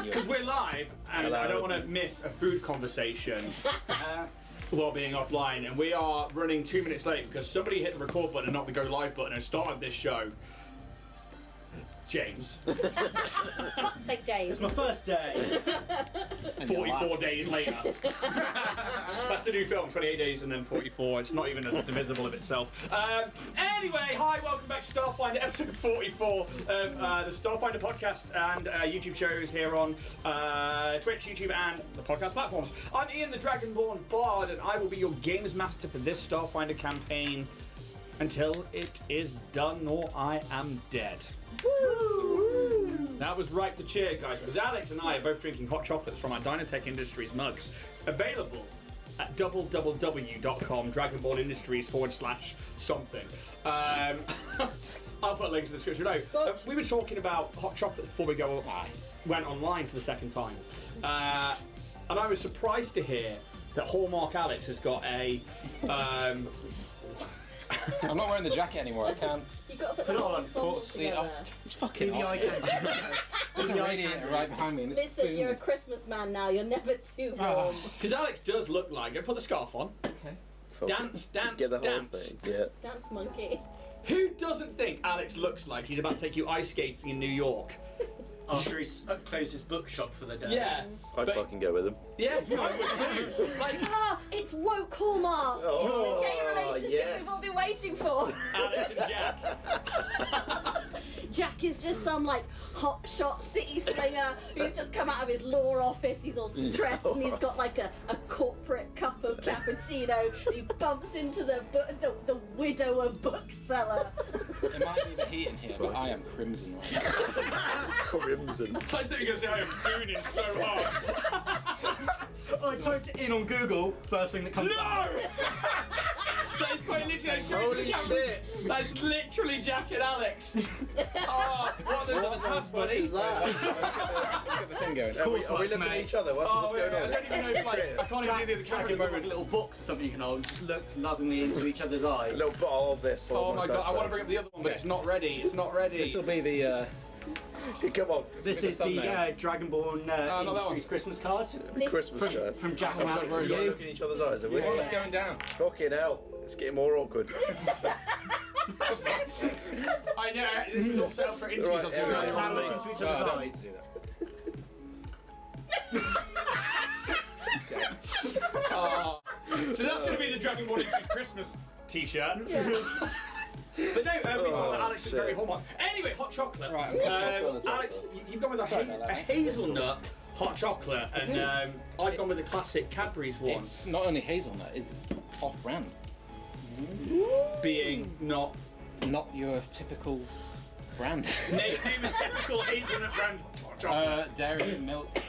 Because we're live, and I don't want to miss a food conversation while being offline, and we are running 2 minutes late because somebody hit the record button and not the go live button and started this show. James. Fuck's sake, James. It's my first day. 44 days later. That's the new film, 28 days and then 44. It's not even divisible of itself. Anyway, hi, welcome back to Starfinder, episode 44 of the Starfinder podcast and YouTube shows here on Twitch, YouTube, and the podcast platforms. I'm Ian, the Dragonborn Bard, and I will be your games master for this Starfinder campaign until it is done or I am dead. Woo! That was right to cheer, guys, because Alex and I are both drinking hot chocolates from our Dynatech Industries mugs, available at www.com, Dragonborn Industries /something. I'll put a link to the description below. We were talking about hot chocolate before we went online for the second time. And I was surprised to hear that Hallmark Alex has got a... I'm not wearing the jacket anymore, I can't. You've got to put the whole ensemble together. It's fucking hot. There's a radiator right behind me. And it's Listen, you're a Christmas man now, you're never too warm. Because Alex does look like... Go put the scarf on. Okay. Dance. Get the whole thing. Yeah. Dance monkey. Who doesn't think Alex looks like he's about to take you ice skating in New York? After he's closed his bookshop for the day. Yeah. I'd fucking go with him. Yeah, I would too. Like, It's woke Hallmark. Oh, It's the gay relationship yes. we've all been waiting for. Alex and Jack. Jack is just some like hotshot city slinger who's just come out of his law office. He's all stressed and he's got like a corporate cup of cappuccino. He bumps into the widower bookseller. It might be the heat in here, but I am crimson right now. Crimson. I thought you were going to say I am gooning so hard. I typed it in on Google, first thing that comes up. No! That is quite literally... Holy shit! That's literally Jack and Alex. Oh, what the tough, buddy? Is that? Look at the thing going. Are we looking at each other? What's going I on? don't even know if like... I can't even do the Jack camera and like a moment. little box or something you can hold. Just look lovingly into each other's eyes. A little bottle of this. Oh my god, I want to bring up the other one, but it's not ready. It's not ready. This will be the. Come on. This is the Dragonborn Industries Christmas card Christmas card. from Jack and Alex to We're you. looking at each other's eyes, are we? Oh, it's going down. Fucking hell. It's getting more awkward. I know, this was all set up for interviews. Right, I'm doing yeah, earlier Now on. look into each other's eyes. So that's going to be the Dragonborn Industries Christmas t-shirt. But no, we thought that Alex is very Hallmark. Anyway, hot chocolate. Right, Alex, you've gone with a hazelnut hot chocolate, and I've gone with the classic Cadbury's one. It's not only hazelnut, it's off-brand. Being not your typical brand. name a typical hazelnut brand hot chocolate. Dairy milk,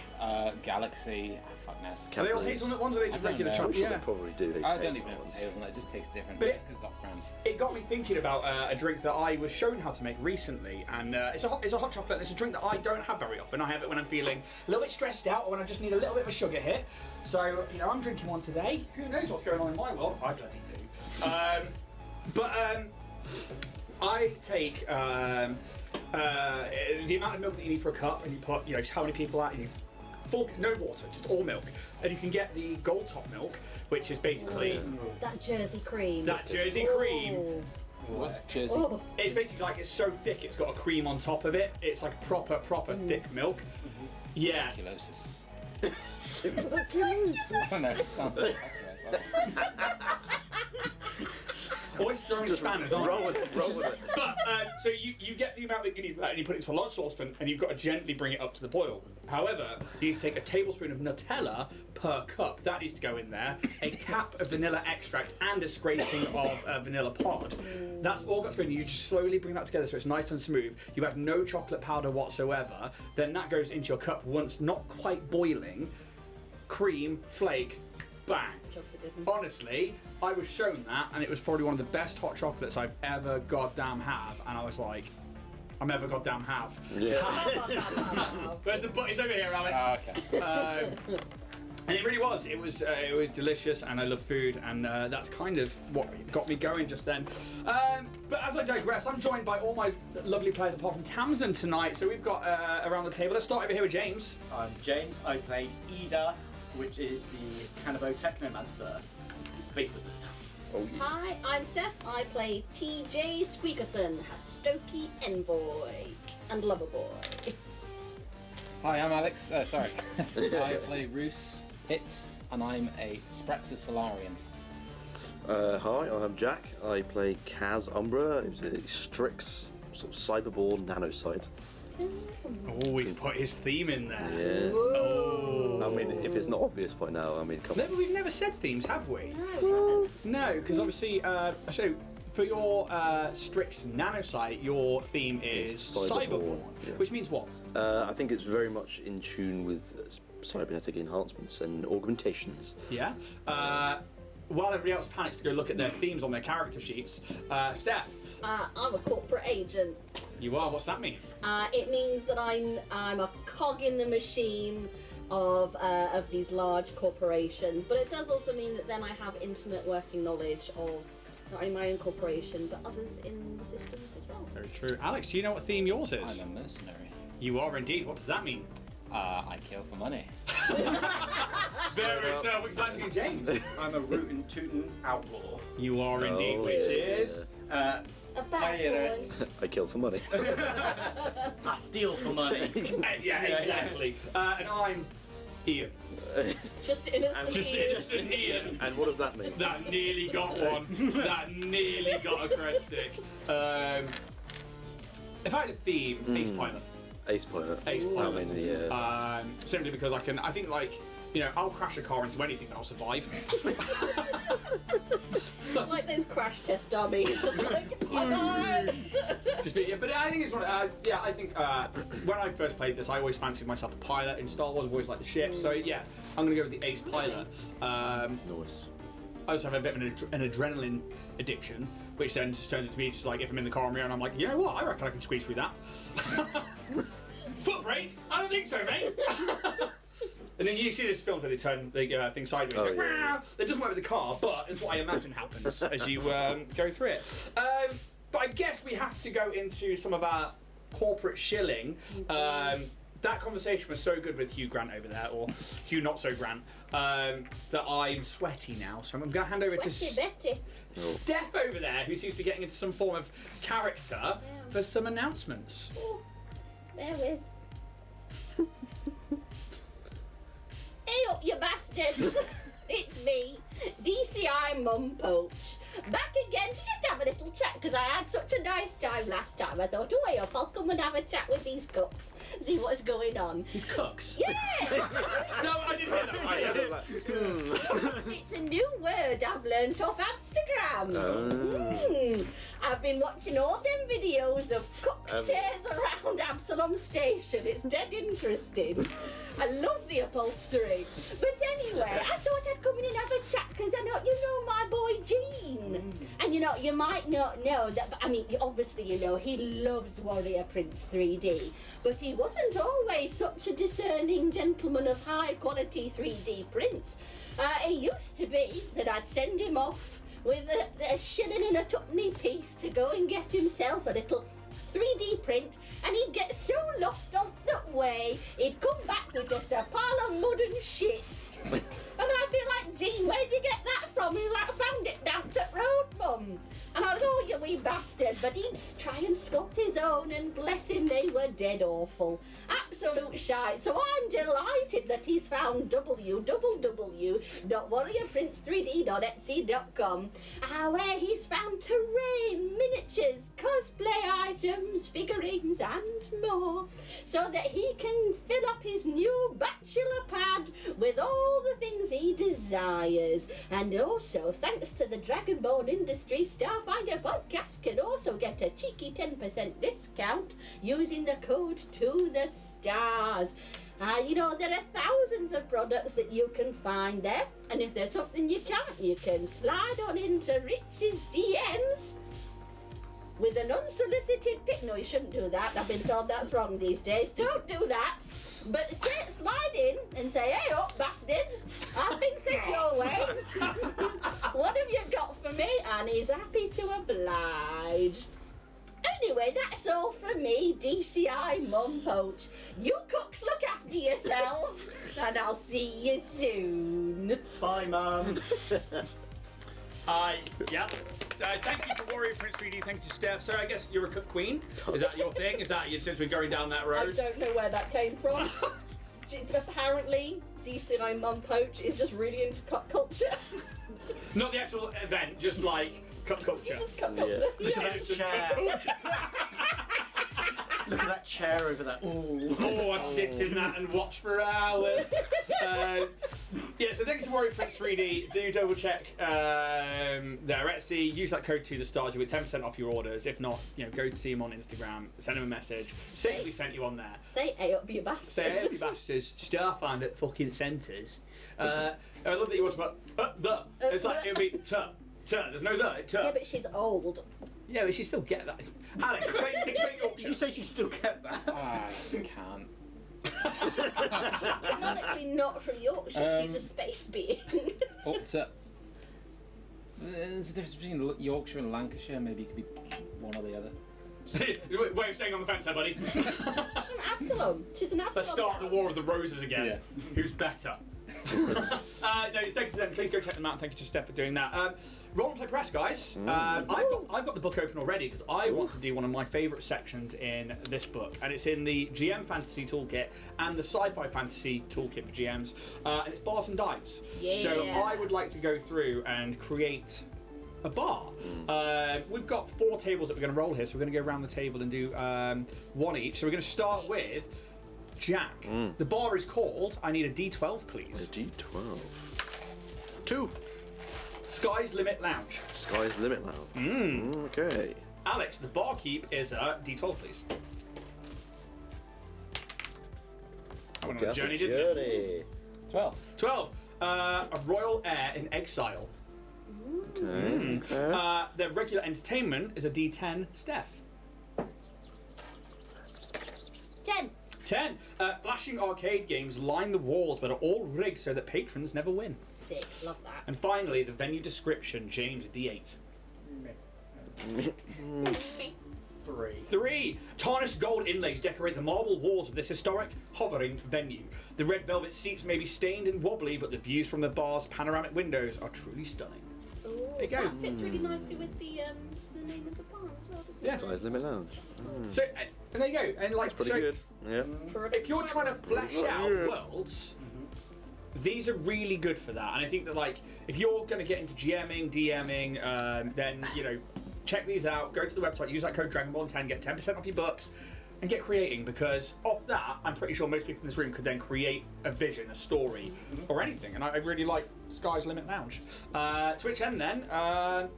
Galaxy. Fuck knows. Are they all hazelnut ones or are they just I don't regular know. chocolate? They probably do. I don't even know if it's hazelnut. It just tastes different. But But because it's off-brand. It got me thinking about a drink that I was shown how to make recently, and it's a hot chocolate. And it's a drink that I don't have very often. I have it when I'm feeling a little bit stressed out or when I just need a little bit of a sugar hit. So I'm drinking one today. Who knows what's going on in my world? I bloody do. I take the amount of milk that you need for a cup, and you put just how many people out, and you no water, just all milk, and you can get the gold top milk, which is basically That Jersey cream. cream. What's Jersey? Oh. It's basically like it's so thick it's got a cream on top of it. It's like proper thick milk. Yeah. Tuberculosis. I don't know. It sounds like Always throwing spanners on. Roll with it. But so you get the amount that you need for that, and you put it into a large saucepan, and you've got to gently bring it up to the boil. However, you need to take a tablespoon of Nutella per cup. That needs to go in there. A cap of vanilla extract and a scraping of vanilla pod. That's all got to go in. You just slowly bring that together so it's nice and smooth. You add no chocolate powder whatsoever. Then that goes into your cup once not quite boiling. Cream, flake, bang. Honestly, I was shown that, and it was probably one of the best hot chocolates I've ever goddamn have, and I was like, I'm ever goddamn have. Yeah. Where's the butt? It's over here, Alex. okay. And it really was. It was delicious, and I love food, and that's kind of what got me going just then. But as I digress, I'm joined by all my lovely players apart from Tamsin tonight. So we've got around the table. Let's start over here with James. I'm James. I play Ida, which is the Cannibal Technomancer Space Wizard. Oh, yeah. Hi, I'm Steph. I play TJ Squeakerson, Hastoki Envoy, and Loverboy. Hi, I'm Alex. Sorry. I play Roos Hit, and I'm a Spraxus Solarian. Hi, I'm Jack. I play Kaz Umbra, who's a Strix sort of cyberborn nanocyte. Oh, he's put his theme in there. Yeah. Oh. I mean, if it's not obvious by now, I mean, come No, on. but we've never said themes, have we? No, we haven't. No, because obviously, so for your Strix Nanosite, your theme is Cyberborn, yeah. which means what? I think it's very much in tune with cybernetic enhancements and augmentations. Yeah. While everybody else panics to go look at their themes on their character sheets, Steph, I'm a corporate agent. you are. What's that mean? It means that I'm a cog in the machine of these large corporations, but it does also mean that then I have intimate working knowledge of not only my own corporation but others in the systems as well. Very true. Alex, do you know what theme yours is? I'm a mercenary. You are indeed. What does that mean? I kill for money. Very self-explanatory, James. I'm a rootin' tootin' outlaw. You are indeed, Oh, which yeah. is. A bad Pirates. boy. I kill for money. I steal for money. Yeah, exactly. And I'm Ian. Just innocent. Just an Ian. And what does that mean? That nearly got one. That nearly got a cred stick. If I had a theme, Ace Pilot. Ace pilot. Ace I Pilot. mean, yeah. Simply because I think like, you know, I'll crash a car into anything and I'll survive. Like those crash test dummies. Just like, come on! But I think it's one. I think when I first played this, I always fancied myself a pilot in Star Wars. I've always liked the ship. So yeah, I'm gonna go with the Ace Pilot. Nice. I also have a bit of an adrenaline addiction, which then just turns into me just like if I'm in the car and I'm like, you know what? I reckon I can squeeze through that. Foot brake? I don't think so, mate. And then you see this film where they turn the thing sideways. Oh, Like, yeah. "Wow." It doesn't work with the car, but it's what I imagine happens as you go through it. But I guess we have to go into some of our corporate shilling. That conversation was so good with Hugh Grant over there, or Hugh Not So Grant, that I'm sweaty now. So I'm going to hand over to Betty. Steph over there, who seems to be getting into some form of character for some announcements. Oh, bear with. Hey up, you bastards! It's me, DCI Mum Poach. Back again to just have a little chat because I had such a nice time last time. I thought, oh, hey up, I'll come and have a chat with these cooks, see what's going on. These cooks. Yeah! No, I didn't hear that. I didn't. It's a new word I've learnt off Instagram. I've been watching all them videos of cook chairs around Absalom Station. It's dead interesting. I love the upholstery. But anyway, I thought I'd come in and have a chat because I know you know my boy Gene. And you know, you might not know that, I mean, obviously you know he loves Warrior Prince 3D. But he wasn't always such a discerning gentleman of high quality 3D prints. It used to be that I'd send him off with a shilling and a tuppenny piece to go and get himself a little 3D print, and he'd get so lost on the way, he'd come back with just a pile of mud and shit. And I'd be like, Gene, where'd you get that from? He's like, I found it down at road, Mum. And I was, oh, you wee bastard. But he'd try and sculpt his own, and bless him, they were dead awful. Absolute shite. So I'm delighted that he's found www.warriorprince3d.etsy.com, where he's found terrain, miniatures, cosplay items, figurines, and more, so that he can fill up his new bachelor pad with all the things he desires. And also, thanks to the Dragonborn Industries, Starfinder podcast can also get a cheeky 10% discount using the code To The Stars. You know, there are thousands of products that you can find there, and if there's something you can't, you can slide on into Rich's DMs with an unsolicited pic. No, you shouldn't do that. I've been told that's wrong these days. Don't do that. But slide in and say, hey up, bastard. I think's it your way. What have you got for me? And he's happy to oblige. Anyway, that's all from me, DCI Mum Poach. You cooks look after yourselves, and I'll see you soon. Bye, Mum. Yeah. Thank you to Warrior Prince 3D. Thank you to Steph. So I guess you're a cook queen. Is that your thing? Is that since we're going down that I road? don't know where that came from. Apparently, DCI Mum Poach is just really into cut culture. Not the actual event, just like cut culture. Just cut culture. Just Yeah. about some Chair. cut culture. Look at that chair over there. Ooh. Oh, I'd sit in that and watch for hours. Yeah, so thank you to Warrior Prince 3D. Do double check their Etsy. Use that code 2thestars. You get 10% off your orders. If not, go to see him on Instagram. Send him a message. Say that we sent you on there. Say A up, you bastard. Say, hey, bastards, Starfinder fucking centres. I love that you was about the. It's like it would be t. There's no the. T. Yeah, but she's old. Yeah, but she still get that. Alex, explain Did Yorkshire. you say she still get that? I can't. Canonically not from Yorkshire, she's a space being. Up to. There's a difference between Yorkshire and Lancashire. Maybe it could be one or the other. Way of staying on the fence there, buddy. She's from Absalom. She's an Absalom. Let's start the War of the Roses again. Yeah. Who's better? No, thank you to them. Please go check them out. Thank you to Steph for doing that. Roll and Play Press, guys. I've got the book open already because I want to do one of my favourite sections in this book, and it's in the GM Fantasy Toolkit and the Sci-Fi Fantasy Toolkit for GMs, and it's Bars and Dives. Yeah. So I would like to go through and create a bar. We've got 4 tables that we're going to roll here, so we're going to go around the table and do one each. So we're going to start with Jack. The bar is called, I need a D12, please. A D12. 2. Sky's Limit Lounge. Sky's Limit Lounge. Okay. Alex, the barkeep is a D12, please. I went on a journey, didn't it? Journey. 12. 12. A royal heir in exile. Okay. Okay. Their regular entertainment is a D10, Steph. 10. 10. Flashing arcade games line the walls but are all rigged so that patrons never win. Sick. Love that. And finally, the venue description, James, a D8. 3. 3. Tarnished gold inlays decorate the marble walls of this historic, hovering venue. The red velvet seats may be stained and wobbly, but the views from the bar's panoramic windows are truly stunning. Ooh, There you go. that fits really nicely with the name of the bar as well, doesn't it? Sky's Limit Lounge. So, and there you go. And like, Pretty so good. Yeah. if you're trying to flesh out worlds, these are really good for that. And I think that, like, if you're going to get into GMing, DMing, then, check these out. Go to the website, use that code Dragonborn10, get 10% off your books, and get creating, because off that, I'm pretty sure most people in this room could then create a vision, a story, or anything. And I really like Sky's Limit Lounge. To which end, then,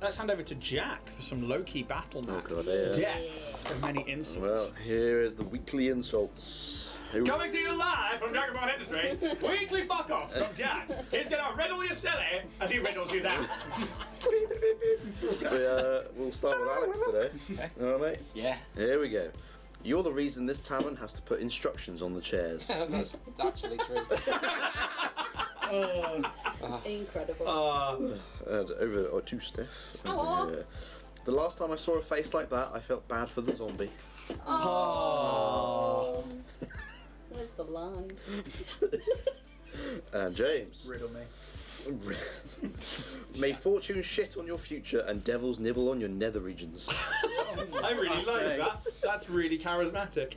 let's hand over to Jack for some low-key battle mat. God, yeah. Death of many insults. Well, here is the weekly insults. Who- Coming to you live from Dragonborn Industries, weekly fuck-offs from Jack. He's gonna riddle you silly as he riddles you that. We'll start with Alex today. All right, mate? Yeah. Here we go. You're the reason this tavern has to put instructions on the chairs. That's actually true. Incredible. And over to Steph. Hello. The last time I saw a face like that, I felt bad for the zombie. Oh. Where's the line? And James. Riddle me. May fortune shit on your future and devils nibble on your nether regions. I really like say. that. That's really charismatic.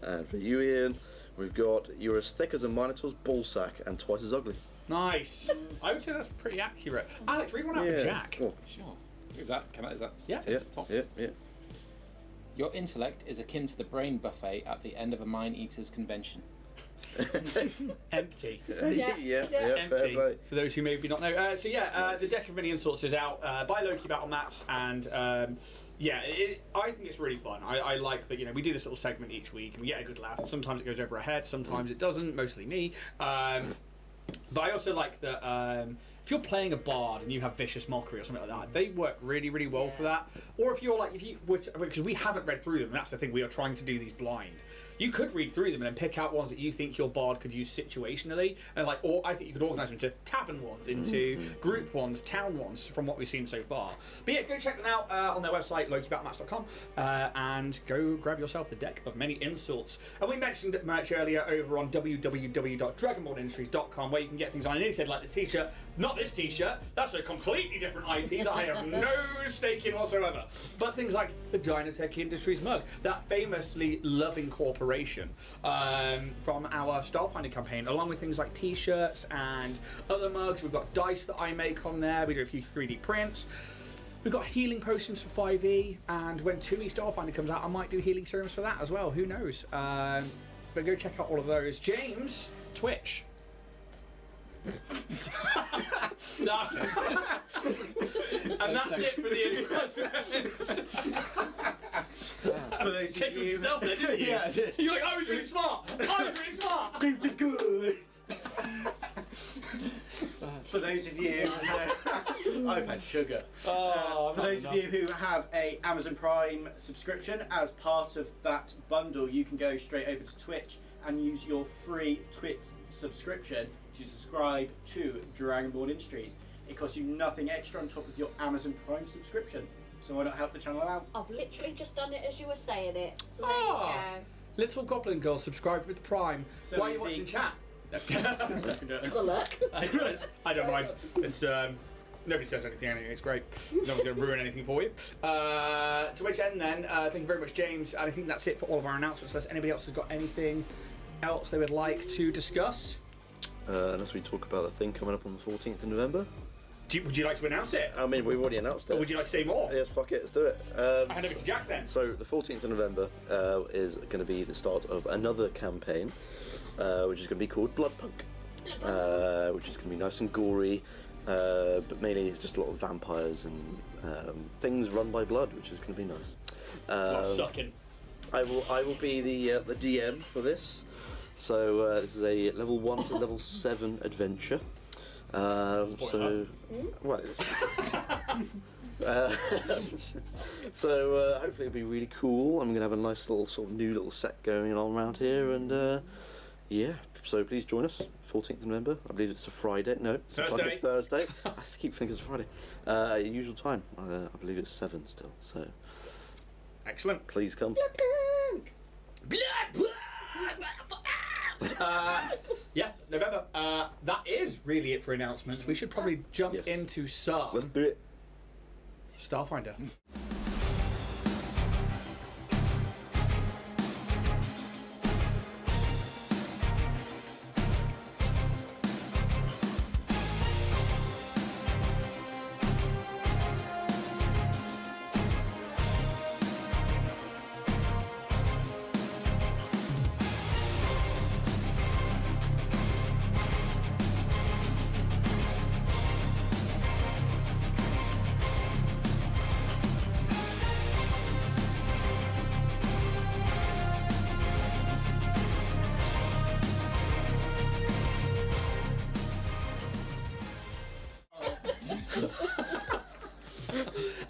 And for you, Ian, we've got you're as thick as a minotaur's ballsack and twice as ugly. Nice. I would say that's pretty accurate. Alex, read one out for Jack. Oh, Sure. Is that? Is that? Yeah. yeah, Top. yeah. Your intellect is akin to the brain buffet at the end of a mine eater's convention. Empty. yeah, fair Empty. play. For those who maybe not know. The Deck of Many Insults is out by Loki Battle Mats, and I think it's really fun. I like that, we do this little segment each week and we get a good laugh. Sometimes it goes over our heads, sometimes it doesn't, mostly me. But I also like that if you're playing a bard and you have Vicious Mockery or something like that, they work really, really well for that. Or if you're like, because we haven't read through them, and that's the thing, we are trying to do these blind. you could read through them and then pick out ones that you think your bard could use situationally, and like, or I think you could organise them into tavern ones, into group ones, town ones, from what we've seen so far. But yeah, go check them out on their website, lokibattlematch.com, and go grab yourself the deck of many insults. And we mentioned merch earlier over on www.dragonbornindustries.com, where you can get things on. I nearly said like this t-shirt, not this t-shirt. That's a completely different IP that I have no stake in whatsoever. But things like the Dynatech Industries mug, that famously loving corporation from our Starfinder campaign, along with things like t-shirts and other mugs. We've got dice that I make on there. We do a few 3D prints. We've got healing potions for 5e, and when 2e Starfinder comes out, I might do healing serums for that as well. Who knows? But go check out all of those. James, Twitch. And that's it for the announcements. Take it yourself then, didn't you? Yeah, I did. You're like, I was really smart. I was really smart. Keep the good. For those of you, I've had sugar. Oh, for those of you who have a Amazon Prime subscription, as part of that bundle, you can go straight over to Twitch and use your free Twitch subscription to subscribe to Dragonborn Industries. It costs you nothing extra on top of your Amazon Prime subscription. So why not help the channel out? I've literally just done it as you were saying it. So Oh. there you Little Goblin Girl subscribed with Prime. So Why are you easy. watching chat? go. It's a look. I don't mind. It's nobody says anything anyway. It's great. No one's going to ruin anything for you. To which end then, thank you very much, James. And I think that's it for all of our announcements. Unless anybody else has got anything else they would like to discuss. Unless we talk about the thing coming up on the 14th of November. Would you like to announce it? I mean, we've already announced it. Or would you like to say more? Yes, fuck it, let's do it. I hand over to Jack then. So the 14th of November is going to be the start of another campaign, which is going to be called Bloodpunk, which is going to be nice and gory, but mainly it's just a lot of vampires and things run by blood, which is going to be nice. Sucking. I will be the DM for this. So this is a level 1 to level 7 adventure. So hopefully it'll be really cool. I'm gonna have a nice little sort of new little set going on around here, and yeah. So please join us. 14th of November. I believe it's a Friday. No, it's Thursday. Thursday. I keep thinking it's a Friday. Usual time. I believe it's 7 still. So Excellent. please come. Yeah, November. That is really it for announcements. We should probably jump Yes. into some Let's do it. Starfinder.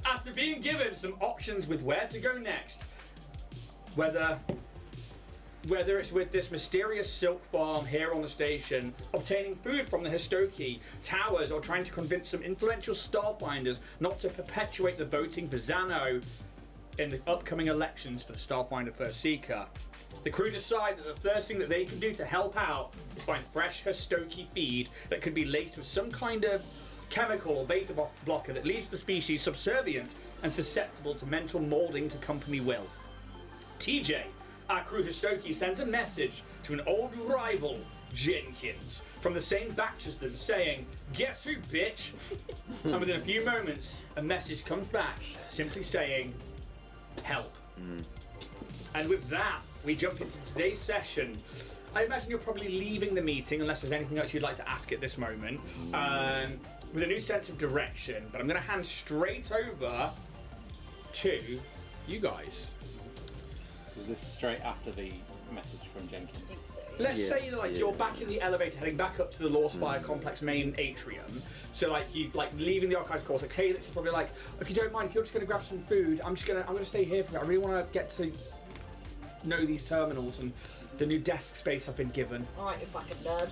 After being given some options with where to go next, whether it's with this mysterious silk farm here on the station, obtaining food from the Histoki towers, or trying to convince some influential Starfinders not to perpetuate the voting for Xano in the upcoming elections for the Starfinder First Seeker, the crew decide that the first thing that they can do to help out is find fresh Histoki feed that could be laced with some kind of chemical or beta blocker that leaves the species subservient and susceptible to mental molding to company will. TJ, our crew Histoki, sends a message to an old rival, Jenkins, from the same batch as them, saying, "Guess who, bitch?" And within a few moments, a message comes back, simply saying, "Help." And with that, we jump into today's session. I imagine you're probably leaving the meeting, unless there's anything else you'd like to ask at this moment, with a new sense of direction. But I'm going to hand straight over to you guys. So was this straight after the message from Jenkins? Let's Yes, say like yeah. you're back in the elevator heading back up to the Law Spire complex main atrium. So like you leaving the archives course. Like Calix is probably like, if you don't mind, if you're just going to grab some food, I'm gonna stay here for a minute. I really want to get to know these terminals and the new desk space I've been given. Alright, you fucking nerd.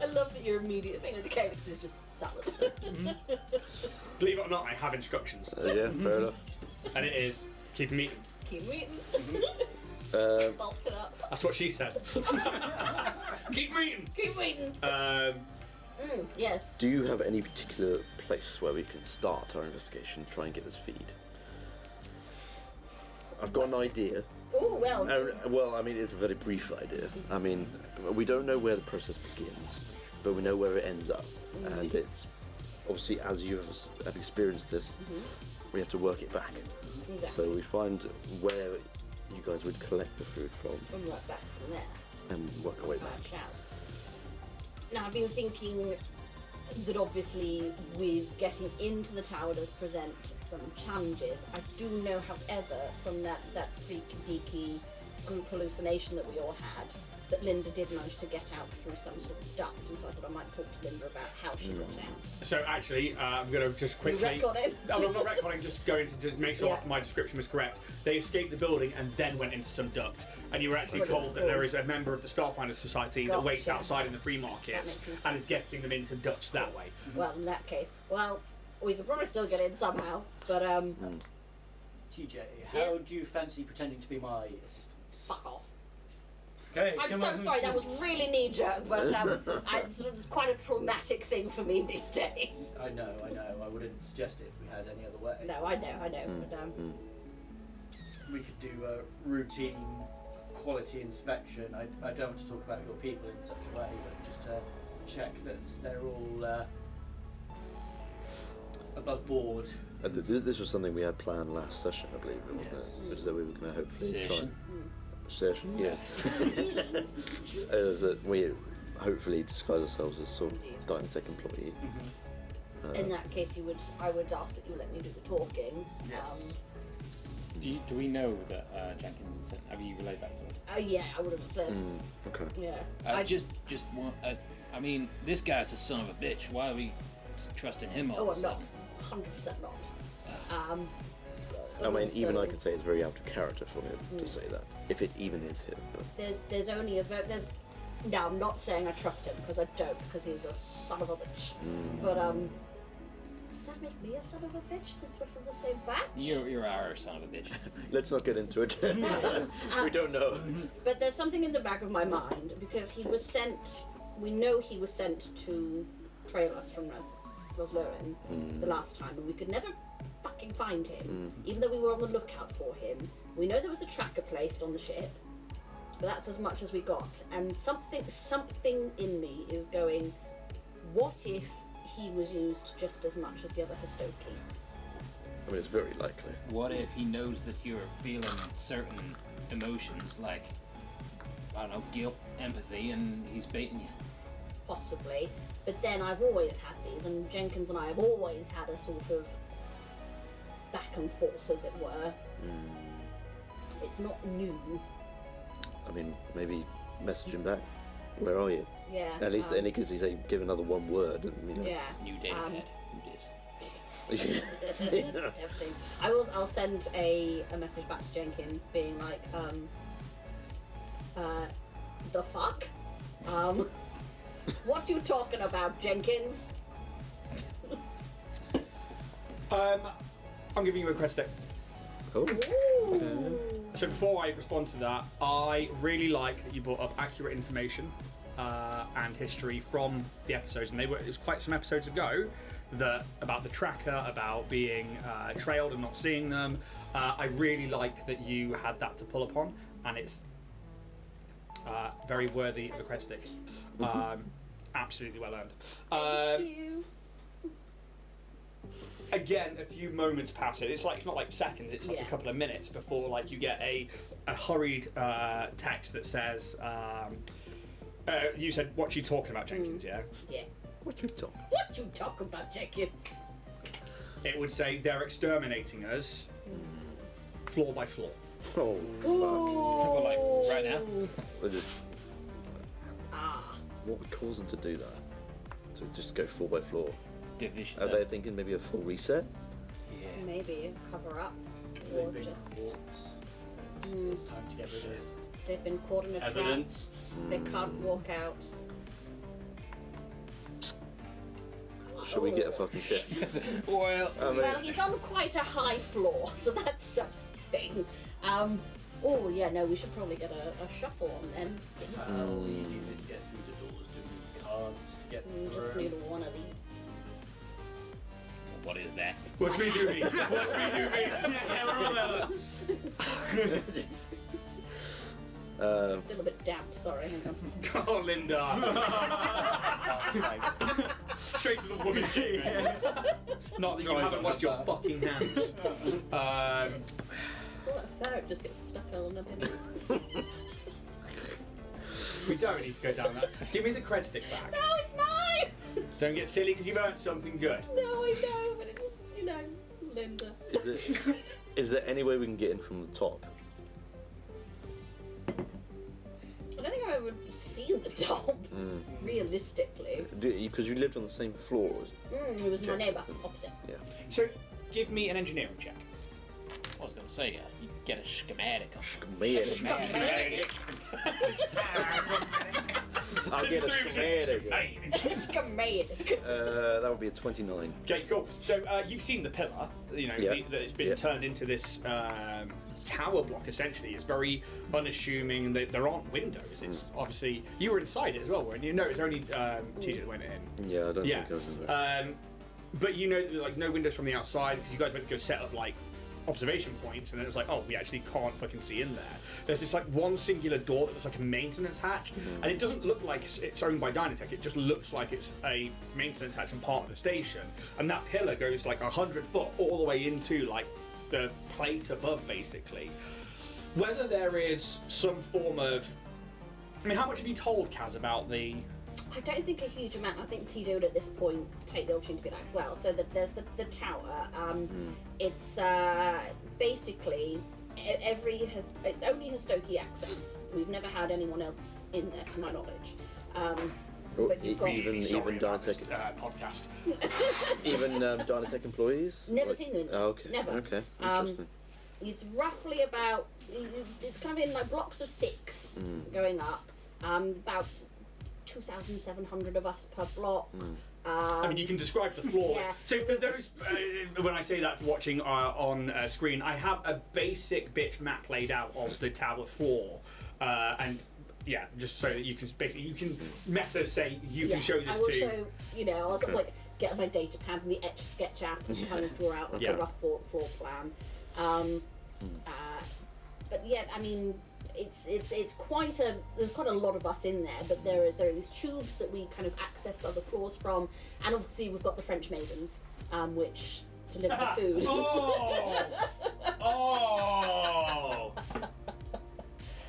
I love that your immediate thing with the cakes is just salad. Believe it or not, I have instructions. Yeah, fair enough. And it is, keep them eating. Keep eating. Bulk it up. That's what she said. Keep eating. Keep eating. Yes. Do you have any particular place where we can start our investigation, try and get this feed? I've got an idea. Oh, well. Well, I mean, it's a very brief idea. I mean, we don't know where the process begins, but we know where it ends up. And it's, obviously, as you have experienced this, we have to work it back. Exactly. So we find where you guys would collect the food from. And work back from there. And work our way back. Branch out. Now, I've been thinking that obviously with getting into the tower does present some challenges. I do know, however, from that freaky-deaky group hallucination that we all had, that Linda did manage to get out through some sort of duct, and so I thought I might talk to Linda about how she got out. So actually, I'm going to just quickly... You retcon it? I'm not retconning, just going to make sure Yeah. my description was correct. They escaped the building and then went into some duct. And you were actually told that there is a member of the Starfinder Society that waits Gotcha. outside in the free markets That makes and is sense. getting them into ducts that way. Well, in that case, we could probably still get in somehow, but TJ, how Yeah. do you fancy pretending to be my assistant? fuck off. Okay, I'm come so on. sorry, that was really knee-jerk, but it's quite a traumatic thing for me these days. I know. I wouldn't suggest it if we had any other way. No, I know, but We could do a routine quality inspection. I don't want to talk about your people in such a way, but just to check that they're all above board. This was something we had planned last session, I believe, wasn't Yes. it? Was that we were going to hopefully Session. Session, yes. Is that we hopefully disguise ourselves as sort of Indeed. Dynatech employee. in that case, I would ask that you let me do the talking. Yes. Do we know that Jenkins is sent? Have you relayed that to us? Yeah, I would have said. Okay. Yeah. I just want. I mean, this guy's a son of a bitch. Why are we trusting him all Oh, of a I'm not. sudden? 100% not. I mean, even I also- could say it's very out of character for him to say that, if it even is him. But There's only there's. No, I'm not saying I trust him because I don't, because he's a son of a bitch. But does that make me a son of a bitch since we're from the same batch? You're our son of a bitch. let's not get into it. We don't know. But there's something in the back of my mind because he was sent. We know he was sent to trail us from Roslorin the last time, and we could never fucking find him, even though we were on the lookout for him. We know there was a tracker placed on the ship, but that's as much as we got. And something in me is going, what if he was used just as much as the other Histoki? I mean, it's very likely. What if he knows that you're feeling certain emotions, like, I don't know, guilt, empathy, and he's baiting you? Possibly. But then I've always had these, and Jenkins and I have always had a sort of back and forth, as it were. It's not new. I mean, maybe message him back. Where are you? Yeah. At least, any because he say give another one word. And, you know. Yeah. New data head. Who dis? Tempting. I'll send a message back to Jenkins being like, the fuck? What you talking about, Jenkins? I'm giving you a credit stick. Oh. Ooh. So before I respond to that, I really like that you brought up accurate information and history from the episodes, and it was quite some episodes ago that about the tracker, about being trailed and not seeing them. I really like that you had that to pull upon, and it's very worthy of a credit stick. Absolutely well earned. Thank you. Again, a few moments pass it. It's not like seconds. It's like a couple of minutes before like you get a hurried text that says, "You said what you talking about, Jenkins? Yeah." Yeah. What you talking? What you talking about, Jenkins? It would say they're exterminating us, floor by floor. Oh, Well, like, right now? fuck. Ah. What would cause them to do that? To just go floor by floor? Division. Are they thinking maybe a full reset? Yeah. maybe cover up, They've or been just caught. It's time to get rid of they've been caught in a evidence. trap. They can't walk out. Shall we get a fucking shift? Well, I mean, Well, he's on quite a high floor, so that's something. Oh yeah, no, we should probably get a shuffle on then. How easy is it to get through the doors? Do we need cards to get We just through? need one of these. what is that? Watch me do me. Watch me do me. Yeah, we're all there. Still a bit damp, sorry. Hang on. Oh, Linda. Straight to the woman shit. Not that you haven't washed your fucking hands. It's all that ferret just gets stuck on the bin. We don't need to go down that. Give me the cred stick back. No, it's mine! Don't get silly because you've earned something good. No, I know, but it's, Linda. is there any way we can get in from the top? I don't think I've ever seen the top, realistically. Because you lived on the same floor as... It was my neighbour, opposite. Yeah. So, give me an engineering check. I was gonna say, you get a schematic. Schematic. I'll get a schematic. Schematic. That would be a 29. Okay, cool. So you've seen the pillar, Yeah. that it's been Yeah. turned into this tower block. Essentially, it's very unassuming. There aren't windows. It's obviously you were inside it as well, weren't you? No, it's only TJ that went in. Yeah, I don't Yeah, think I was in there. but you know, like no windows from the outside because you guys went to go set up like observation points, and then it was like, oh, we actually can't fucking see in there. There's this like one singular door that looks like a maintenance hatch, and it doesn't look like it's owned by Dynatech. It just looks like it's a maintenance hatch and part of the station. And that pillar goes like 100 foot all the way into like the plate above, basically. Whether there is some form of, I mean, how much have you told Kaz about the? I don't think a huge amount. I think TJ would at this point take the opportunity to be like, well, so that there's the tower. It's basically it's only Hastoki access. We've never had anyone else in there, to my knowledge. But you've got Even about this, Dynatech, podcast. even Dynatech employees. never seen them in there. Oh, okay. Never. Okay. Interesting. It's roughly about. It's kind of in like blocks of 6 going up. About 2,700 of us per block. I mean, you can describe the floor. Yeah. So for those, when I say that watching on screen, I have a basic bitch map laid out of the tower floor, and yeah, just so that you can meta say you can show this I will to. show. I'll sort of like get my data pad and the Etch a Sketch app and kind of draw out like Yeah. a rough floor plan. But yeah, I mean, it's quite a. There's quite a lot of us in there, but there are these tubes that we kind of access other floors from, and obviously we've got the French maidens, which deliver the food. Oh!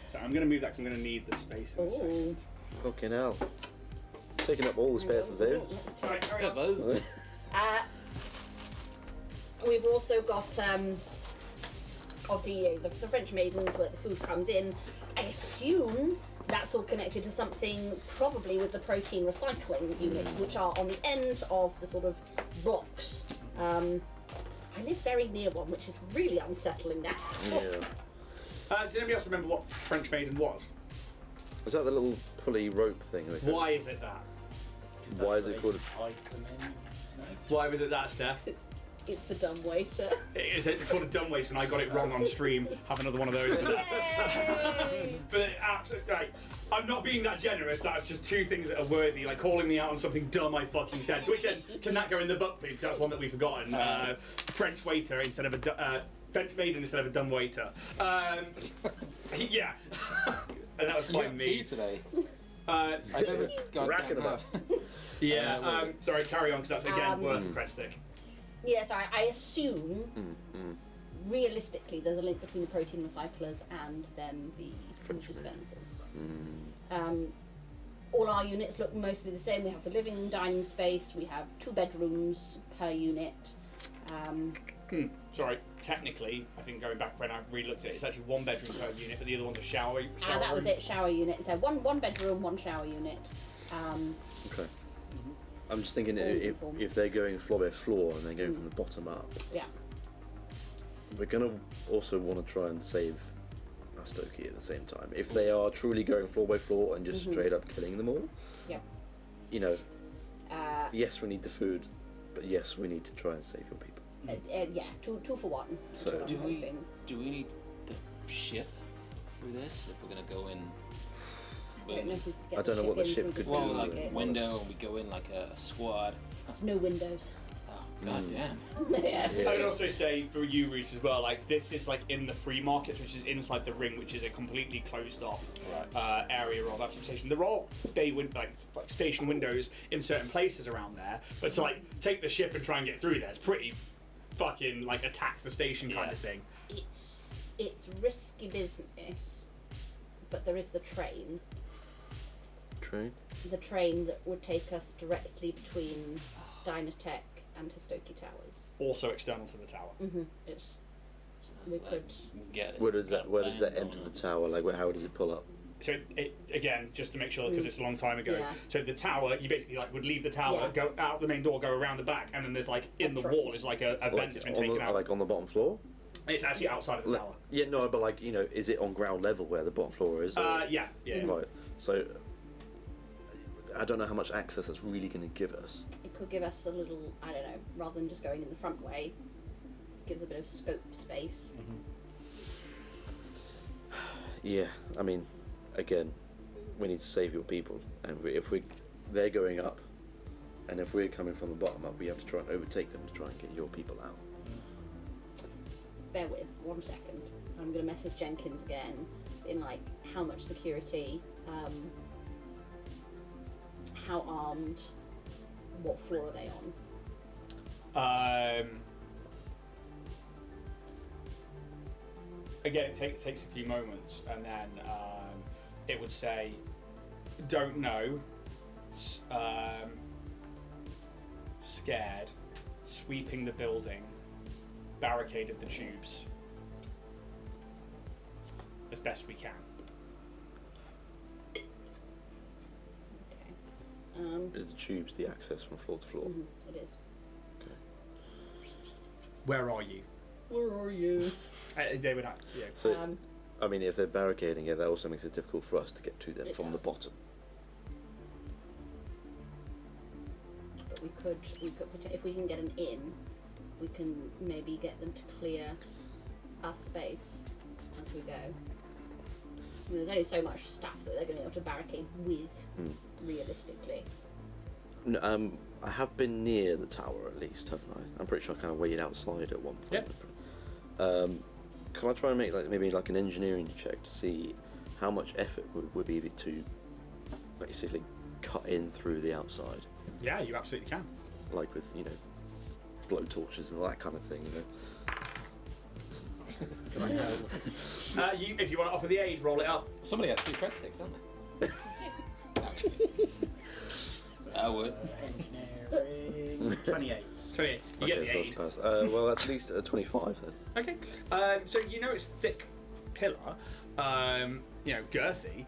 So I'm going to move that because I'm going to need the space in a second. Ooh. Fucking hell. Taking up all the spaces there. Let's Sorry, take- carry on. We've also got obviously the French maidens where the food comes in. I assume that's all connected to something probably with the protein recycling units, which are on the end of the sort of blocks. I live very near one, which is really unsettling now. Yeah. Does anybody else remember what French Maiden was? Is that the little pulley rope thing? Why is it that? Why is it called? Why was it that, Steph? It's the dumb waiter. It's called a dumb waste, and I got it wrong on stream. Have another one of those. Yay! But absolutely, right. I'm not being that generous. That's just two things that are worthy, like calling me out on something dumb I fucking said. So which end can that go in the book, please? That's one that we've forgotten. French waiter instead of a French maiden instead of a dumb waiter. Yeah, and that was You by got me. tea today. Uh, I never got Racking them up. yeah. Sorry, carry on, because that's again worth a crest stick. Yeah, sorry, I assume realistically there's a link between the protein recyclers and then the food dispensers. All our units look mostly the same. We have the living and dining space, we have 2 bedrooms per unit. Sorry, technically, I think going back when I re-looked at it, it's actually 1 bedroom per unit, but the other one's a shower That was room. it, shower unit. So one bedroom, 1 shower unit. Okay. I'm just thinking All if uniform. they're going floor by floor and they're going from the bottom up, Yeah. we're gonna also want to try and save Astoki at the same time. If they are truly going floor by floor and just straight up killing them all, Yep. you know, yes, we need the food, but yes, we need to try and save your people. Yeah, two for one. That's So- what I'm Do we hoping. need the ship for this? If we're gonna go in, I don't know if we could get I don't know what the in ship through could the well, do. like gates. window, and we go in like a squad. There's no windows. Oh god damn! Yeah. Yeah. I would also say for you, Reese, as well. Like this is like in the free markets, which is inside the ring, which is a completely closed off area of that station. There are like station windows in certain places around there, but to like take the ship and try and get through there, it's pretty fucking like attack the station kind of thing. It's risky business, but there is the train. Train? The train that would take us directly between Dynatech and Histoki Towers. Also external to the tower. It's Sounds We like could- get it. Where does that Plan enter going the tower? Like, how does it pull up? So it again, just to make sure, because it's a long time ago. Yeah. So the tower, you basically like would leave the tower, Yeah. go out the main door, go around the back, and then there's like in the train. wall is like a vent that's been taken out. Like on the bottom floor? It's actually outside of the Like- tower. Yeah, no, but like, you know, is it on ground level where the bottom floor is? or- Yeah. Right. So I don't know how much access that's really going to give us. It could give us a little, I don't know, rather than just going in the front way, gives a bit of scope space. Yeah, I mean, again, we need to save your people, and they're going up, and if we're coming from the bottom up, we have to try and overtake them to try and get your people out. Bear with, 1 second. I'm going to message Jenkins again in like how much security, how armed, what floor are they on? Again, it takes a few moments, and then it would say, "Don't know," scared, sweeping the building, barricaded the tubes as best we can. Okay. Is the tubes the access from floor to floor? It is. Okay. Where are you? Where are you? They would. Yeah. So, I mean, if they're barricading it, that also makes it difficult for us to get to them It from does. the bottom. But we could, if we can get an in, we can maybe get them to clear our space as we go. I mean, there's only so much stuff that they're going to be able to barricade with, realistically. No, I have been near the tower at least, haven't I? I'm pretty sure I kind of waited outside at one point. Yep. Can I try and make maybe an engineering check to see how much effort would be to basically cut in through the outside, Yeah, you absolutely can. like with blow torches and all that kind of thing, If you want to offer the aid, roll it up. Somebody has 2 cred sticks, haven't they? I would. Engineering 28. 28. You get the Okay, aid. so that's nice. Well, that's at least a 25 then. Okay. So you know it's thick pillar. Girthy.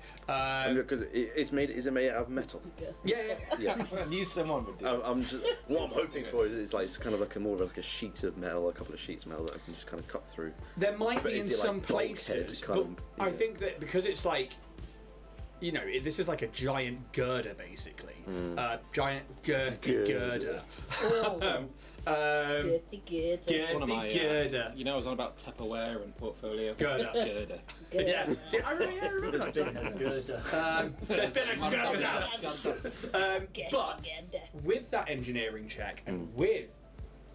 Because it's made. Is it made out of metal? Yeah. Yeah. I knew someone would do it. I'm just what I'm hoping for is it's kind of like more of a sheet of metal, a couple of sheets of metal that I can just kind of cut through. There might But be in is it some like bulkhead places, kind but of- I yeah. think that because it's like, this is like a giant girder basically. Giant girthy girder. Oh, girthy girder. One of my, girder. I was on about Tupperware and portfolio. Girder. Girder. Yeah. See, I remember that. There's been a girder. But with that engineering check and with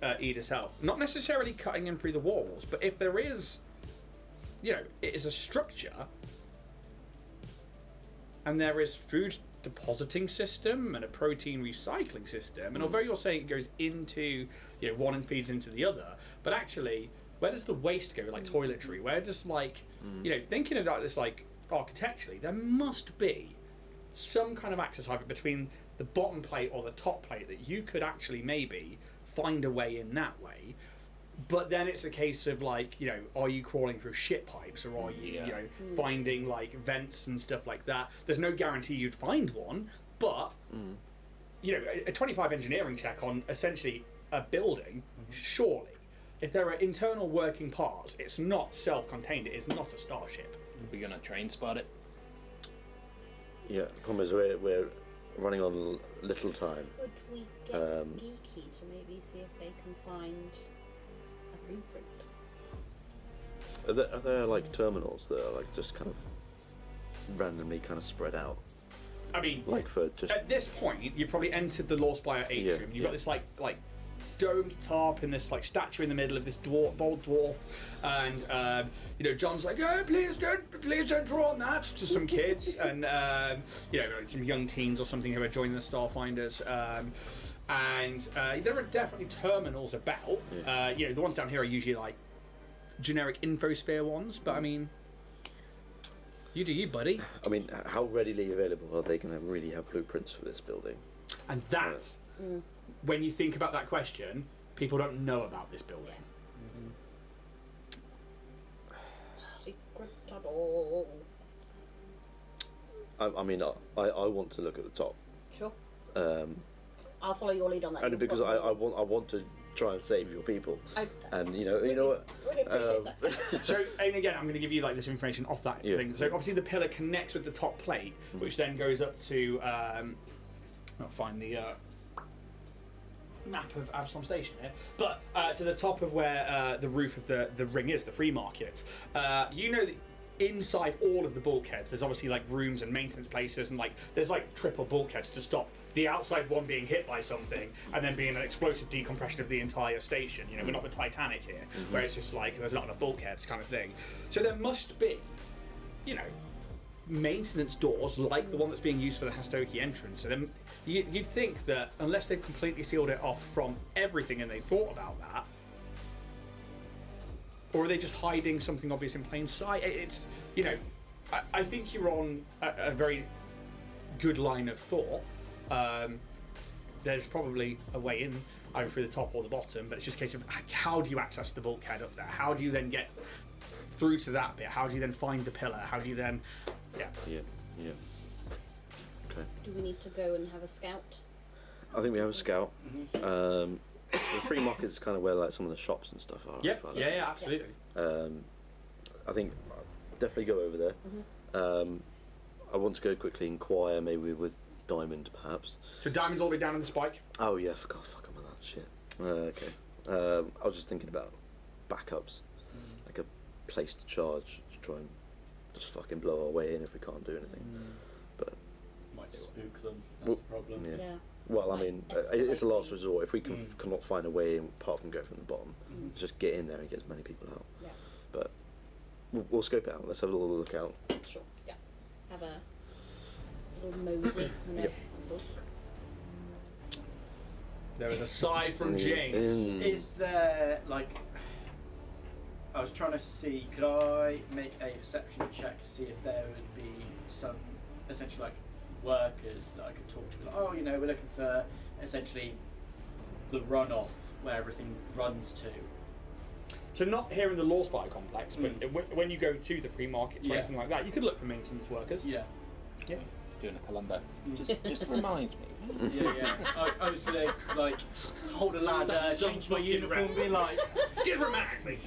Ida's help, not necessarily cutting in through the walls, but if there is, it is a structure and there is food depositing system and a protein recycling system, and although you're saying it goes into, one and feeds into the other, but actually, where does the waste go, like toiletry? Where does thinking about this architecturally, there must be some kind of access either between the bottom plate or the top plate that you could actually maybe find a way in that way. But then it's a case of are you crawling through shit pipes, or are you, finding vents and stuff like that? There's no guarantee you'd find one, but a 25 engineering check on essentially a building, surely. if there are internal working parts, it's not self-contained. It is not a starship. We're gonna train spot it. Yeah, the problem is we're running on little time. Could we get Geeky to maybe see if they can find a blueprint? Are there like terminals that are like just kind of randomly kind of spread out? I mean, Like for just at this point, you've probably entered the Lawspire atrium. Yeah, You've got this like domed top and this like statue in the middle of this bold dwarf, and John's like, "Oh, please don't draw on that," to some kids, and some young teens or something who are joining the Starfinders. And there are definitely terminals about. The ones down here are usually like generic infosphere ones, but I mean, you do you, buddy. I mean, how readily available are they going to really have blueprints for this building? And that's when you think about that question, people don't know about this building. Secret tunnel. I mean, I want to look at the top. Sure. I'll follow your lead on that. Only because I want to try and save your people. And you know what? Really appreciate that. So, and again, I'm going to give you like this information off that thing. So obviously the pillar connects with the top plate, which then goes up to. I'll find the map of Absalom Station here, but to the top of where the roof of the ring is, the free market. That inside all of the bulkheads, there's obviously like rooms and maintenance places, and like there's like triple bulkheads to stop the outside one being hit by something and then being an explosive decompression of the entire station. We're not the Titanic here, where it's just like there's not enough bulkheads kind of thing. So there must be, maintenance doors like the one that's being used for the Hastoki entrance. So then you'd think that unless they've completely sealed it off from everything and they thought about that, or are they just hiding something obvious in plain sight? It's, I think you're on a very good line of thought. There's probably a way in either through the top or the bottom, but it's just a case of how do you access the bulkhead up there? How do you then get through to that bit? How do you then find the pillar? How do you then... Yeah. Okay. Do we need to go and have a scout? I think we have a scout. The free market is kind of where like some of the shops and stuff are. Yeah, absolutely. I think I'll definitely go over there. I want to go quickly inquire, maybe with Diamond, perhaps. So Diamond's all the way down in the spike? Oh yeah, fuck on that shit. Okay. I was just thinking about backups, like a place to charge to try and just fucking blow our way in if we can't do anything. But might spook them. That's the problem. Yeah. Well, I mean, it's a last resort. If we cannot find a way in apart from go from the bottom, just get in there and get as many people out. Yeah. But we'll scope it out. Let's have a little look out. Sure. Yeah. Have a little mosey and a book. There was a sigh from James. Is there I was trying to see, could I make a perception check to see if there would be some essentially like workers that I could talk to? Like, we're looking for essentially the runoff where everything runs to. So not here in the Lawspire complex, but when you go to the free markets or Yeah. anything like that, you could look for maintenance workers. Yeah. Yeah. He's doing a Columbo. Just remind me. Yeah. I was gonna hold a ladder, That's change some my uniform, fucking be like, Just remind me.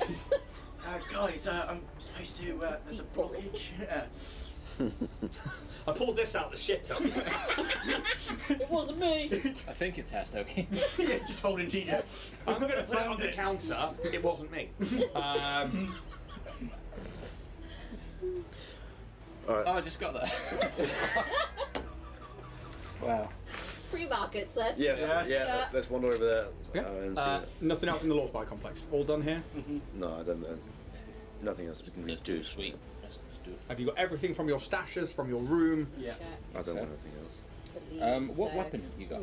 guys, I'm supposed to. There's a blockage. I pulled this out the shit up. It wasn't me. I think it's Hastoki. Yeah, just holding TJ. I'm going to put it on the counter. It wasn't me. Alright. Oh, I just got that. Wow. Free markets then. Yes. Yeah. Let's wander over there. And see Nothing else in the Lawspire complex. All done here. no, I don't. There's nothing else we can really do. Sweet. Let's do it. Have you got everything from your stashes, from your room? Yeah. I don't want anything else. What weapon have you got?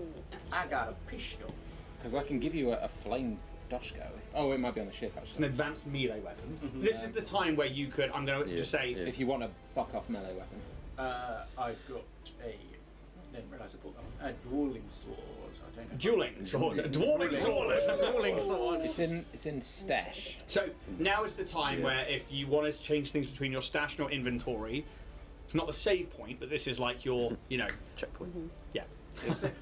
I got a pistol. Because I can give you a flame doshko. Oh, it might be on the ship It's an actually. advanced melee weapon. This is the time where you could. I'm going to just say. Yeah. If you want a fuck off melee weapon. I've got I didn't realise I bought that one. A dueling sword. I don't know. Dueling sword. Dwarling sword. Dueling sword. It's in stash. So now is the time where if you want to change things between your stash and your inventory, it's not the save point, but this is like your, Checkpoint. yeah.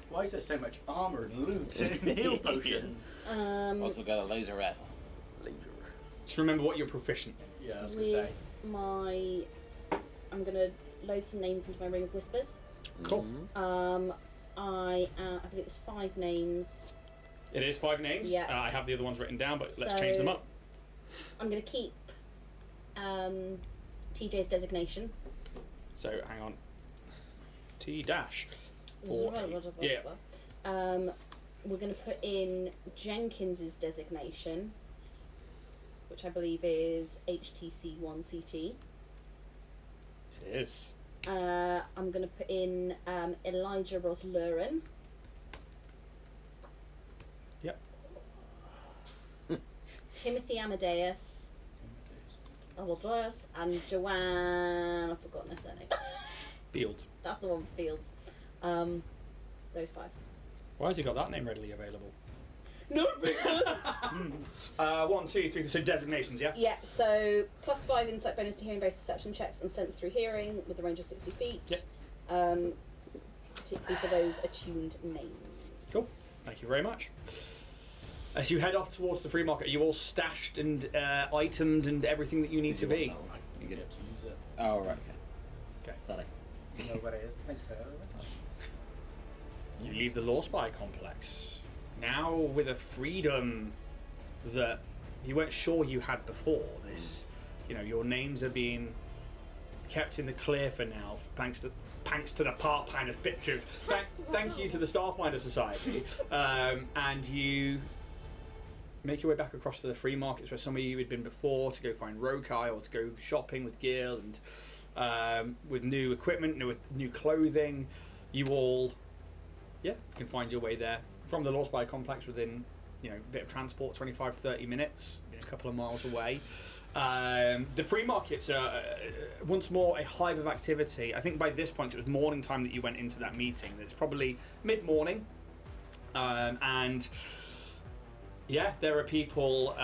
Why is there so much armour and loot and heal potions? Also got a laser rifle. Just remember what you're proficient in. Yeah, I was gonna say. I'm gonna load some names into my ring of whispers. Cool. I believe it's 5 names. It is 5 names. Yeah. I have the other ones written down, but let's So- change them up. I'm gonna keep TJ's designation. So hang on. T dash. 4. Yeah. We're gonna put in Jenkins's designation, which I believe is HTC1CT. It is. I'm gonna put in Elijah Rosluren. Yep. Timothy Amadeus. Amadeus and Joanne. I've forgotten her surname. Fields. That's the one with Fields. Those 5. Why has he got that name readily available? No. 1, 2, 3. So designations, yeah. Yeah. So +5 insight bonus to hearing-based perception checks and sense through hearing with a range of 60 feet. Yep. Particularly for those attuned names. Cool. Thank you very much. As you head off towards the free market, are you all stashed and itemed and everything that you need to be? You get it. To use it. Oh, right, okay. Okay. Sorry. You know what it is. Thank you very much. You leave the Law Spy complex now with a freedom that you weren't sure you had before. This, your names are being kept in the clear for now, thanks to the part kind of picture. Thank you to the Starfinder Society, and you make your way back across to the free markets where some of you had been before to go find Rokai or to go shopping with Gil and with new equipment, new clothing. You all, can find your way there from the Law Spy complex within, a bit of transport, 25-30 minutes, a couple of miles away. The free markets are once more a hive of activity. I think by this point it was morning time that you went into that meeting. It's probably mid-morning, and there are people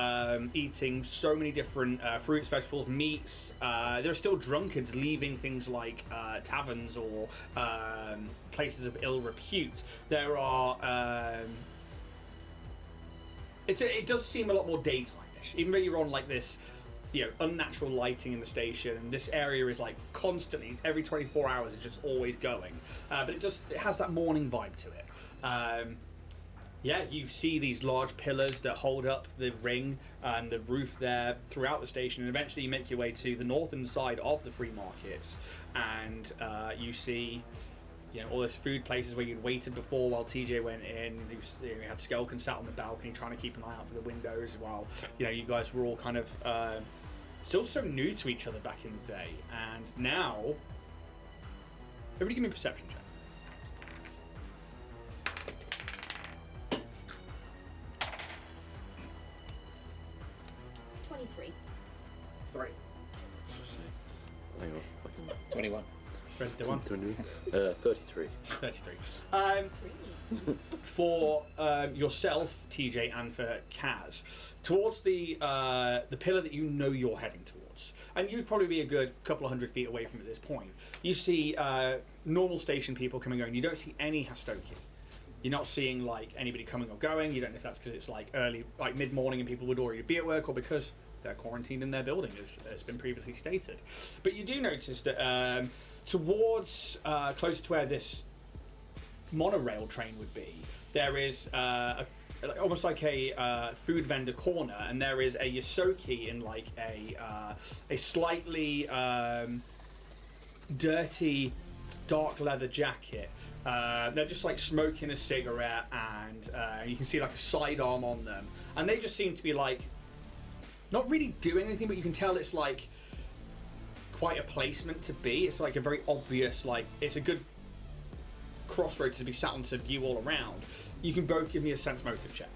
eating so many different fruits, vegetables, meats. There are still drunkards leaving things like taverns or places of ill repute. There are. It does seem a lot more daytime-ish, even though you're on like this, unnatural lighting in the station, and this area is like constantly, every 24 hours, it's just always going. But it has that morning vibe to it. You see these large pillars that hold up the ring and the roof there throughout the station, and eventually you make your way to the northern side of the free markets, and you see all those food places where you'd waited before while TJ went in. You had Skelkin sat on the balcony trying to keep an eye out for the windows while you guys were all kind of still so new to each other back in the day. And now, everybody give me a perception check. 23. 3. Hang on. 21. 21. 33. 33. For yourself, TJ, and for Kaz, towards the pillar that you're heading towards, and you'd probably be a good couple of 100 feet away from it at this point, you see normal station people coming and going. You don't see any Hastoki. You're not seeing like anybody coming or going. You don't know if that's because it's like early, like mid-morning, and people would already be at work, or because they're quarantined in their building, as has been previously stated. But you do notice that towards closer to where this monorail train would be, there is almost like a food vendor corner, and there is a Yosoki in like a slightly dirty dark leather jacket. They're just like smoking a cigarette, and you can see like a sidearm on them, and they just seem to be like not really doing anything, but you can tell it's like quite a placement to be. It's like a very obvious, like it's a good crossroads to be sat on to view all around. You can both give me a sense motive check.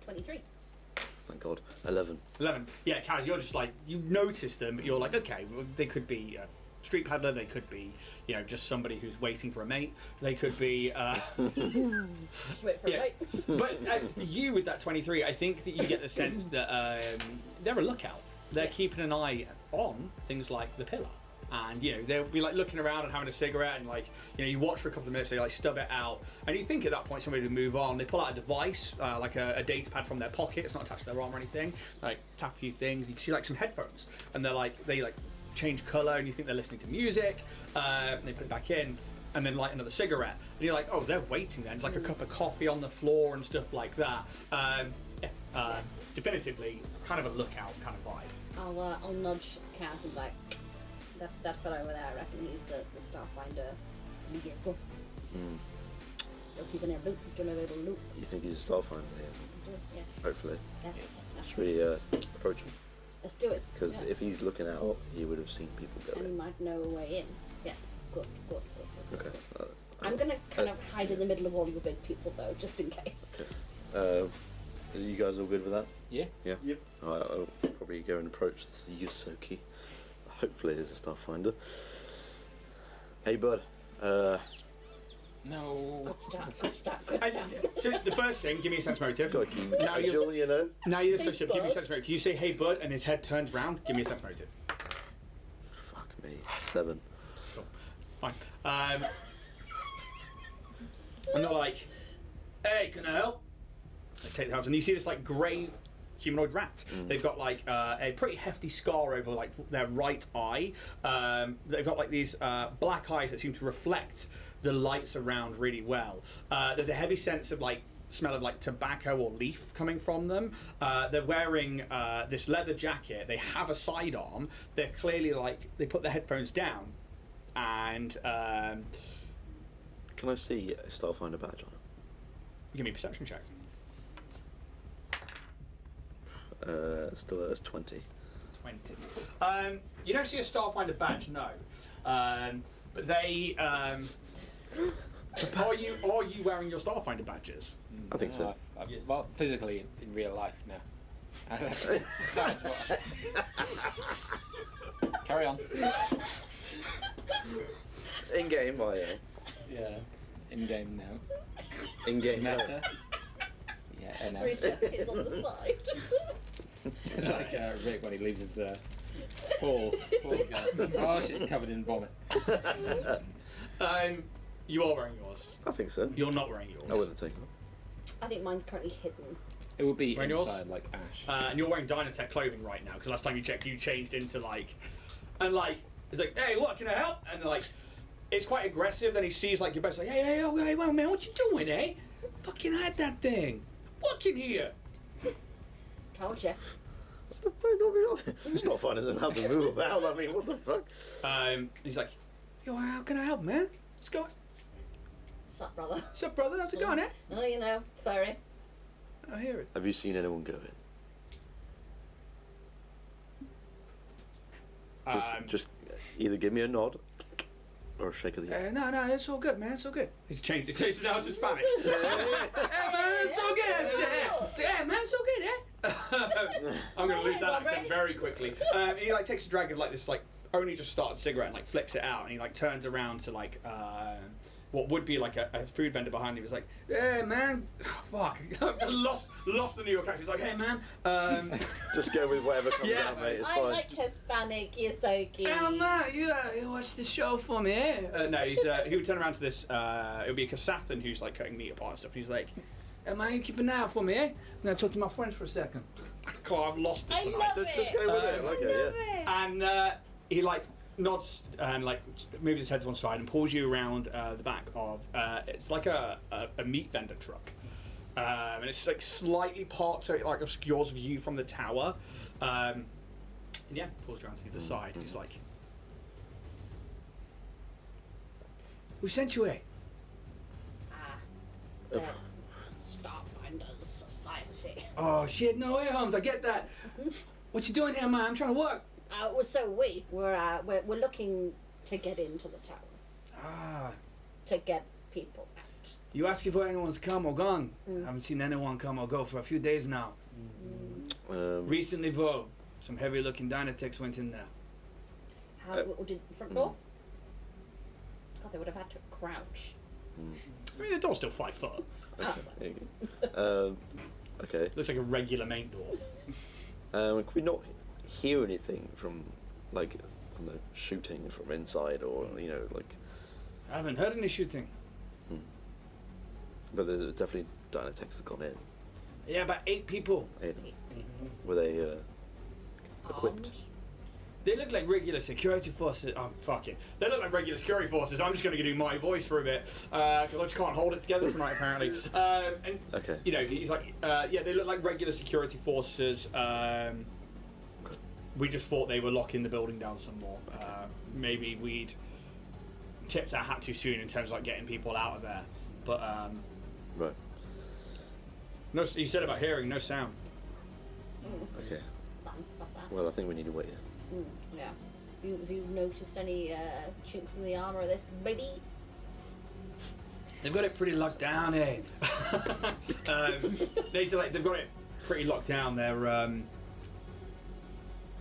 Thank God. 11. 11. Yeah, Kaz, you're just like, you notice them, but you're like, okay, well, they could be a street peddler, they could be, just somebody who's waiting for a mate, they could be... Just wait for a mate. But you, with that 23, I think that you get the sense that they're a lookout. They're keeping an eye on things like the pillar. and they'll be like looking around and having a cigarette, and like you watch for a couple of minutes, they like stub it out, and you think at that point somebody would move on. They pull out a device, like a data pad from their pocket. It's not attached to their arm or anything. Like tap a few things. You can see like some headphones, and they change color, and you think they're listening to music. And they put it back in, and then light another cigarette, and you're like, oh, they're waiting then. There's like a cup of coffee on the floor and stuff like that. Definitively kind of a lookout kind of vibe. I'll nudge Kaz and like, that fellow over there, I reckon he's the Starfinder liaison. Look, he's in a loop, he's doing a little loop. You think he's a Starfinder? Yeah. Hopefully. Yeah. Should we approach him? Let's do it. Because if he's looking out, he would have seen people go And he in. might know a way in. Yes. Good. Okay. I'm gonna kind of hide in the middle of all you big people though, just in case. Okay. Are you guys all good with that? Yeah. Yeah? Yep. Alright, I'll probably go and approach this Yusoki. Hopefully it is a Starfinder. Hey bud, No. Good start. So the first thing, give me a sense motive. got you Now you- casual, you know? Now you just Hey, go, give me a bud. sense motive. Can you say, hey bud, and his head turns round? Give me a sense motive. Fuck me. 7. Cool. Fine. And they're like, hey, can I help? They take the help, and you see this like grey humanoid rat. They've got like a pretty hefty scar over like their right eye. They've got like these black eyes that seem to reflect the lights around really well. There's a heavy sense of like smell of like tobacco or leaf coming from them. They're wearing this leather jacket. They have a sidearm. They're clearly like they put their headphones down, and Can I see a Starfinder badge on give me a perception check. it? Still at 20. 20. You don't see a Starfinder badge, no. But they. Are you wearing your Starfinder badges? I think so. Well, physically in real life, no. That's what. Carry on. In game, I am. Yeah. In game now. In game, no. Meta. Yeah, no. Reset is on the side. It's like Rick when he leaves his pool gun. Oh shit, covered in vomit. You are wearing yours. I think so. You're not wearing yours. I wouldn't take it. I think mine's currently hidden. It would be Wearing yours? inside like ash. And you're wearing Dynatech clothing right now, because last time you checked, you changed into like. And like, it's like, hey, what, can I help? And like, it's quite aggressive. Then he sees like your boat's like, hey, well, man, what you doing, eh? Fucking hide that thing. What in here? Told ya. What the fuck are we on? Starfinders doesn't have to move about. I mean, what the fuck? He's like, yo, how can I help, man? What's going? Sup, brother? What's up, brother? How's it going, eh? Oh, you know, furry. I hear it. Have you seen anyone go in? Just either give me a nod or a shake of the head. No, it's all good, man. It's all good. He's changed. It's now it's Spanish. Hey, man, it's all good. Yeah, man, it's all good, eh? I'm gonna lose that accent very quickly. And he like takes a drag of like this like only just started cigarette and like flicks it out, and he like turns around to like what would be like a food vendor behind him. He was like, hey man, fuck, lost the New York accent. He's like, hey man, Just go with whatever comes Yeah. out, mate. It's I fine. like Hispanic, you're so cute. oh man, you watch the show for me, eh? No, he would turn around to this. It would be a Kasathan who's like cutting meat apart and stuff. He's like, hey man, you keep an eye out for me, eh? I'm gonna talk to my friends for a second. God, I've lost it I tonight. love Just go with it. I Okay, love yeah. it. And he like nods and like moves his head to one side and pulls you around the back of it's like a meat vendor truck, and it's like slightly parked so it like obscures view from the tower. And yeah, pulls you around to the other side. He's like, "Who sent you here?" The Starfinders Society. Oh shit, no way, Holmes. I get that. What you doing here, man? I'm trying to work. So we're looking to get into the tower Ah, to get people out. you asking for anyone's come or gone? I haven't seen anyone come or go for a few days now. Recently, though, some heavy-looking Dynatechs went in there. How did front door? God, they would have had to crouch. I mean, the door's still 5 foot. Oh, There you go. Okay. Looks like a regular main door. Can we not hear anything from like shooting from inside, or like. I haven't heard any shooting. But there's definitely Dynatechs have gone in. Yeah, about 8 people. Were they equipped? Armed. They look like regular security forces. Oh, fuck it. They look like regular security forces. I'm just going to do my voice for a bit. Because I just can't hold it together tonight, apparently. And, Okay. he's like, yeah, they look like regular security forces. We just thought they were locking the building down some more. Maybe we'd tipped our hat too soon in terms of like getting people out of there. But, Right. no, you said about hearing, no sound. Okay. Fun, love that. Well, I think we need to wait here. Yeah. Have you noticed any chinks in the armour of this baby? They've got it pretty locked down, eh? They've got it pretty locked down. They're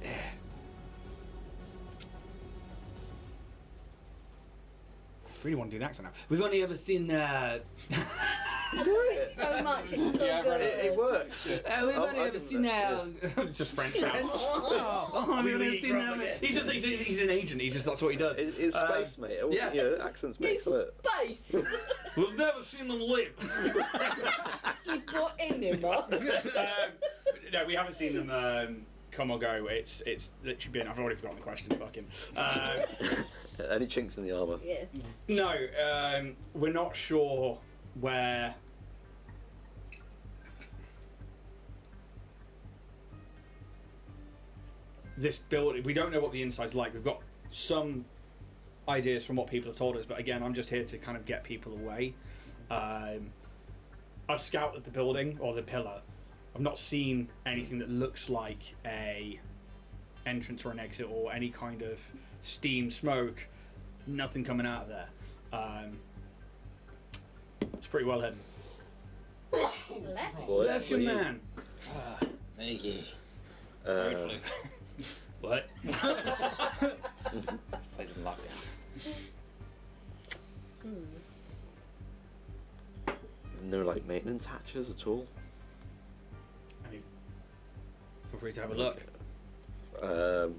yeah. Really want to do an accent now. We've only ever seen I love it so much. It's so good. It works. we've I'll only ever give seen them it's just French now. We've only seen them. He's an agent. That's what he does. It's space, mate. yeah. Accents make It's it. space. We've never seen them live. You put in him, Mark. No, we haven't seen them come or go. It's literally been. I've already forgotten the question. Fucking. Any chinks in the armour? Yeah. No, we're not sure where. This building, we don't know what the inside's like. We've got some ideas from what people have told us, but again, I'm just here to kind of get people away. I've scouted the building or the pillar. I've not seen anything that looks like a entrance or an exit or any kind of steam, smoke. Nothing coming out of there. It's pretty well hidden. Bless you, man. Thank you. Uh, What? This place is locked down. no, like maintenance hatches at all. I mean, feel free to have a look. After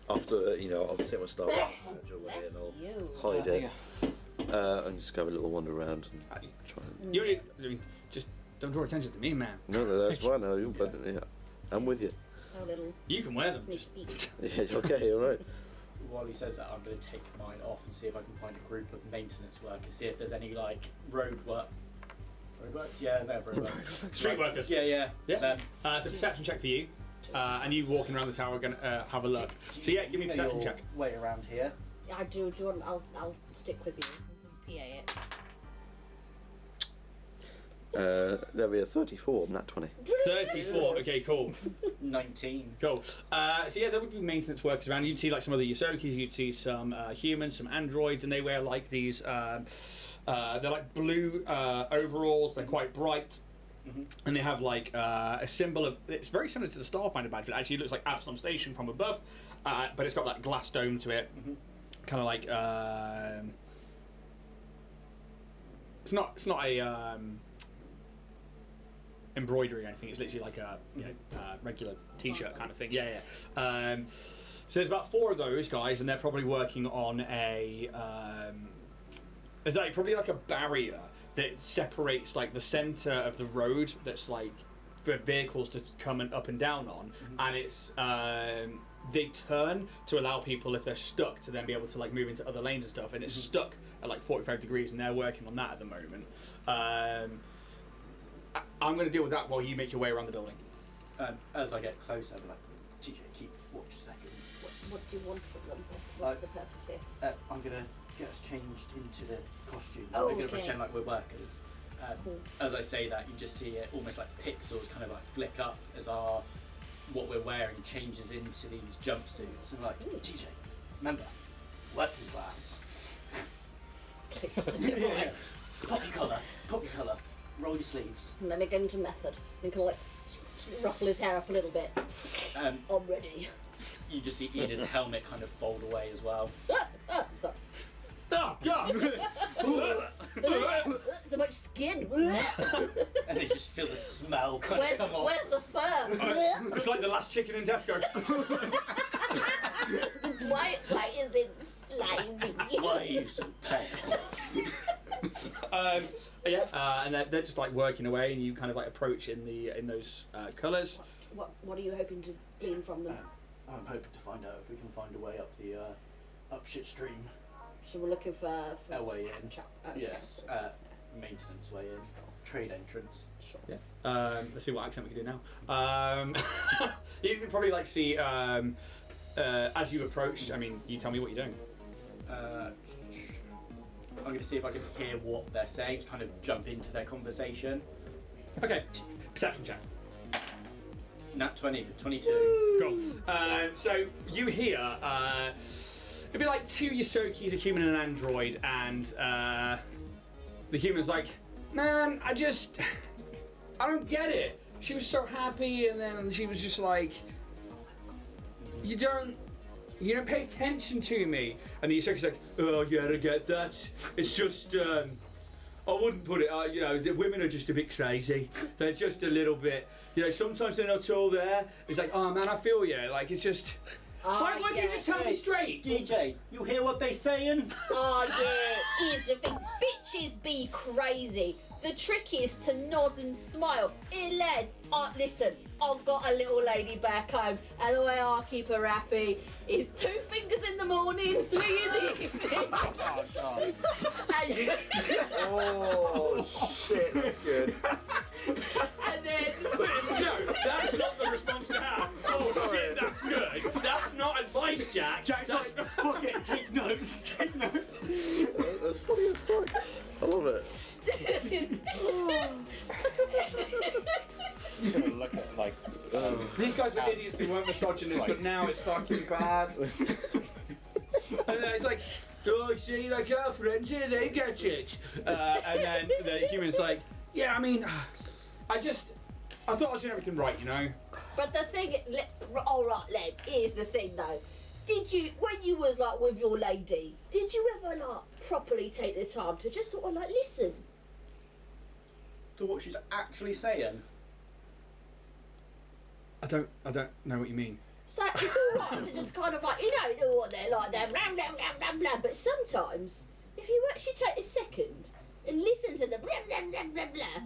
I'll take my Starfinder Actual away Bless and I'll you. hide it. And just go have a little wander around and try. And... You just don't draw attention to me, man. No, that's fine. No, but yeah, I'm with you. Our little You can wear them. sneak Just peek. Yeah, okay, all right. While he says that, I'm going to take mine off and see if I can find a group of maintenance workers, see if there's any like road work. Roadworks? Yeah, they have roadworks. street workers. Yeah. Yeah. Them. It's a perception check for you, and you walking around the tower, gonna have a look. So yeah, give me a perception your check. way around here. I do. Do you want? I'll stick with you. PA it. There'll be a 34 on that 20. 34. Okay, cool. 19. Cool. So yeah, there would be maintenance workers around. You'd see like some other Yosokis, you'd see some humans, some androids, and they wear like these. They're like blue overalls. They're quite bright, and they have like a symbol of. It's very similar to the Starfinder badge, but actually it looks like Absalom Station from above, but it's got that glass dome to it, kind of like. It's not a. Embroidery or anything. It's literally like a regular T-shirt kind of thing. Yeah. So there's about 4 of those guys, and they're probably working on a. There's like probably like a barrier that separates like the center of the road that's like for vehicles to come up and down on, and it's they turn to allow people if they're stuck to then be able to like move into other lanes and stuff, and it's stuck at like 45 degrees, and they're working on that at the moment. I'm going to deal with that while you make your way around the building. As I get closer, I'm like, TJ, watch a second. What do you want from them? What's the purpose here? I'm going to get us changed into the costumes. Oh, we're going to okay. pretend like we're workers. Cool. As I say that, you just see it almost like pixels kind of like flick up as what we're wearing changes into these jumpsuits. And I'm like, TJ, remember, working class. Yeah. Pop your colour. Roll your sleeves. Let me get into method. And kind of like ruffle his hair up a little bit. I'm ready. You just see Ida's helmet kind of fold away as well. Sorry. Oh God! So much skin. And they just feel the smell kind of come off. Where's the fur? It's like the last chicken in Tesco. The white light is in slimy. Why are you so pale? And they're just like working away, and you kind of like approach in those colours. What are you hoping to glean from them? I'm hoping to find out if we can find a way up the up shit stream. So we're looking for A way in. okay. Yes. Maintenance way in. Trade entrance. Sure. Yeah. Let's see what accent we can do now. You can probably like see as you approached. I mean, you tell me what you're doing. I'm going to see if I can hear what they're saying to kind of jump into their conversation. Okay. Perception check. Nat 20 for 22. Cool. So you hear it'd be like two Yosokis, a human and an android, and the human's like, man, I don't get it. She was so happy, and then she was just like, you don't pay attention to me. And the Yosoki's like, oh yeah, I get that. It's just I wouldn't put it out, the women are just a bit crazy. They're just a little bit, sometimes they're not all there. It's like, oh man, I feel you. Like, it's just, why can't you just tell me straight? DJ, you hear what they saying? Oh yeah, here's the thing. Bitches be crazy. The trick is to nod and smile. Hey lads, listen, I've got a little lady back home, and the way I keep her happy is 2 fingers in the morning, 3 in the evening. Oh, God. Oh shit, that's good. And then No, that's not the response to have. Oh shit, that's good. That's not advice, Jack. Jack's like, fuck it, take notes, take notes. That's funny as fuck. I love it. Look at like These guys were idiots who weren't misogynist, but now it's fucking bad. And then it's like, oh, see, like our friends here, they get it. And then the human's like, yeah, I mean, I thought I was doing everything right, But the thing, alright Len, here's the thing though. Did you, when you was like with your lady, did you ever like properly take the time to just sort of like listen? To what she's actually saying? I don't know what you mean. So it's alright to just kind of like, know what they're like, they're blah blah blah blah blah, but sometimes, if you actually take a second and listen to the blah blah blah blah blah,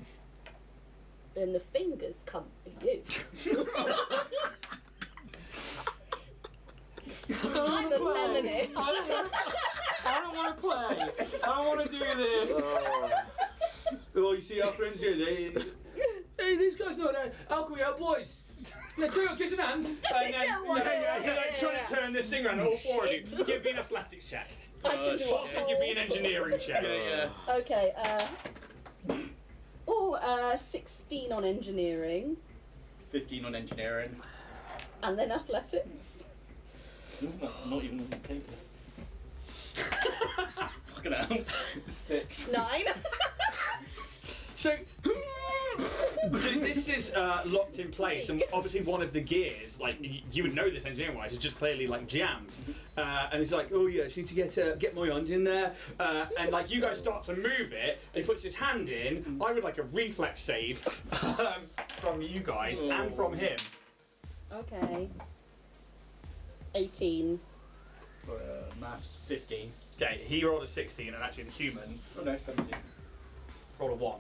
then the fingers come for you. I'm a feminist. I don't want to play. I don't want to do this. Oh, you see our friends here, hey, these guys know that. How can we help, boys? Yeah, take a kiss in hand. And then, trying to turn this thing around, all 4 of you. Give me an athletics check. I can do Also, it. give me an engineering check. Yeah. Okay, 16 on engineering, 15 on engineering. and then athletics. That's not even on the paper. Fucking hell. 6. 9. So this is locked in place, and obviously one of the gears, like you would know this engineering-wise, is just clearly like jammed, and it's like, oh yeah, I just need to get my hand in there, and like you guys start to move it, and he puts his hand in. I would like a reflex save from you guys and from him. Okay. 18. Maths, 15. Okay, he rolled a 16, and actually the human Oh no, 17. rolled a 1.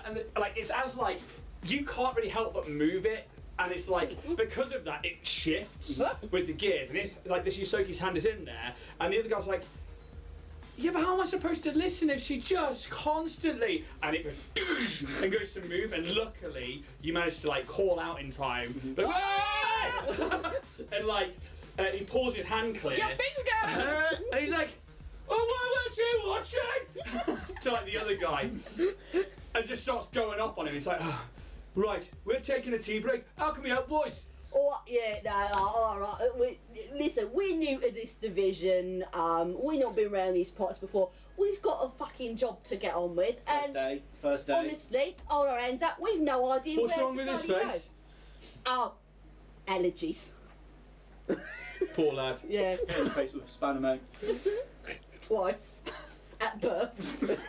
And like it's as like you can't really help but move it, and it's like because of that it shifts with the gears, and it's like this Yosoki's hand is in there, and the other guy's like, yeah, but how am I supposed to listen if she just constantly, and it goes and goes to move, and luckily you manage to like call out in time, like, and like he pulls his hand clear, Your fingers! and he's like, oh, why weren't you watching? To like the other guy. And just starts going off on him. He's like, oh, right, we're taking a tea break. How can we help, boys? Oh, yeah, no, all right. Listen, we're new to this division. We've not been around these parts before. We've got a fucking job to get on with. First day. Honestly, hold our hands up. We've no idea What's where wrong to with his bloody go. face? Oh, allergies. Poor lad. Yeah, Hit in the face with a spanner, mate. twice at birth.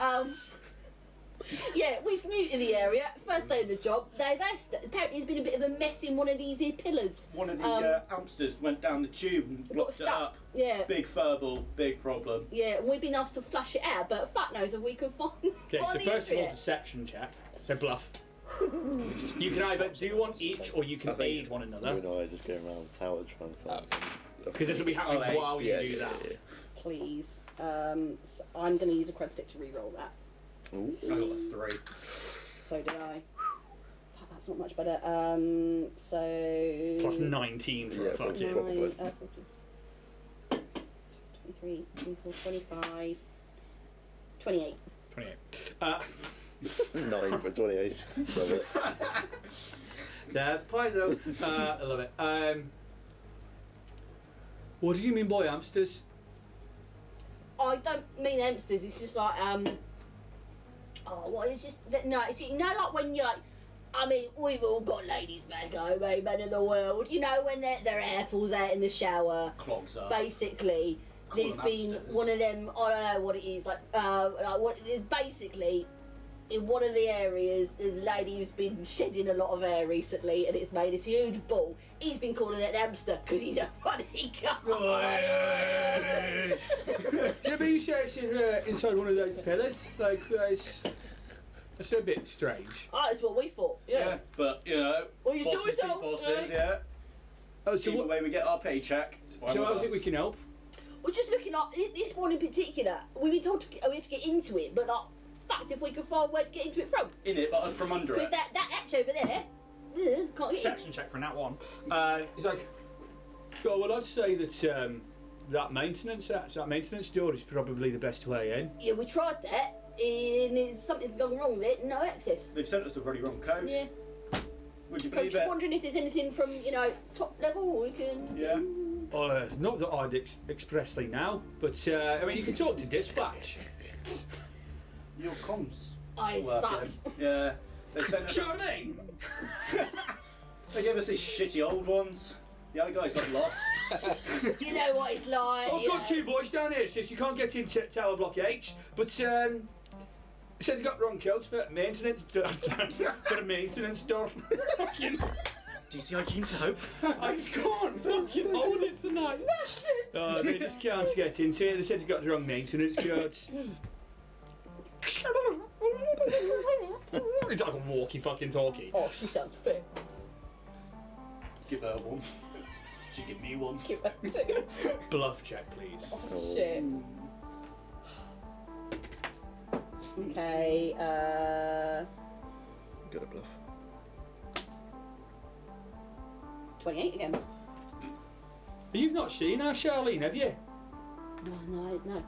Yeah, we're new to the area. First day of the job, they've asked. Apparently, there's been a bit of a mess in one of these here pillars. One of the Amsters went down the tube and blocked it up. Yeah. Big furball, big problem. Yeah, and we've been asked to flush it out, but fuck knows if we can find. Okay, so first of all, deception check. So bluff. You can either do one each, or you can aid one another. You and I are just going around the tower trying to find something. Because this will be happening while you do that. Yeah. Please. So I'm going to use a cred stick to re-roll that. Ooh. I got a 3. So did I. Fuck, that's not much better. So. Plus 19 for a fucking. 9, 23, 24, 25, 28. 28. 9 for 28. Love it. That's Paizo. I love it. What do you mean by hamsters? I don't mean hamsters, it's just like, it's just, no, it's, you know, like when you're like, I mean, we've all got ladies back home, eh, men of the world, you know, when their hair falls out in the shower. Clogs up. Basically, Call there's them been hamsters. one of them, I don't know what it is, like what it is basically, in one of the areas, there's a lady who's been shedding a lot of hair recently, and it's made this huge ball. He's been calling it an hamster because he's a funny guy. Yeah, but you say it's inside one of those pillars. Like, it's a bit strange. Oh, that's what we thought. Yeah, Yeah. but you know, Well, you bosses still be don't, bosses, yeah. yeah. Oh, so Either what? way we get our paycheck. it's fine So with how is it us. we can help? We're just looking at this one in particular. We've been told we have to get into it, but not fact if we can find where to get into it from. In it, but from under Because it. that hatch over there, can't get in. Perception check for that one. He's like, oh, well, I'd say that that maintenance door is probably the best way in. Yeah, we tried that, and something's gone wrong with it. No access. They've sent us the bloody wrong code. Yeah. Would you So believe just it? wondering if there's anything from top level we can. Yeah. Not that I'd expressly now, but I mean, you can talk to dispatch. Your comms. Oh, it's working. fucked. Yeah. They sent us. Charlie! They gave us these shitty old ones. The other guys got lost. You know what it's like. I've you got know. 2 boys down here, sis. You can't get into Tower Block H, but it said they got the wrong codes for maintenance. For a maintenance door. Fucking. DCIG hope. I can't fucking hold it tonight. They just can't get into it. They said they got the wrong maintenance codes. It's like a walkie fucking talkie. Oh, she sounds fair. Give her one. She give me one. Give her two. Bluff check, please. Oh, shit. Okay, Good at bluff. 28 again. You've not seen her, Charlene, have you? No.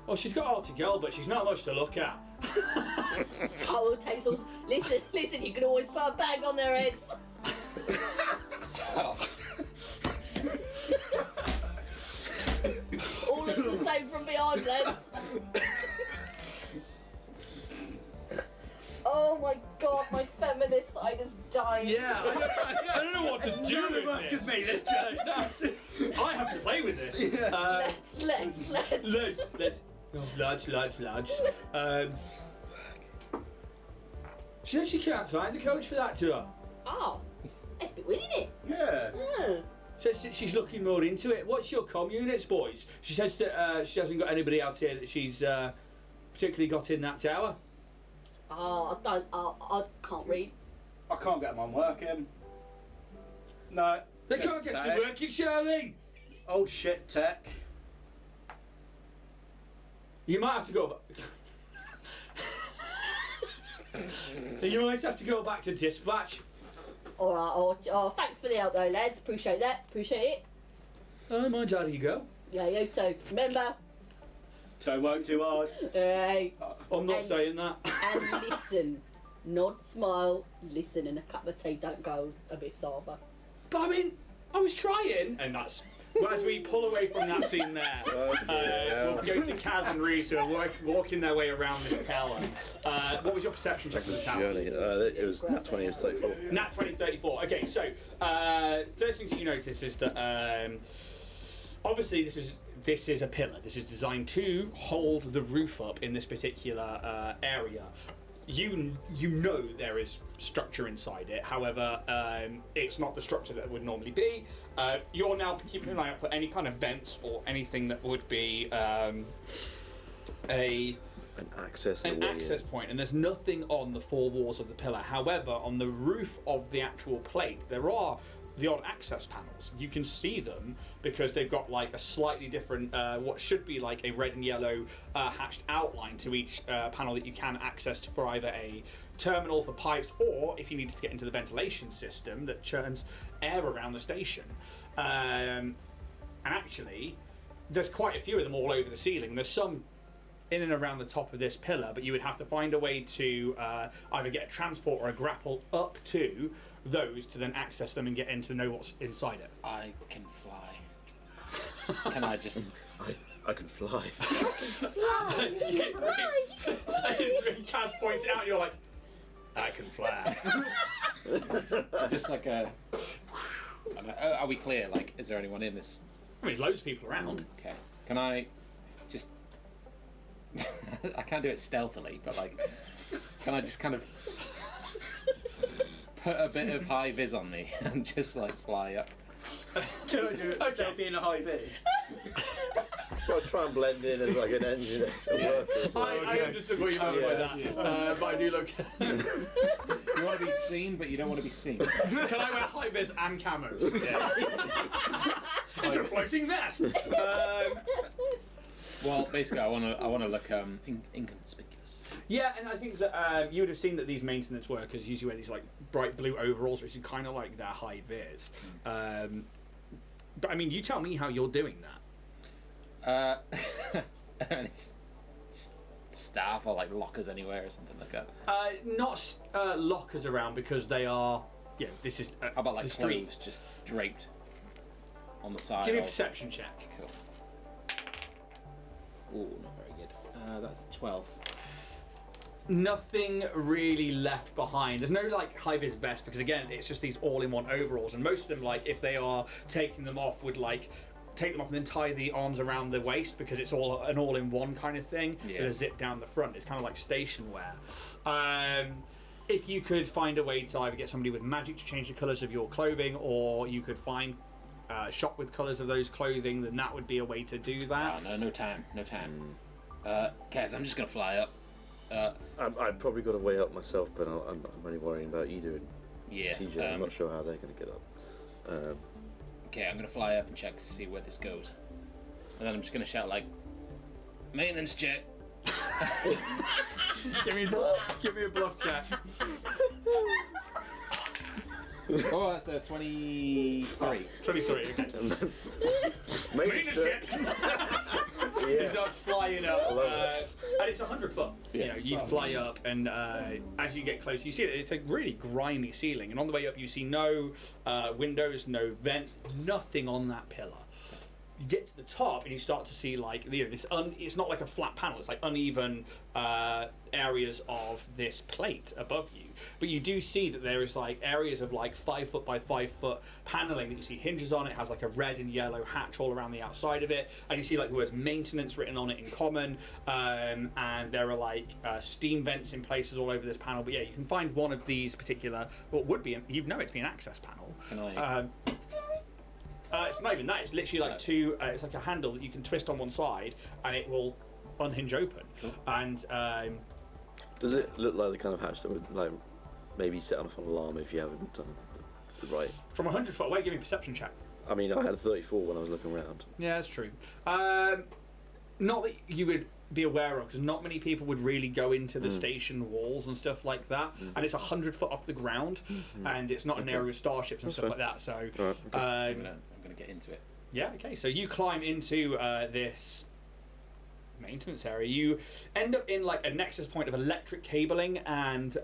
Oh, she's got all to go, but she's not much to look at. I will take those. Listen, you can always put a bag on their heads. All looks the same from behind, lads. Oh my god, my feminist side is dying. Yeah, I don't know what to do None with of us this. could make this joke. I have to play with this. Lads. She says she can't find the codes for that tour. Oh, that's a bit weird, isn't it? Yeah. Oh. Says that she's looking more into it. What's your comm units, boys? She says that she hasn't got anybody else here that she's particularly got in that tower. Oh, I can't read. I can't get mine working. No. They can't get some working, Charlie. Old shit tech. You might have to go back. You might have to go back to dispatch. Alright, oh, thanks for the help though, lads. Appreciate that. Appreciate it. Oh, mind how you go. Yeah, you too. Remember, Don't work too hard. hey, I'm not And- saying that. and listen. Nod, smile, listen, and a cup of tea don't go a bit sober. But I mean, I was trying, and that's. Well, as we pull away from that scene there, we'll go to Kaz and Reese who are walking their way around this tower. What was your perception check for the tower? Surely, it was nat 20, it was 34. Nat 20, 34. Okay, so first thing that you notice is that obviously this is this is a pillar. This is designed to hold the roof up in this particular area. You know there is structure inside it. However, it's not the structure that it would normally be. You're now keeping an eye out for any kind of vents or anything that would be an access point, and there's nothing on the four walls of the pillar. However, on the roof of the actual plate, there are the odd access panels. You can see them because they've got like a slightly different, what should be like a red and yellow hatched outline to each panel that you can access for either a terminal for pipes, or if you needed to get into the ventilation system that churns air around the station. And actually, there's quite a few of them all over the ceiling. There's some in and around the top of this pillar, but you would have to find a way to either get a transport or a grapple up to those to then access them and get in to know what's inside it. I can fly. Can I just... I can fly. Fly! You can fly! You can fly! Kaz points out and you're like, I can fly. Just like a... Are we clear? Like, is there anyone in this? I mean, there's loads of people around. Okay. Can I just... I can't do it stealthily, but like... Can I just kind of... put a bit of high vis on me and just like fly up? Can I do it stealthy in a high vis? I'll try and blend in as like an engine. I understood what you meant by that, but I do look... You want to be seen, but you don't want to be seen. Can I wear high vis and camos? Yeah. It's a floating vest! Well, basically, I want to look inconspicuous. Yeah, and I think that you would have seen that these maintenance workers usually wear these like bright blue overalls, which is kind of like their high vis. But I mean, you tell me how you're doing that. Any staff or like lockers anywhere or something like that? Not lockers around, because they are. Yeah, this is. How about like the street. clothes just draped on the side? Give me a perception check. Cool. Ooh, not very good. That's a 12. Nothing really left behind. There's no like high vis vest, because again, it's just these all-in-one overalls, and most of them, like if they are taking them off, would like take them off and then tie the arms around the waist, because it's all an all-in-one kind of thing with a zip down the front. It's kind of like station wear. If you could find a way to either get somebody with magic to change the colours of your clothing, or you could find shop with colours of those clothing, then that would be a way to do that. No time. Kaz, I'm just gonna fly up. I've probably got to weigh up myself, but I'm only worrying about Edu and TJ. I'm not sure how they're going to get up. Okay, I'm going to fly up and check to see where this goes. And then I'm just going to shout like, maintenance jet. Give me a bluff check. Oh, that's a 23. 23, okay. Maintenance jet! He starts flying up, and it's 100 foot. You know, you fly up, and as you get close, you see it. It's a really grimy ceiling, and on the way up, you see no windows, no vents, nothing on that pillar. You get to the top, and you start to see like this. It's not like a flat panel. It's like uneven areas of this plate above you. But you do see that there is like areas of like 5 foot by 5 foot paneling that you see hinges on. It has like a red and yellow hatch all around the outside of it, and you see like the words maintenance written on it in common. And there are like steam vents in places all over this panel. But yeah, you can find one of these particular, what would be, you know, it to be an access panel. Can I? It's not even that. It's literally like two. It's like a handle that you can twist on one side, and it will unhinge open. And does it look like the kind of hatch that would like maybe set off an alarm if you haven't done the right? From 100 foot away, give me a perception check. I mean, I had a 34 when I was looking around. Yeah, that's true. Not that you would be aware of, because not many people would really go into the station walls and stuff like that, and it's 100 foot off the ground, and it's not an area with starships and stuff like that. So I'm gonna get into it. Yeah, okay. So you climb into this maintenance area. You end up in like a nexus point of electric cabling and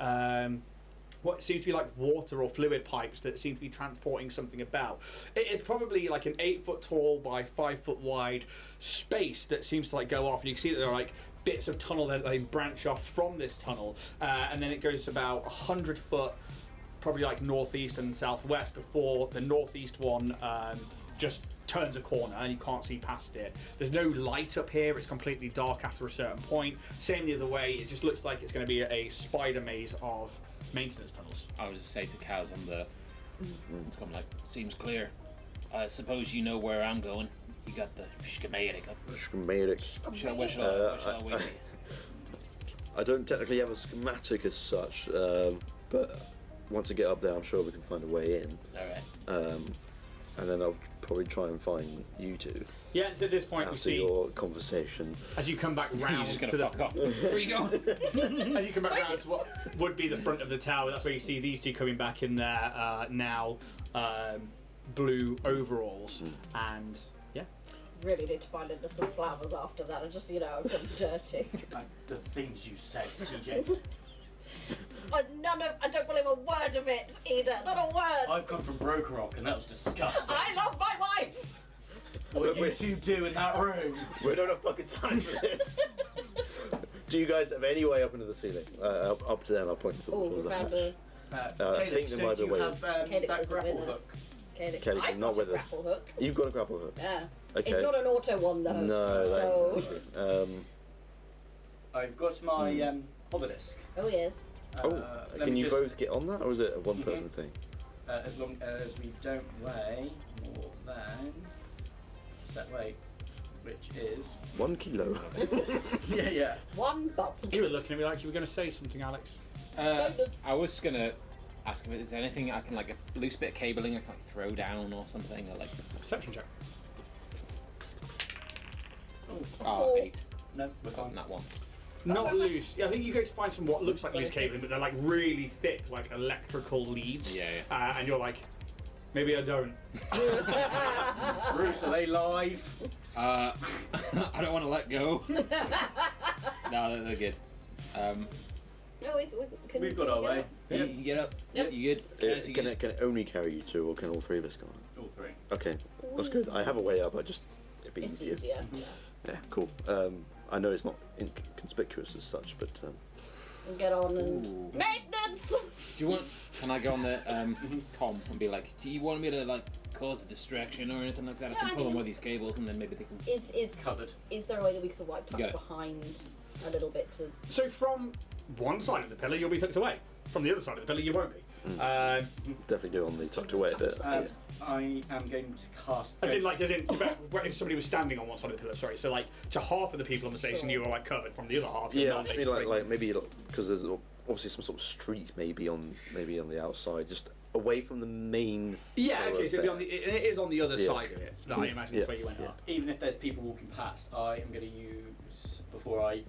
what seems to be like water or fluid pipes that seem to be transporting something about. It is probably like an 8 foot tall by 5 foot wide space that seems to like go off, and you can see that there are like bits of tunnel that they branch off from this tunnel, and then it goes about 100 foot, probably like northeast and southwest, before the northeast one just turns a corner and you can't see past it. There's no light up here, it's completely dark after a certain point. Same the other way, it just looks like it's going to be a spider maze of maintenance tunnels. I would just say to Kaz on the... It's going like, seems clear. I suppose you know where I'm going. You got the schematic up. Schematic. Where shall I wait? I don't technically have a schematic as such, but once I get up there, I'm sure we can find a way in. Alright. And then I'll probably try and find you two. Yeah, and at this point we after see, your conversation. as you come back round You're just to gonna the fuck off. Where are you going? as you come back round to what would be the front of the tower, that's where you see these two coming back in their now blue overalls, and yeah. Really need to buy Linda some flowers after that. I just, I'm dirty. The things you said, TJ. I don't believe a word of it, Eda. Not a word. I've come from Broken Rock and that was disgusting. I love my wife. What you two do in that room? We don't have fucking time for this. Do you guys have any way up into the ceiling? Up to there, and I'll point to the Oh, towards we the found hatch. Caleb, I think there don't might be a you way. have Caleb that isn't grapple with hook? us. Caleb, Caleb's I've not got a with us. grapple hook. You've got a grapple hook. Yeah. Okay. It's not an auto one though. No, So. I've got my obelisk. Oh yes. Let can me you just- both get on that, or is it a one-person thing? As long as we don't weigh more than set weight, which is 1 kilo. yeah. One bump. You were looking at me like you were going to say something, Alex. I was gonna ask if there's anything I can, like a loose bit of cabling I can like, throw down or something, or like... Perception check. Oh, 8. No, we're Got fine. that one. Not loose. Yeah, I think you go to find some what looks like loose cabling, but they're like really thick, like electrical leads. Yeah. And you're like, maybe I don't. Bruce, are they live? I don't want to let go. No, they're good. No, we can. We've got our way. You get up. Yep. You good? Yes, you Can good? it only carry you two, or can all three of us go on? All three. Okay, that's good. I have a way up. It'd be It's easier. easier. Yeah. Yeah, cool. I know it's not inconspicuous as such, but And get on and Ooh. maintenance. Do you want? Can I go on the com and be like, do you want me to like cause a distraction or anything like that? I Yeah, can I pull them can- with these cables and then maybe they can. Is Covered. there a way that we can sort of like You got tuck it. behind a little bit to? So from one side of the pillar, you'll be tucked away. From the other side of the pillar, you won't be. definitely do on the tucked away bit. And I am going to cast. As in, Ghost- if somebody was standing on one side of the pillar, sorry. So, like, to half of the people on the station, Sure. you were, like, covered. From the other half, you're Yeah, I not, just mean basically. like maybe because there's obviously some sort of street maybe on the outside, just away from the main. Yeah, okay, so it'd be on thoroughfare. it is on the other Yeah. side of it. No, I imagine that's where you went Yeah. up. Even if there's people walking past, I am going to use, before I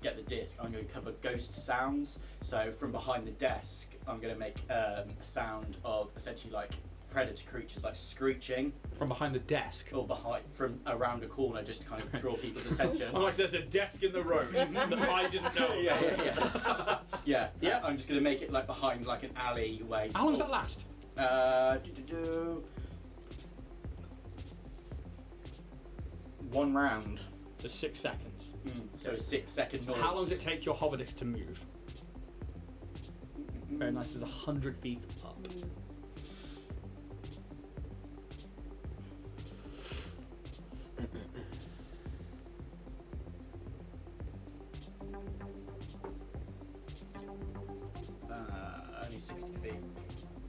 get the disc, I'm going to cover ghost sounds. So from behind the desk, I'm going to make a sound of essentially like predator creatures, like screeching, From behind the desk. or behind from around a corner, just to kind of draw people's attention. I'm like, there's a desk in the road that I didn't know. Yeah. I'm just going to make it like behind like an alleyway. How long does that last? One round. So 6 seconds. So a 6-second noise. How long does it take your hover disc to move? Very nice. There's 100 feet up. Only 60 feet.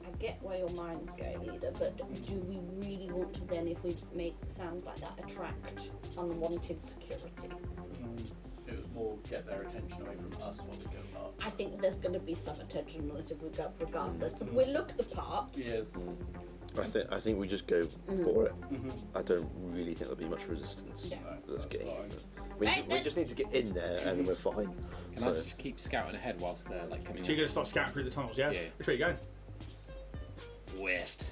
I get where your mind's going, Eda, but do we really want to then, if we make sounds like that, attract unwanted security? It was more get their attention away from us while we go up. I think there's going to be some attention on us if we go up regardless, but we look the part. Yes. I think we just go for it. Mm-hmm. I don't really think there'll be much resistance. Yeah. Let's That's get in. fine. We just need to get in there and then we're fine. Can I just keep scouting ahead whilst they're like coming So you're up? going to start scouting through the tunnels, yeah? Yeah. Which way are you going? West.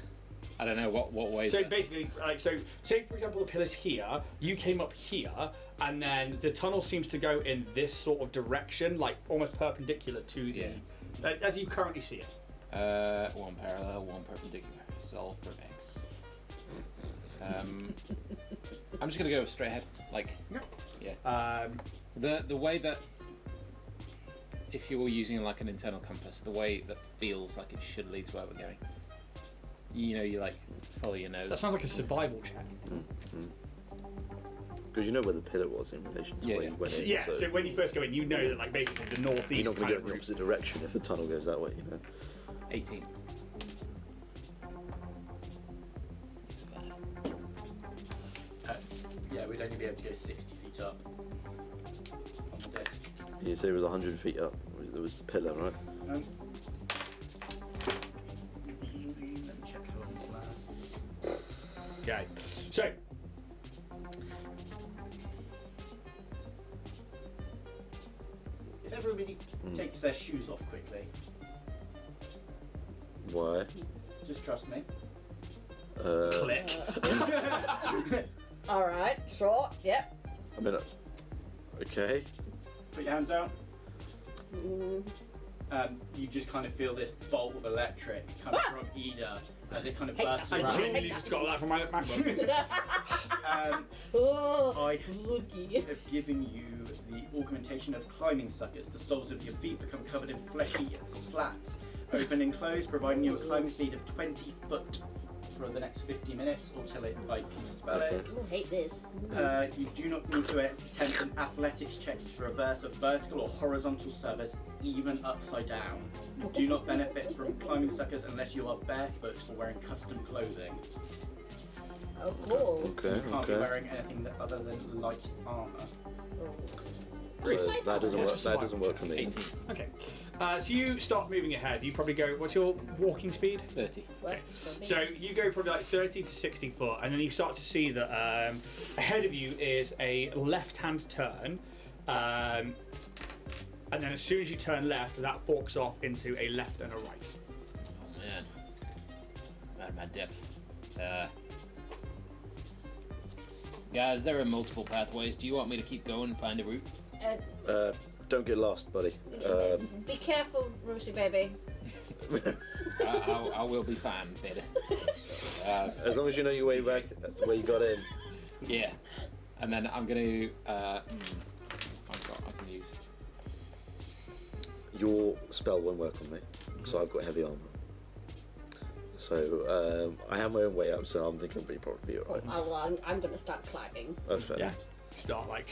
I don't know what way. So basically, like, so say for example the pillar's here, you came up here, and then the tunnel seems to go in this sort of direction, like almost perpendicular to the, as you currently see it. One parallel, one perpendicular. Solve for X. I'm just gonna go straight ahead. Like, yeah. The way that, if you were using like an internal compass, the way that feels like it should lead to where we're going. You know, you like follow your nose. That sounds like a survival check. Because you know where the pillar was in relation to where you went in. Yeah, so when you first go in, you know that like basically the you're northeast not going kind to go of in the route. opposite direction if the tunnel goes that way, you know. 18. Yeah, we'd only be able to go 60 feet up on the disc. You say it was 100 feet up. There was the pillar, right? Let me check how long this lasts. Okay, so If everybody takes their shoes off quickly, Why? just trust me. click. All right, sure, yep. I mean, okay. Put your hands out. Mm. You just kind of feel this bolt of electric coming from Ida as it kind of Hey, bursts I around. genuinely just got that from my MacBook. Oh, I spooky. have given you the augmentation of climbing suckers. The soles of your feet become covered in fleshy slats, open and close, providing you a climbing speed of 20 foot for the next 50 minutes or till it can dispel it. I hate this. You do not need to attempt an athletics check to traverse a vertical or horizontal surface, even upside down. You do not benefit from climbing suckers unless you are barefoot or wearing custom clothing. Oh, cool. Okay, You can't be okay. wearing anything other than light armour. So that doesn't work. Just That doesn't work for me. 18. Okay, so you start moving ahead. You probably go. What's your walking speed? 30. Okay. So you go probably like 30 to 60 foot, and then you start to see that ahead of you is a left-hand turn, and then as soon as you turn left, that forks off into a left and a right. Oh man. I'm out of my depth. Guys, there are multiple pathways. Do you want me to keep going and find a route? Don't get lost, buddy. Be careful, Roosy baby. I will be fine, baby. As long as you know your way back, that's the way you got in. Yeah. And then I'm going to... I can use... Your spell won't work on me, so I've got heavy armor. So I have my own way up, so I'm thinking it'll be probably alright. Oh, well, I'm going to start climbing. That's fair. Yeah. Start like.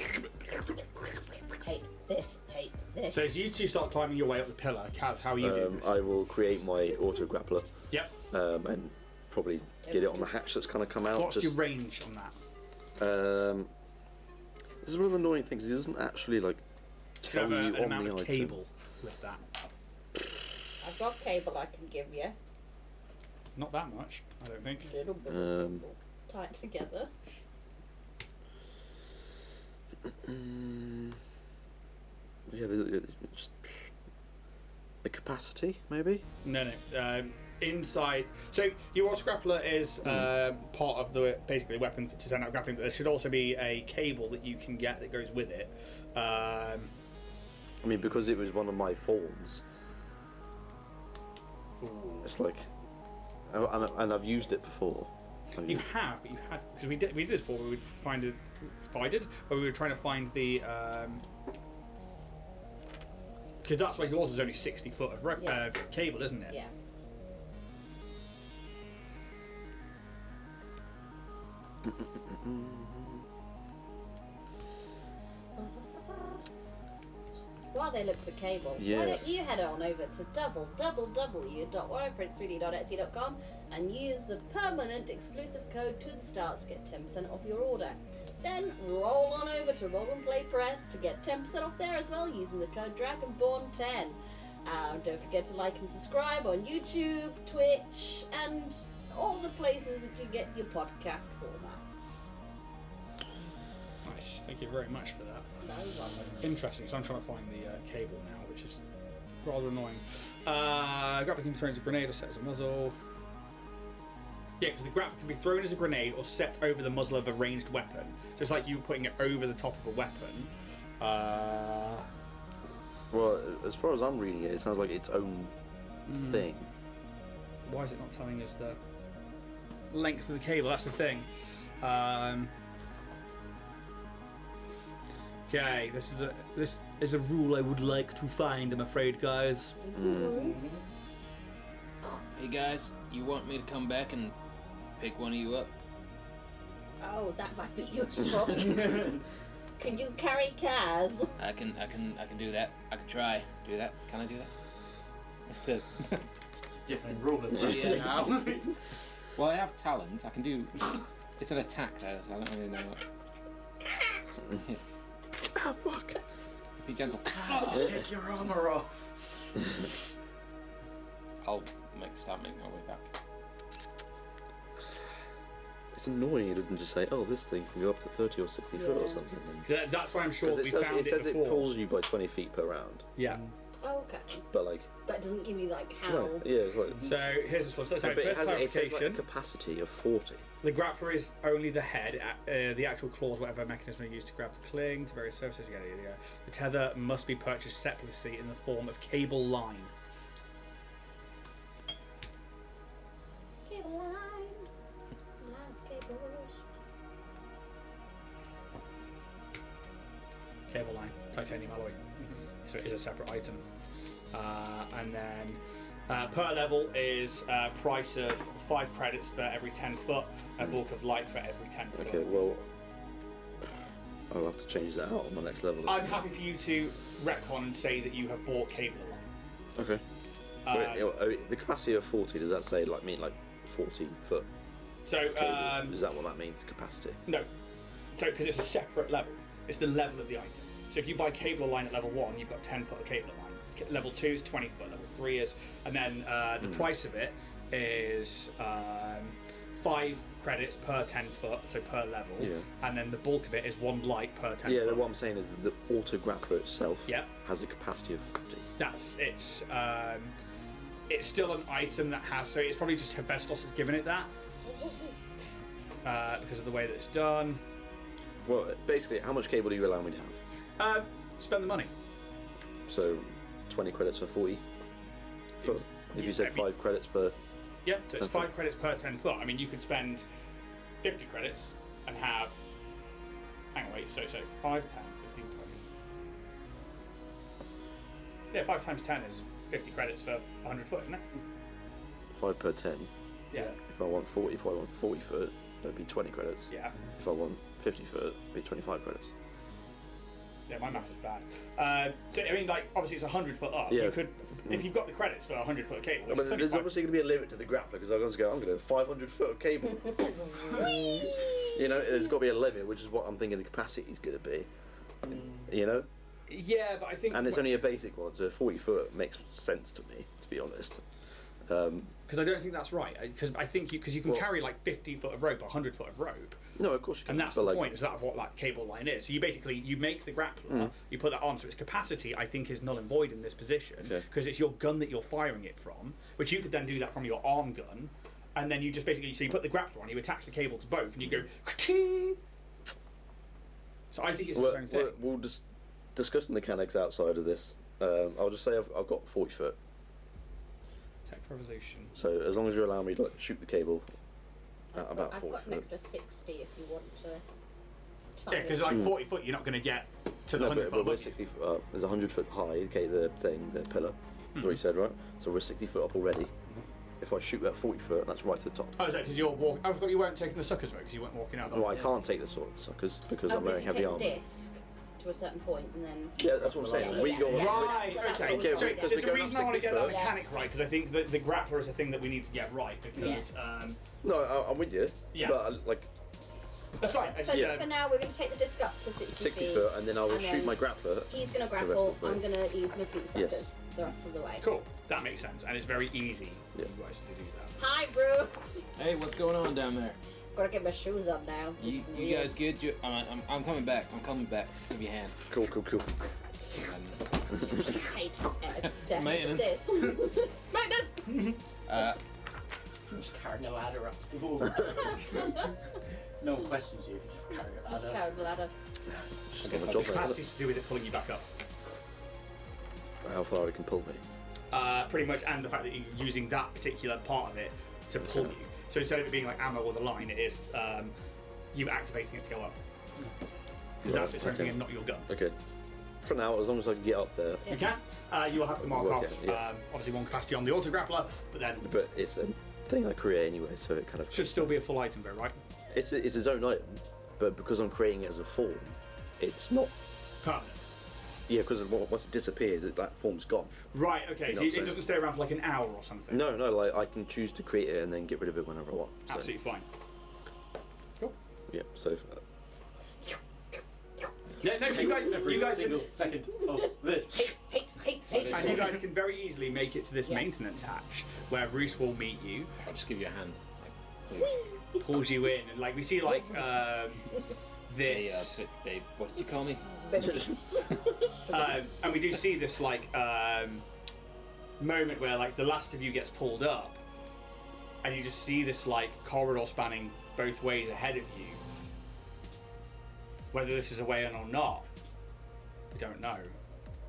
Hate this, hate this. So as you two start climbing your way up the pillar, Kaz, how are you doing this? I will create my auto grappler. Yep. And probably get it on the hatch that's kind of come out. What's your range on that? This is one of the annoying things. It doesn't actually like Do you tell have you an on amount the of item. cable with that? I've got cable I can give you. Not that much, I don't think. Little bit. Tie it together. Yeah, just the capacity, maybe. No. Inside. So your grappler is part of the basically weapon to send out grappling, but there should also be a cable that you can get that goes with it. I mean, because it was one of my forms. It's like, and I've used it before. You have, but you had because we did this before. We would where we were trying to find the because that's why yours is only 60 foot of cable, isn't it? Yeah. While they look for cable, why Yes. don't you head on over to www.warriorprince3d.etsy.com and use the permanent exclusive code to the start to get 10% off your order. Then roll on over to Roll and Play Press to get 10% off there as well using the code Dragonborn10. Don't forget to like and subscribe on YouTube, Twitch, and all the places that you get your podcast formats. Nice. Thank you very much for that. No problem. Interesting. So I'm trying to find the cable now, which is rather annoying. Grappler can be thrown as a grenade or set as a muzzle. Yeah, because the grappler can be thrown as a grenade or set over the muzzle of a ranged weapon. So it's like you putting it over the top of a weapon. Well, as far as I'm reading it, it sounds like its own thing. Why is it not telling us the length of the cable? That's the thing. Okay, this is a rule I would like to find. I'm afraid, guys. Hey guys, you want me to come back and pick one of you up? Oh, that might be useful. Can you carry cars? I can do that. I can try do that. Can I do that? It's to Different rule of Yeah. it now. well, I have talent. I can do. It's an attack though, so I don't really know what. Ah, fuck. Be gentle. Just take your armor off. I'll start making my way back. It's annoying. It doesn't just say, "Oh, this thing can go up to 30 or 60 foot or Yeah. something." So that's why I'm sure we found it says before. it pulls you by 20 feet per round, Yeah. Oh, okay. but like, But it doesn't give you like how. no, yeah, it's like. So here's this one. So But first it says like a clarification: capacity of 40. the grappler is only the head. The actual claws, whatever mechanism you use to grab the cling to various surfaces. Yeah. The tether must be purchased separately in the form of cable line. Cable line. Line cables. Cable line, titanium alloy. So it is a separate item. And then per level is price of 5 credits for every 10 foot, a bulk of light for every 10 foot. Okay, well, I'll have to change that out on my next level. I'm happy for you to retcon and say that you have bought cable line. Okay. The capacity of 40, does that say like 40 foot? So Is that what that means? Capacity. no, so because it's a separate level. It's the level of the item. So if you buy cable line at level 1, you've got 10 foot of cable line. Level 2 is 20 foot. Level 3 is, and then the price of it is 5 credits per 10 foot, so per level. Yeah. And then the bulk of it is 1 light per 10 Yeah, foot. what I'm saying is that the auto grappler itself Yeah. has a capacity of 40. It's still an item that has, so it's probably just Hephaestus that's given it that because of the way that it's done. Well, basically, how much cable do you allow me to have? Spend the money. So, 20 credits for 40 foot. If you said 5 credits per. Yeah, so it's 10 5 foot. credits per 10 foot. I mean, you could spend 50 credits and have. Hang on, wait, so 5, 10, 15, 20. Yeah, 5 times 10 is 50 credits for 100 foot, isn't it? 5 per 10. Yeah. If I want 40 foot, that'd be 20 credits. Yeah. If I want 50 foot, it'd be 25 credits. Yeah, my math is bad. So, I mean, like, obviously it's 100 foot up. Yeah. You could, if you've got the credits for 100 foot cable, which But is only there's 5 obviously going to be a limit to the grappler because I'm going to go 500 foot of cable. You know, there's got to be a limit, which is what I'm thinking the capacity is going to be. You know? Yeah, but I think. And it's only a basic one, so 40 foot makes sense to me, to be honest. Because I don't think that's right. Because I think you can Well- carry like 50 foot of rope, 100 foot of rope, No, of course you can. and that's but the like, point. Is that what that cable line is? So you basically you make the grappler, you put that on. So its capacity, I think, is null and void in this position Okay. because it's your gun that you're firing it from, which you could then do that from your arm gun, and then you just basically so you put the grappler on, you attach the cable to both, and you go. Ka-ting! So I think it's its own thing. We'll just discuss the mechanics outside of this. I'll just say I've got 40 foot. Tech Revolution. So as long as you allow me to like, shoot the cable at about I've 40 got an foot. extra 60 if you want to. Yeah, because like 40 foot, you're not going to get to the No, 100 but foot. we're above you. 60 foot up. There's 100 foot high, okay, the pillar. That's what you said, right? So we're 60 foot up already. If I shoot at 40 foot, that's right to the top. Oh, is that because you're walking? I thought you weren't taking the suckers way because you weren't walking out. Well, I can't take the sword suckers because I'm If wearing you heavy take armor. the disc to a certain point and then. Yeah, that's what I'm saying. We go. Yeah. Right, That's okay. what we So want, because there's we're a going reason up I want to 60 get that foot. mechanic right because I think that the grappler is a thing that we need to get right because No, I'm with you. Yeah. But like that's right. I just, For now, we're going to take the disc up to 60 60 feet. foot, and then I will and shoot then my grappler. He's going to the rest grapple. of the I'm way. going to use my feet suckers Yes. the rest of the way. cool. That makes sense, and it's very easy for Yeah. you guys to do that. Hi, Bruce. Hey, what's going on down there? Gotta get my shoes on now. You It's weird. guys good? I'm coming back. I'm coming back. Give me a hand. Cool. Hate exactly Maintenance. this. Maintenance. I'm just carrying a ladder up the wall. No one questions you if you just carry a Just ladder. carry the ladder. Just guess on the I'll job, be mate, Capacity to do with it pulling you back up. how far it can pull me. Pretty much, and the fact that you're using that particular part of it to pull you. So instead of it being like ammo or the line, it is you activating it to go up. Because that's its own thing and not your gun. Okay. For now, as long as I can get up there. You can. You will have to mark Work off, it, yeah. obviously, one capacity on the auto-grappler, but then But it's a thing I create anyway, so it kind of... should still be a full item, though, right? It's its own item, but because I'm creating it as a form, it's not... Permanent. Yeah, because once it disappears, that form's gone. Right, okay, You know so what I'm it doesn't stay around for like an hour or something? No, like I can choose to create it and then get rid of it whenever I want. So, Absolutely fine. Cool. Yeah, so... Yeah, no, you guys single second of this. and you guys can very easily make it to this maintenance hatch where Roos will meet you, I'll just give you a hand. pulls you in, and like we see like this, They, what did you call me? and we do see this like moment where like the last of you gets pulled up, and you just see this like corridor spanning both ways ahead of you. Whether this is a way in or not, we don't know.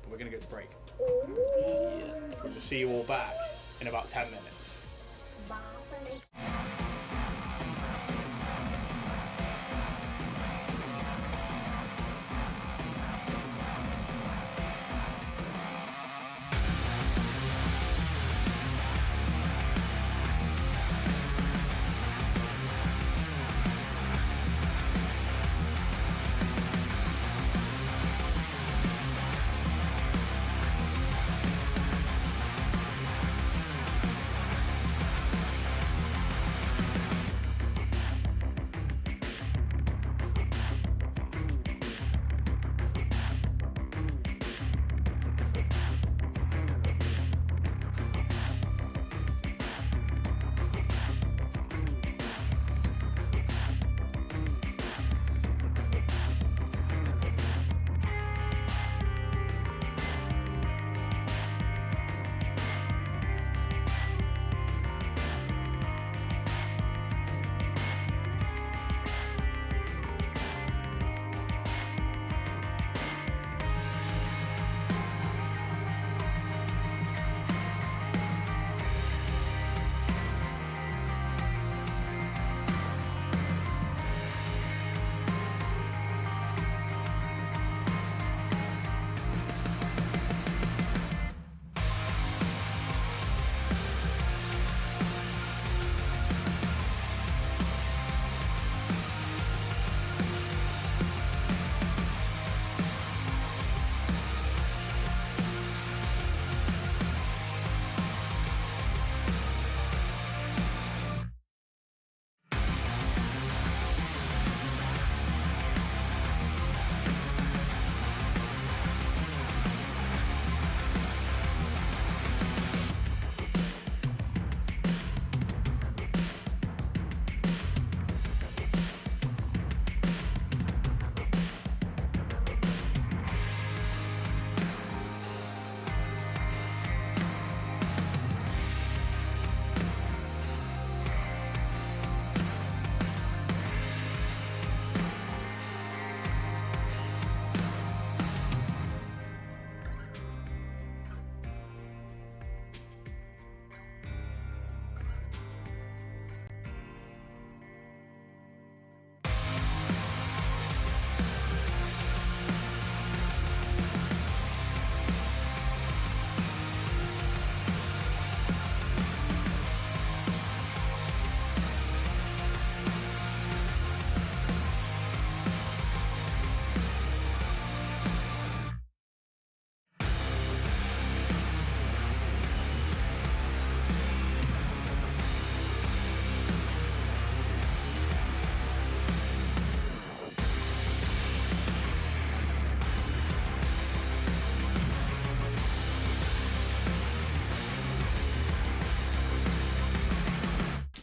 But we're gonna go to break. We'll see you all back in about 10 minutes.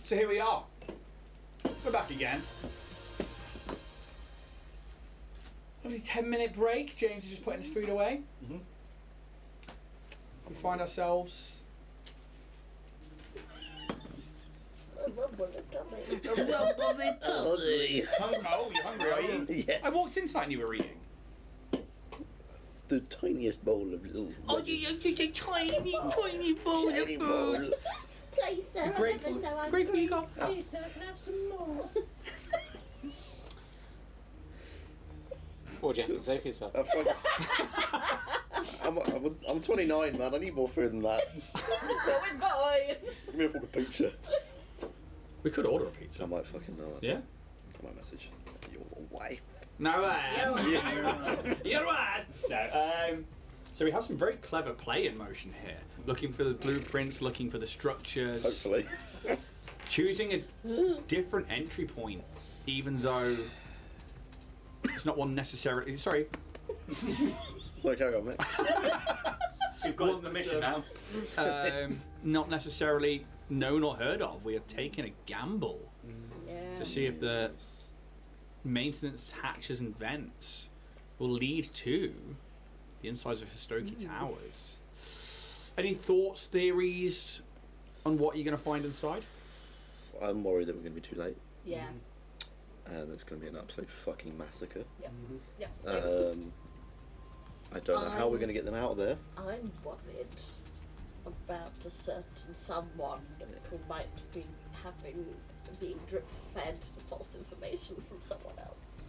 So here we are. We're back again. Lovely 10-minute break. James is just putting his food away. Mhm. We find ourselves. Oh, Oh, you're hungry, are you? yeah. I walked inside and you were eating. The tiniest bowl of little... Oh, you a tiny bowl of food. Please, sir, I'm Grateful, ever so hungry. grateful you got that. Please, sir, can I have some more? What do you have to say for yourself? I'm 29, man. I need more food than that. Going by. Give me a fucking pizza. We could order a pizza. I might fucking know. Yeah? I might message your wife. No way. You're right. No. So we have some very clever play in motion here. Looking for the blueprints, looking for the structures. Hopefully. Choosing a different entry point, even though it's not one necessarily. Sorry. Sorry, carry on, mate. You've got the mission now. Not necessarily known or heard of. We are taking a gamble Yeah. to see if the maintenance hatches and vents will lead to the insides of Histoki Towers. Any thoughts, theories on what you're going to find inside? I'm worried that we're going to be too late. Yeah. And it's going to be an absolute fucking massacre. Yep. Yep. I don't know how we're going to get them out of there. I'm worried about a certain someone who might be being drip-fed false information from someone else.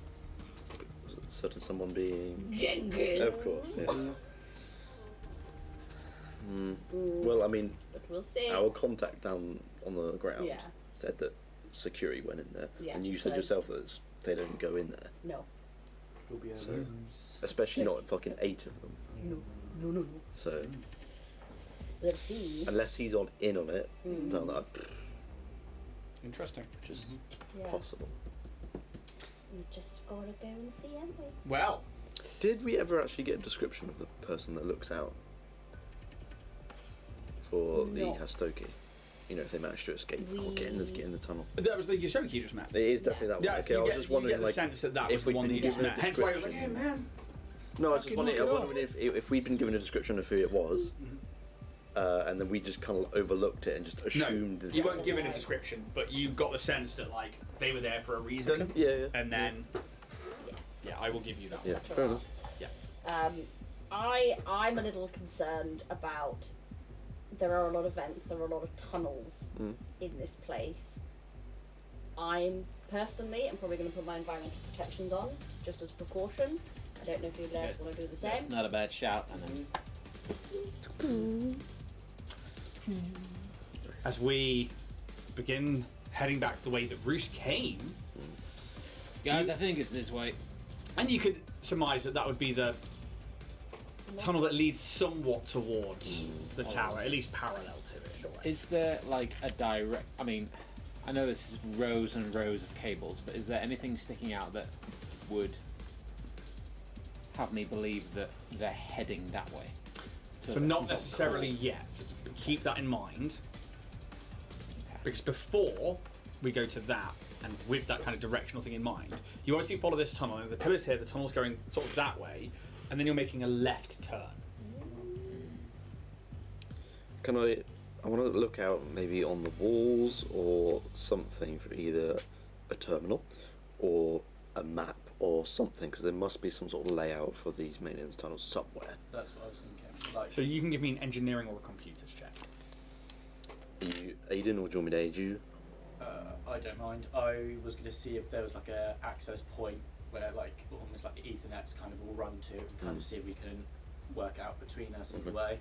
Certain someone being... Jenkins! Of course, yes. Well, I mean, But we'll see. our contact down on the ground Yeah. said that security went in there. Yeah, And you said so- yourself that they don't go in there. No. It'll be a So- lose. Especially not fucking 8 of them. No. So, We'll see. unless he's in on it, then that Interesting. which is Yeah. possible. We just gotta go and see, haven't we? Well, Did we ever actually get a description of the person that looks out for the No. Hastoki? You know, if they managed to escape or get in the tunnel. that was the Yosoki you just met. It is definitely that one. Yeah, Okay, you I was get, just you wondering, get the like, sense that that if was the we'd one that been you just given a met. Hence why I was like, description. hey man. no, I was just fucking wondering, look it up. if we'd been given a description of who it was, and then we just kind of overlooked it and just assumed. No, this you guy- weren't given a description, but you got the sense that like they were there for a reason. Yeah. And then, Yeah. yeah, I will give you that. Yeah, Such a fair lot. enough. I'm a little concerned about. There are a lot of vents. There are a lot of tunnels in this place. I'm personally, I'm probably going to put my environmental protections on just as a precaution. I don't know if you guys want to do the same. It's not a bad shout. And then As we begin heading back the way that Roost came, guys, I think it's this way. and you could surmise that that would be the tunnel that leads somewhat towards the tower, at least parallel to it. Sure. Is there like a direct? I mean, I know this is rows and rows of cables, but is there anything sticking out that would have me believe that they're heading that way? To So some not sort of necessarily core? yet, but keep that in mind. Okay. Because before we go to that, and with that kind of directional thing in mind, you obviously follow this tunnel, and the pillars here, the tunnel's going sort of that way, and then you're making a left turn. Can I want to look out maybe on the walls or something for either a terminal or a map or something, because there must be some sort of layout for these maintenance tunnels somewhere. That's what I was thinking. Like, So you can give me an engineering or a computers check. Are you aiding or do you want me to aid you? I don't mind. I was going to see if there was like a access point where like almost like Ethernet's kind of all run to, and kind of see if we can work out between us in a way.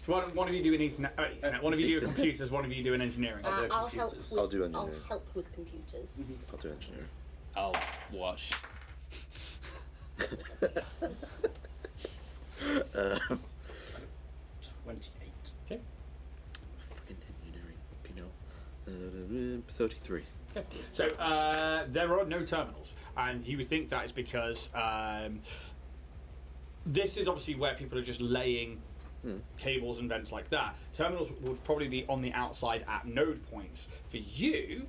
So one of you do an Ethernet, one of you do a computers, one of you do an engineering. I'll do I'll help computers. with. I'll do engineering. I'll help with computers. I'll do engineering. I'll watch. 28. Okay. Fucking engineering. Fucking hell. 33. Okay. So there are no terminals, and you would think that is because this is obviously where people are just laying cables and vents like that. Terminals would probably be on the outside at node points. For you,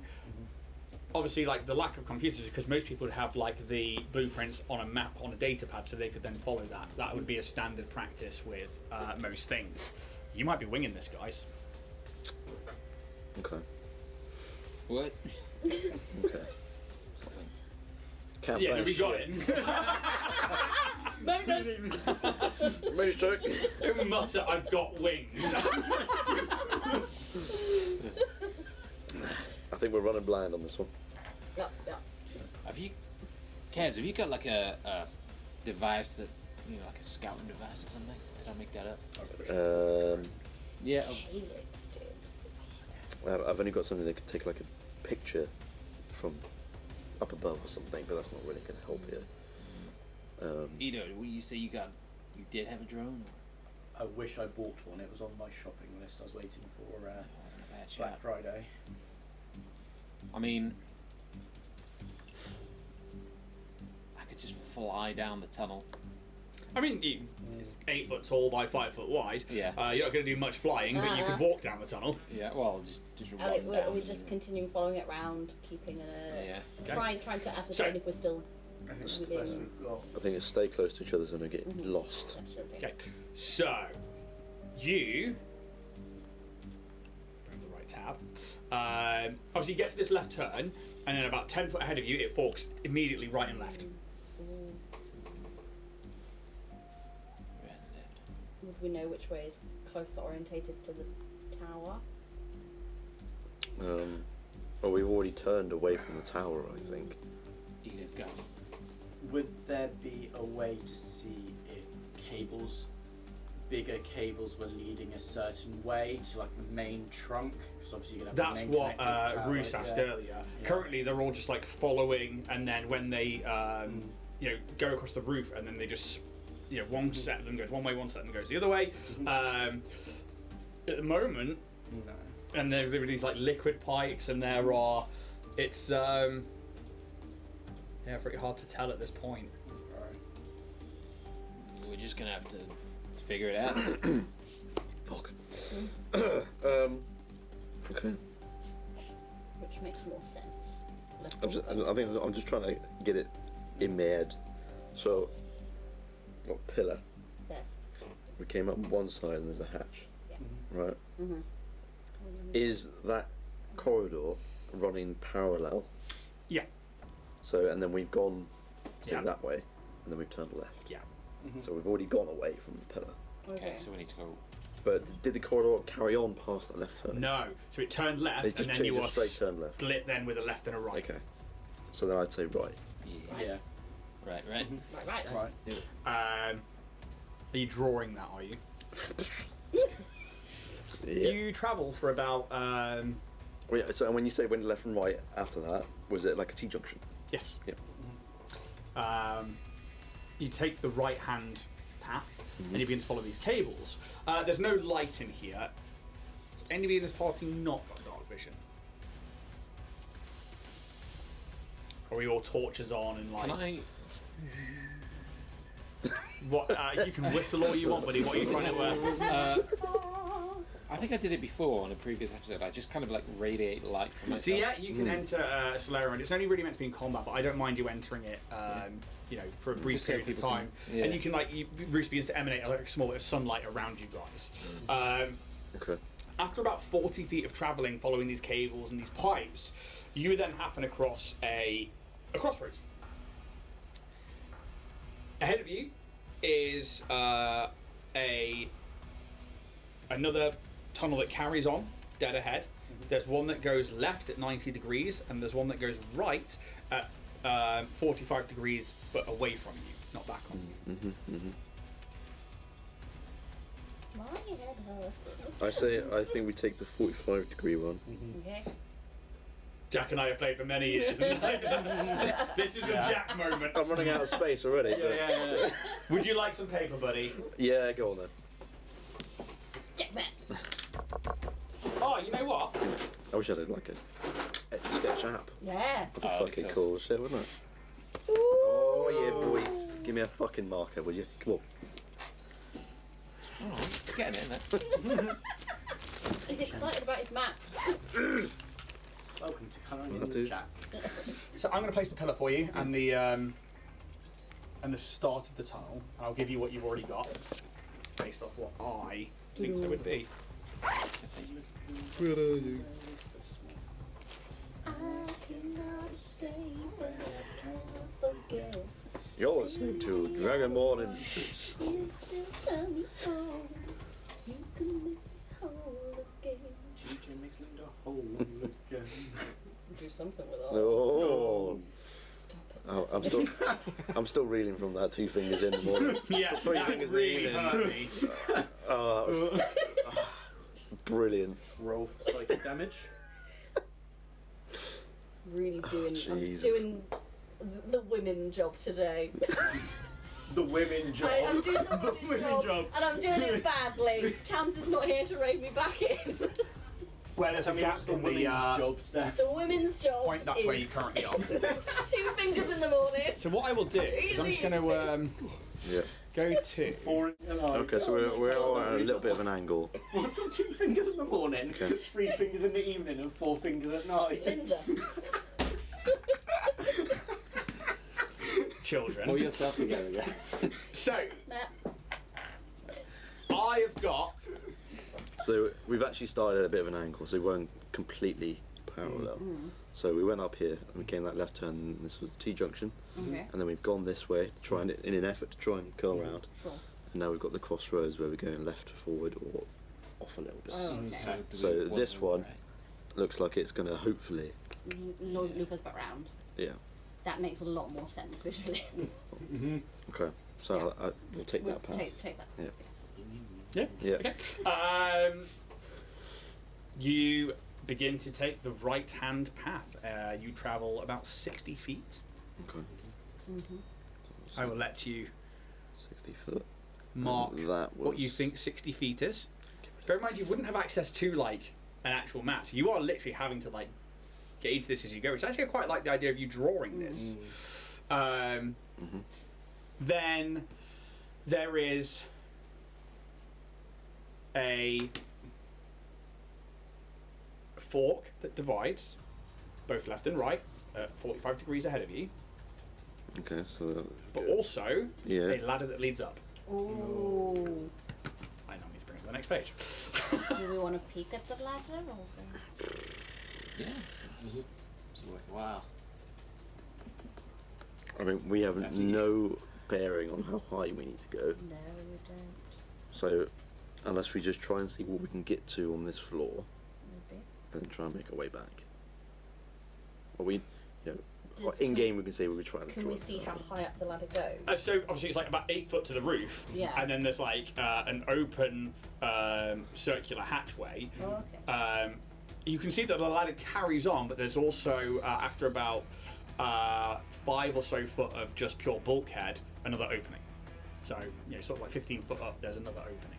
obviously, like the lack of computers, because most people would have like the blueprints on a map on a data pad, so they could then follow that. That would be a standard practice with most things. You might be winging this, guys. Okay. What? Okay. Can't Yeah, plan no, we got shit. it. Mate, joke. Don't mutter, I've got wings. I think we're running blind on this one. Yep, yep. Have you, Kaz? Have you got like a device that, like a scouting device or something? Did I make that up? Yeah. Helix did. I've only got something that could take like a picture from up above or something, but that's not really going to help here. You say you did have a drone? I wish I bought one. It was on my shopping list. I was waiting for Wasn't a bad Black shout. Friday. I mean, I could just fly down the tunnel. I mean, it's 8 foot tall by 5 foot wide. Yeah. You're not going to do much flying, but you could walk down the tunnel. Yeah. Well, just run Are down. we just continuing following it round, keeping Yeah. trying to ascertain if we're still I think it's the best within. we've got. I think it's stay close to each other so they don't get lost. Absolutely. Okay, so you bring the right tab. Obviously, you get to this left turn, and then about 10 foot ahead of you, it forks immediately right and left. Would we know which way is closer orientated to the tower? Well, we've already turned away from the tower, I think. Edith's got. Would there be a way to see if bigger cables were leading a certain way to like the main trunk? Because obviously you're gonna have That's the main what connected tower, Roos asked yeah. earlier. Yeah. Currently, they're all just like following, and then when they go across the roof, and then they just one set of them goes one way, one set of them goes the other way. At the moment, No. and there are these like liquid pipes, and it's pretty hard to tell at this point. Alright. We're just gonna have to figure it out. Fuck. Okay. Which makes more sense. I'm just trying to get it in my head. So, got a pillar. Yes. We came up one side and there's a hatch. Yeah. Right. Mhm. Is that corridor running parallel? Yeah. So, and then we've gone Yeah. that way, and then we've turned left. Yeah. So we've already gone away from the pillar. Okay, so we need to go. But did the corridor carry on past that left turn? No, so it turned left, It and just then changed you a were straight turn left. split then with a left and a right. Okay. So then I'd say right. Yeah. Yeah. Right. Right. Right. Are you drawing that? Are you? Yeah. You travel for about Well, yeah, so when you say went left and right after that, was it like a T-junction? yes. Yep. You take the right hand path and you begin to follow these cables. There's no light in here. Has anybody in this party not got dark vision? Or are your torches on and like Can I? what you can whistle all you want, buddy. What are you trying to I think I did it before on a previous episode. I just kind of like radiate light from myself. So yeah, you can enter Solera, and it's only really meant to be in combat, but I don't mind you entering it, for a brief Just so period of people time. can- yeah. And you can Bruce begins to emanate like a small bit of sunlight around you guys. Okay. After about 40 feet of travelling, following these cables and these pipes, you then happen across a crossroads. Ahead of you is another tunnel that carries on dead ahead. There's one that goes left at 90 degrees, and there's one that goes right at 45 degrees, but away from you, not back on you. My head hurts. I think we take the 45-degree one. Okay. Jack and I have played for many years, and this is a Jack moment. I'm running out of space already. Yeah. Would you like some paper, buddy? Yeah, go on then. Jackman. Oh, you know what? I wish I did like a Etch-a-Sketch app. Yeah. That'd be fucking okay. cool as shit, wouldn't it? Oh yeah, boys. Give me a fucking marker, will you? Come on. Oh, it's getting in there. He's excited about his maths. Welcome to Colouring Will in do. with Jack. So I'm going to place the pillar for you and the start of the tunnel, and I'll give you what you've already got based off what I think there would be. Where are you? I cannot escape and I can't forget. You're listening to Dragonborn Industries. You still tell me you can make me whole again. TJ makes Linda whole again. Do something with all. Oh. Stop it. Oh, I'm still reeling from that 2 fingers in the morning. Yeah, Three that fingers really in. hurt me. Brilliant. Roll for psychic damage. Really doing, I'm Jesus. doing the women job today. The women job. I'm doing the women job, and I'm doing it badly. Tams is not here to rein me back in. Where there's a Tell me gap what's the in the women's job, Steph. The women's job point, that's is where you currently are. 2 fingers in the morning. So what I will do is I'm just going to Yeah. go to... Okay, so we're all at a little bit of an angle. Well, it's got 2 fingers in the morning, Okay. 3 fingers in the evening, and 4 fingers at night. Linda. children. Pull yourself together, guys. So, Matt. I have got... So we've actually started at a bit of an angle, so we weren't completely parallel. So we went up here and we came that left turn, and this was the T-junction. Okay. And then we've gone this way, trying in an effort to try and curl around. Sure. And now we've got the crossroads where we're going left, forward, or off a little bit. Oh, okay. So this one looks like it's going to hopefully, Loop us back round. yeah. That makes a lot more sense visually. Okay, so we'll take We'll that path. take that. Yeah. Yes. Yeah? Yeah. Okay. You begin to take the right-hand path. You travel about 60 feet. Okay. I will let you 60 foot. mark That was... what you think 60 feet is. Bear in mind, you wouldn't have access to, like, an actual map. So you are literally having to, like, gauge this as you go. Which actually I quite like the idea of you drawing this. Then there is a fork that divides both left and right at 45 degrees ahead of you, Okay, so... but also Yeah. a ladder that leads up. Ooh. I now need to bring up the next page. Do we want to peek at the ladder or? Yeah. It's worthwhile. I mean, we have Actually- no bearing on how high we need to go. No, we don't. So, unless we just try and see what we can get to on this floor, Maybe. and then try and make our way back. Or we, you know, Does- in game we can say we would try and. Can try we and see how tell. high up the ladder goes? So obviously it's like about 8 foot to the roof, Yeah. and then there's like an open circular hatchway. Oh, okay. You can see that the ladder carries on, but there's also after about 5 or so foot of just pure bulkhead, another opening. So you know, sort of like 15 foot up, there's another opening.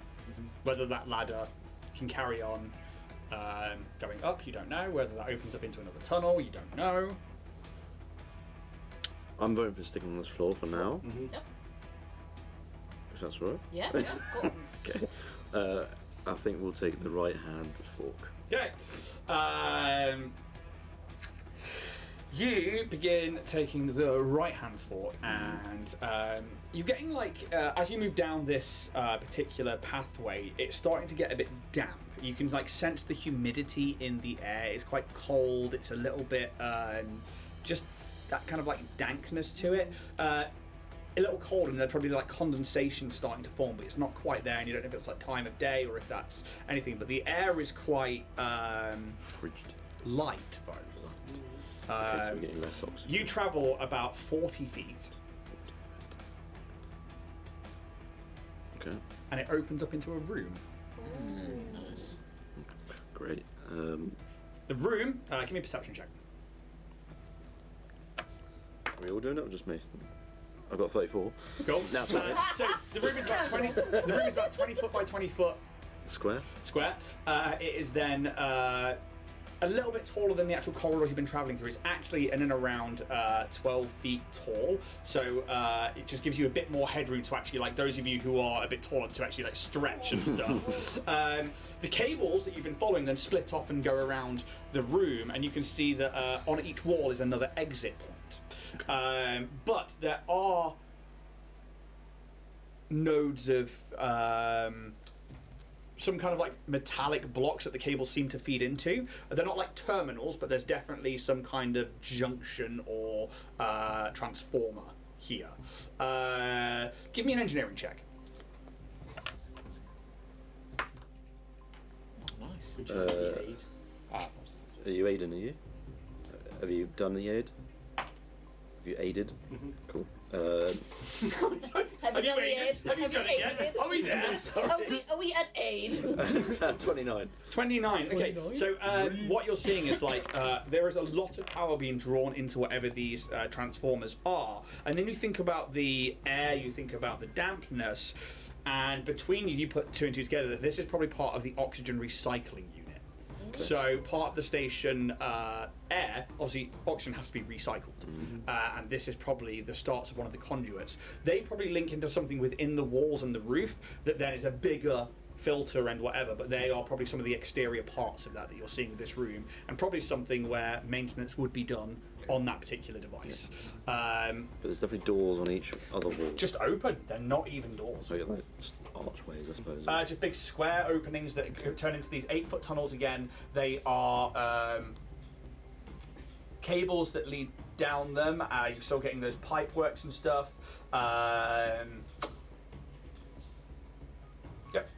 Whether that ladder can carry on going up, you don't know. Whether that opens up into another tunnel, you don't know. I'm voting for sticking on this floor for now. Yep. If that's right. Yeah. Yeah. Cool. Okay. I think we'll take the right hand fork. Okay. You begin taking the right-hand fork, and you're getting like as you move down this particular pathway, it's starting to get a bit damp. You can like sense the humidity in the air. It's quite cold. It's a little bit just that kind of like dankness to it. A little cold, and there's probably like condensation starting to form, but it's not quite there, and you don't know if it's like time of day or if that's anything. But the air is quite Frigid. light, though. Okay, so we're getting less oxygen. You travel about 40 feet, Okay. and it opens up into a room. Nice. Great. The room, give me a perception check. Are we all doing it or just me? I've got 34. Cool. Now it's fine. So the room is about 20. The room is about 20 foot by 20 foot Square? square. It is then a little bit taller than the actual corridors you've been traveling through. It's actually in and around 12 feet tall, so it just gives you a bit more headroom to actually, like those of you who are a bit taller, to actually like stretch and stuff. The cables that you've been following then split off and go around the room, and you can see that on each wall is another exit point. But there are nodes of some kind of like metallic blocks that the cables seem to feed into. They're not like terminals, but there's definitely some kind of junction or transformer here. Give me an engineering check. Nice. Are you aiding, are you? Have you done the aid? you aided? Mhm. Cool. Have you done the aid? Have you done it yet? aided? Are we there? Are we at aid? 29. 29. Okay, so what you're seeing is like there is a lot of power being drawn into whatever these transformers are, and then you think about the air, you think about the dampness, and between you put two and two together. This is probably part of the oxygen recycling unit. So part of the station air, obviously oxygen has to be recycled, and this is probably the starts of one of the conduits. They probably link into something within the walls and the roof that then is a bigger filter and whatever, but they are probably some of the exterior parts of that you're seeing in this room, and probably something where maintenance would be done on that particular device. But there's definitely doors on each other wall. Just open, they're not even doors. So like just archways, I suppose. Just big square openings that turn into these 8-foot tunnels again. They are cables that lead down them. You're still getting those pipe works and stuff. Yep.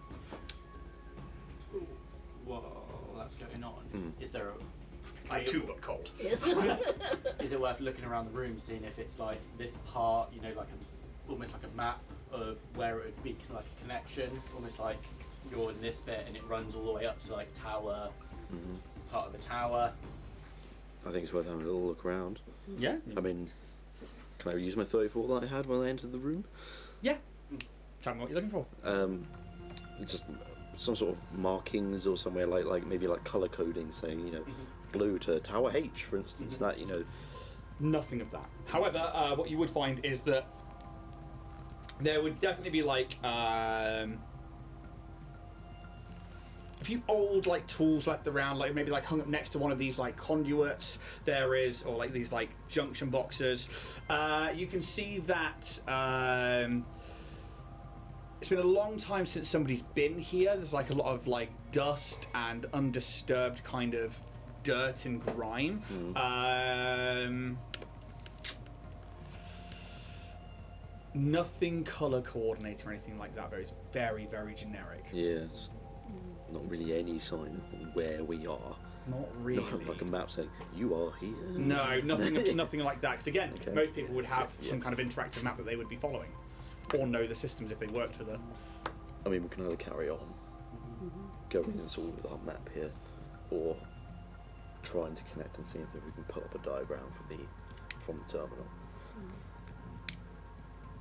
While that's going on, is there I too got cold. Yes. is it worth looking around the room, seeing if it's like this part, you know, like almost like a map of where it would be like a connection, almost like you're in this bit and it runs all the way up to like tower, part of the tower. I think it's worth having a little look around. Yeah. I mean, can I use my 34 that I had when I entered the room? Yeah. Tell me what you're looking for. Just some sort of markings or somewhere like maybe like color coding, saying, you know, blue to Tower H, for instance. That, you know. Nothing of that. However, what you would find is that there would definitely be like a few old like tools left around, like maybe like hung up next to one of these like conduits. There is, or like these like junction boxes. You can see that it's been a long time since somebody's been here. There's like a lot of like dust and undisturbed kind of dirt and grime. Nothing color coordinated or anything like that, but it's very, very generic. Yeah, just not really any sign of where we are. Not really. Not like a map saying, you are here. No, nothing, nothing like that. Because again, Okay. most people would have some kind of interactive map that they would be following, or know the systems if they worked for the. I mean, we can either carry on, going and sort with our map here, or trying to connect and see if we can put up a diagram from the terminal.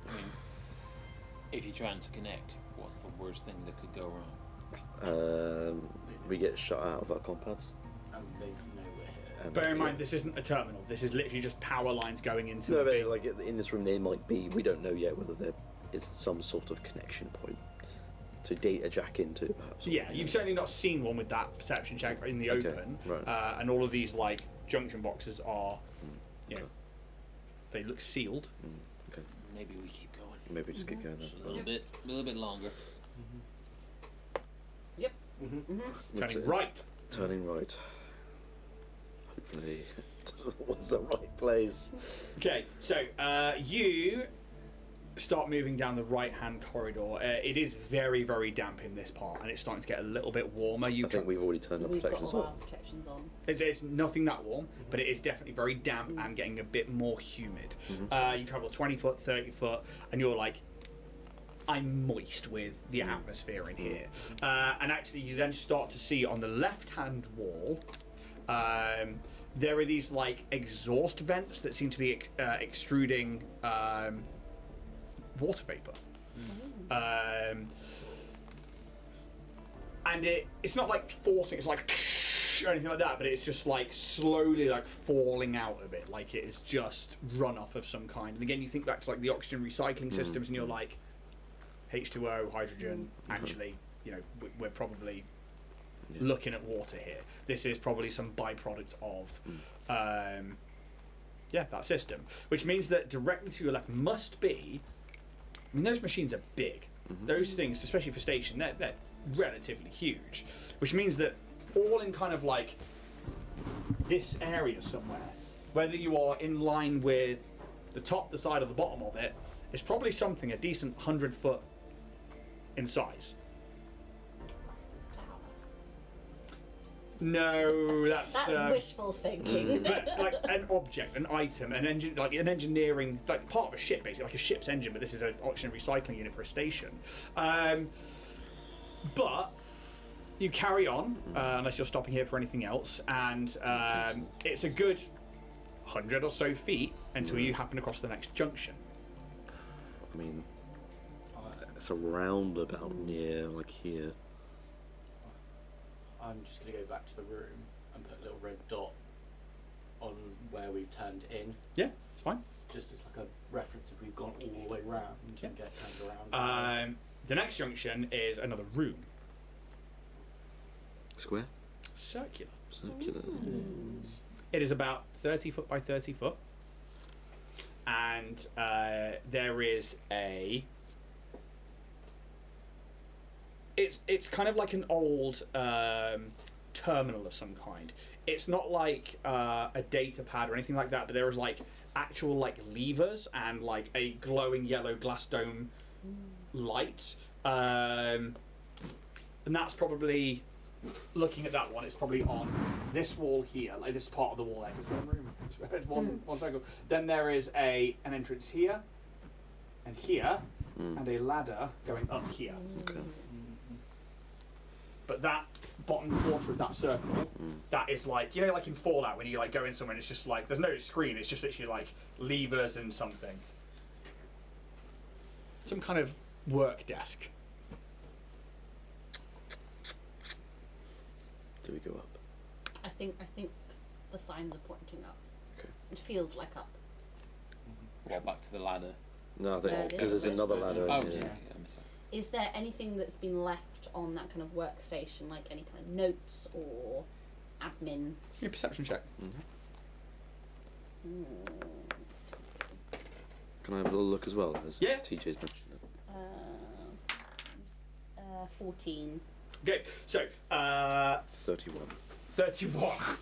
I mean, if you're trying to connect, what's the worst thing that could go wrong? We get shut out of our compass. And they know we're here. And Bear in mind, this isn't a terminal. This is literally just power lines going into. No, a but big... like in this room, there might be. We don't know yet whether there is some sort of connection point to data jack into, perhaps. Yeah, you've certainly not seen one with that perception check in the Okay, open. right. And all of these like junction boxes are, you know, Okay. they look sealed. Okay, Maybe we keep going. maybe just keep going Just then. a little bit longer. Yep. Turning right. Turning right. Hopefully, it was the right place. Okay, so you start moving down the right-hand corridor. It is very, very damp in this part, and it's starting to get a little bit warmer. I think we've already turned the We've got protections all on. our protections on. It's nothing that warm, but it is definitely very damp and getting a bit more humid. You travel 20 foot, 30 foot, and you're like, I'm moist with the atmosphere in here. And actually, you then start to see on the left-hand wall, there are these like exhaust vents that seem to be extruding water vapor. And it's not like forcing, it's like or anything like that, but it's just like slowly like falling out of it, like it is just runoff of some kind. And again, you think back to like the oxygen recycling systems, and you're like, H2O, hydrogen. Actually, you know, we're probably looking at water here. This is probably some byproduct of, that system. Which means that directly to your left must be. I mean, those machines are big. Those things, especially for station, they're relatively huge. Which means that all in kind of like this area somewhere, whether you are in line with the top, the side, or the bottom of it, is probably something a decent 100 foot in size. No, that's wishful thinking. but like an object, an item, an engine, like an engineering, like part of a ship, basically, like a ship's engine. But this is an auction and recycling unit for a station. But you carry on unless you're stopping here for anything else, and it's a good 100 or so feet until you happen across the next junction. I mean, it's a roundabout near, like here. I'm just going to go back to the room and put a little red dot on where we've turned in, Yeah, it's fine. just as like a reference if we've gone all the way round and get turned around. The next junction is another room. Square? Circular. Circular. It is about 30 foot by 30 foot. And there is a... It's kind of like an old terminal of some kind. It's not like a data pad or anything like that, but there is like actual like levers and like a glowing yellow glass dome light. And that's probably, looking at that one, it's probably on this wall here, like this part of the wall there. There's one room, there's one circle. Then there is an entrance here, and here, and a ladder going up here. Okay. But that bottom quarter of that circle, that is like, you know, like in Fallout when you like go in somewhere and it's just like, there's no screen, it's just literally like levers and something. Some kind of work desk. Do we go up? I think the signs are pointing up. Okay. It feels like up. Well, back to the ladder. No, I There it think is. there's another ladder. Oh, in here. sorry. I missed that. Is there anything that's been left on that kind of workstation, like any kind of notes or admin? Your perception check. Let's do Can I have a little look as well? As Yeah. TJ's mentioned it. 14. Okay, so 31. 31. I've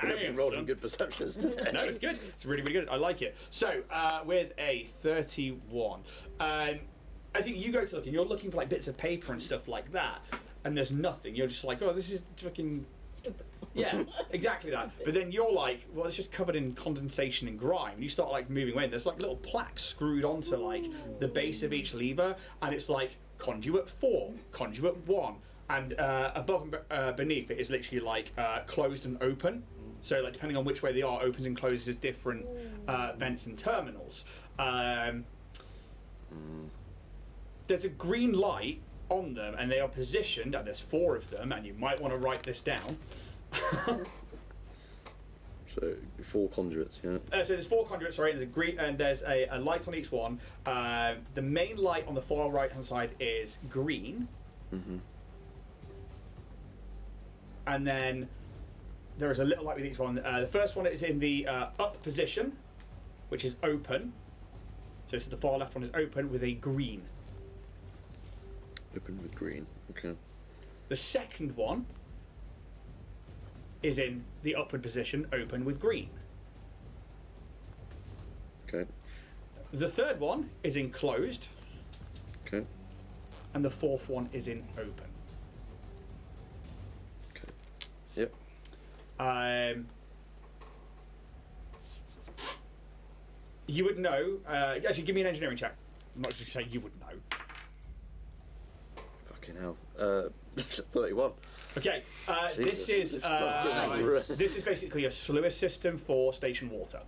been Damn, rolling son. good perceptions today. No, it's good. It's really, really good. I like it. So, with a 31, I think you go to look and you're looking for like bits of paper and stuff like that, and there's nothing. You're just like, oh, this is fucking... Stupid. Yeah, exactly that. But then you're like, well, it's just covered in condensation and grime. And you start like moving away, and there's like little plaques screwed onto like the base of each lever, and it's like conduit 4, conduit 1, and above and beneath it is literally like closed and open. So like depending on which way they are, opens and closes different vents and terminals. There's a green light on them, and they are positioned, and there's 4 of them, and you might want to write this down. So 4 conduits, yeah. So there's 4 conduits, sorry, and there's a green, and there's a light on each one. The main light on the far right-hand side is green. And then there is a little light with each one. The first one is in the up position, which is open. So this is the far left one is open with a green. Open with green. Okay. The second one is in the upward position, open with green. Okay. The third one is in closed, Okay. and the fourth one is in open. Okay. Yep. You would know. Actually, give me an engineering check. I'm not just saying you would know. Fucking hell. 31. Okay, this Jesus, is this is fucking great. this is basically a sluice system for station water,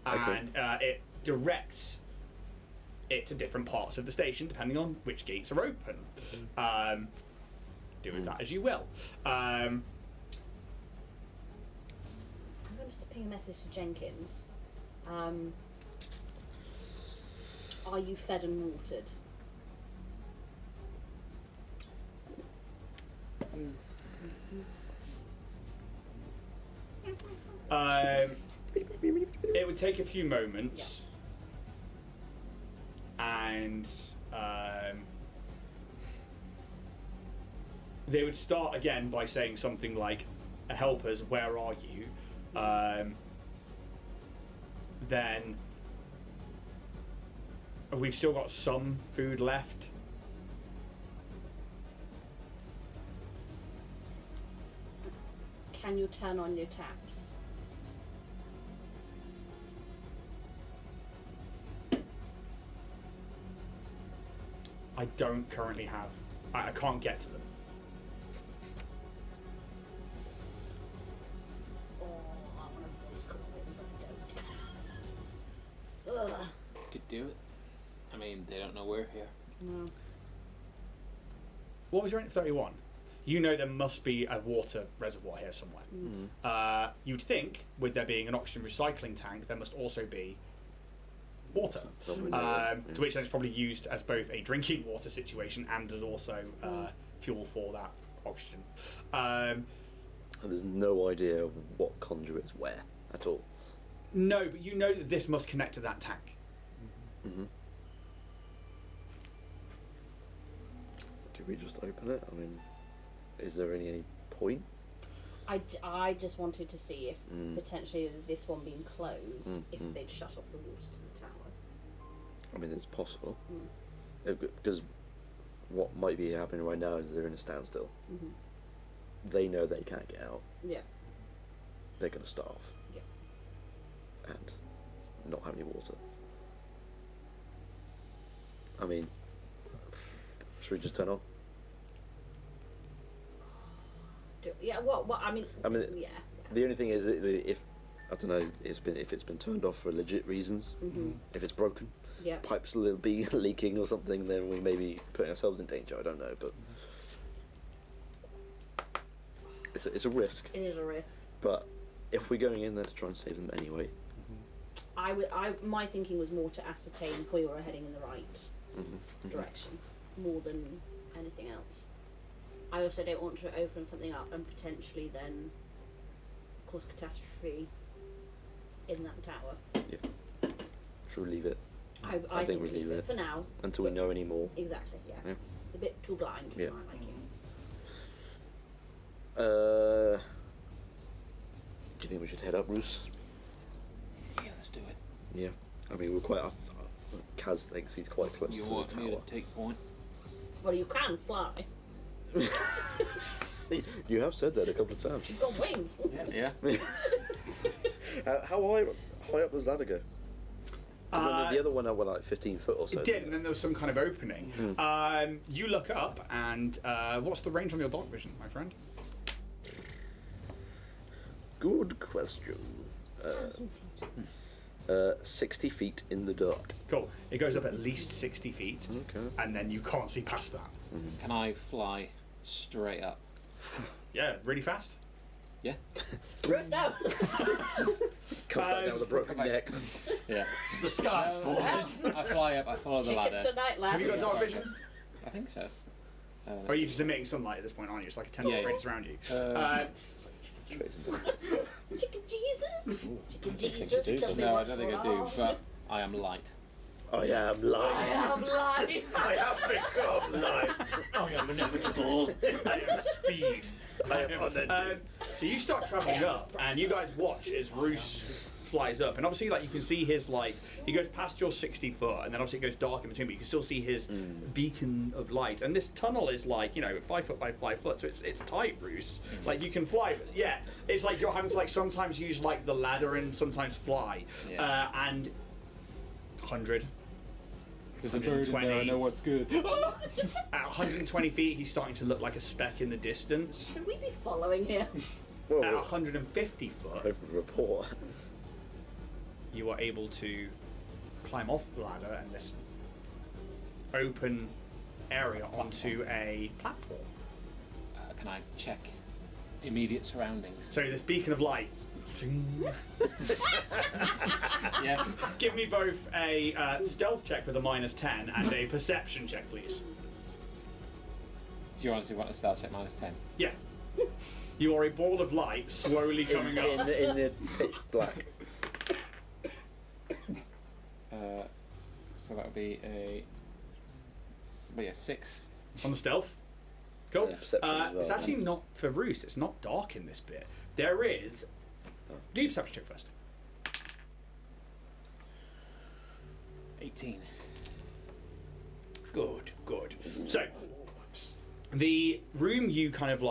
and it directs it to different parts of the station depending on which gates are open. Do with that as you will. I'm going to ping a message to Jenkins. Are you fed and watered? It would take a few moments, and they would start again by saying something like, "Helpers, where are you?" Then we've still got some food left. Can you turn on your taps? I don't currently have. I can't get to them. Oh, I want to voice call him, but don't. Ugh. Could do it. I mean, they don't know we're here. No. What was your rank? 31. You know there must be a water reservoir here somewhere. You'd think, with there being an oxygen recycling tank, there must also be water. To which then it's probably used as both a drinking water situation and as also fuel for that oxygen. And there's no idea what conduit's where at all. No, but you know that this must connect to that tank. Mm-hmm. Do we just open it? I mean, is there any point? I just wanted to see if potentially this one being closed, if they'd shut off the water to the tower. I mean, it's possible. Because what might be happening right now is they're in a standstill. They know they can't get out. Yeah. They're going to starve. Yeah. And not have any water. I mean, should we just turn on? Yeah. What? I mean. Yeah. The only thing is, if I don't know, if it's been turned off for legit reasons, if it's broken, Yeah. pipes will be leaking or something, then we may be putting ourselves in danger. I don't know, but it's a risk. It is a risk. But if we're going in there to try and save them anyway, my thinking was more to ascertain if we were heading in the right direction, more than anything else. I also don't want to open something up and potentially then cause catastrophe in that tower. yeah. Should we leave it I think we leave it for now until we know any more? Exactly. Yeah. It's a bit too blind for Yeah. my liking. Do you think we should head up, Bruce? Yeah, let's do it. Yeah. I mean, we're quite. Kaz thinks he's quite close You to the want me tower. to take point? Well, you can fly. You have said that a couple of times. You've got wings. Yeah. How high up does ladder go? The other one went like 15 foot or so. It did, and then there was some kind of opening. You look up, and what's the range on your dark vision, my friend? Good question. 60 feet in the dark. Cool. It goes up at least 60 feet, Okay. and then you can't see past that. Can I fly straight up? Yeah, really fast. Yeah. Bruce, no. Come back down with a broken neck. Yeah. The sky's falling. I fly up. I follow the Chicken ladder. tonight, lads. Have you got dark vision? I think so. Or are you just emitting sunlight at this point, aren't you? It's like a 10 foot Yeah. radius around you. Chicken Jesus. Chicken I think Jesus. I do. Tell me No, I what's don't think I do. wrong. But I am light. I am light. I'm lying. I have become light. I am inevitable. I am speed. I am unending. So you start traveling up, and you guys watch as Roos flies up, and obviously, like you can see his he goes past your 60 foot, and then obviously it goes dark in between, but you can still see his beacon of light. And this tunnel is 5 foot by 5 foot, so it's tight, Roos. Like you can fly, but yeah, it's like you're having to sometimes use the ladder and sometimes fly, and 100. There's a bird in there. I know what's good. At 120 feet, he's starting to look like a speck in the distance. Should we be following him? Well, At 150 foot, over the report. you are able to climb off the ladder and this open area onto a platform. Can I check immediate surroundings? So this beacon of light. Yeah. Give me both a stealth check with a -10 and a perception check, please. Do you honestly want a stealth check -10? Yeah. You are a ball of light slowly coming up. in the pitch black. So that would be a 6. On the stealth. Cool. Yeah, perception as well, it's actually right? not for Roos. It's not dark in this bit. There is. Do your perception check first. 18. Good. So, the room you kind of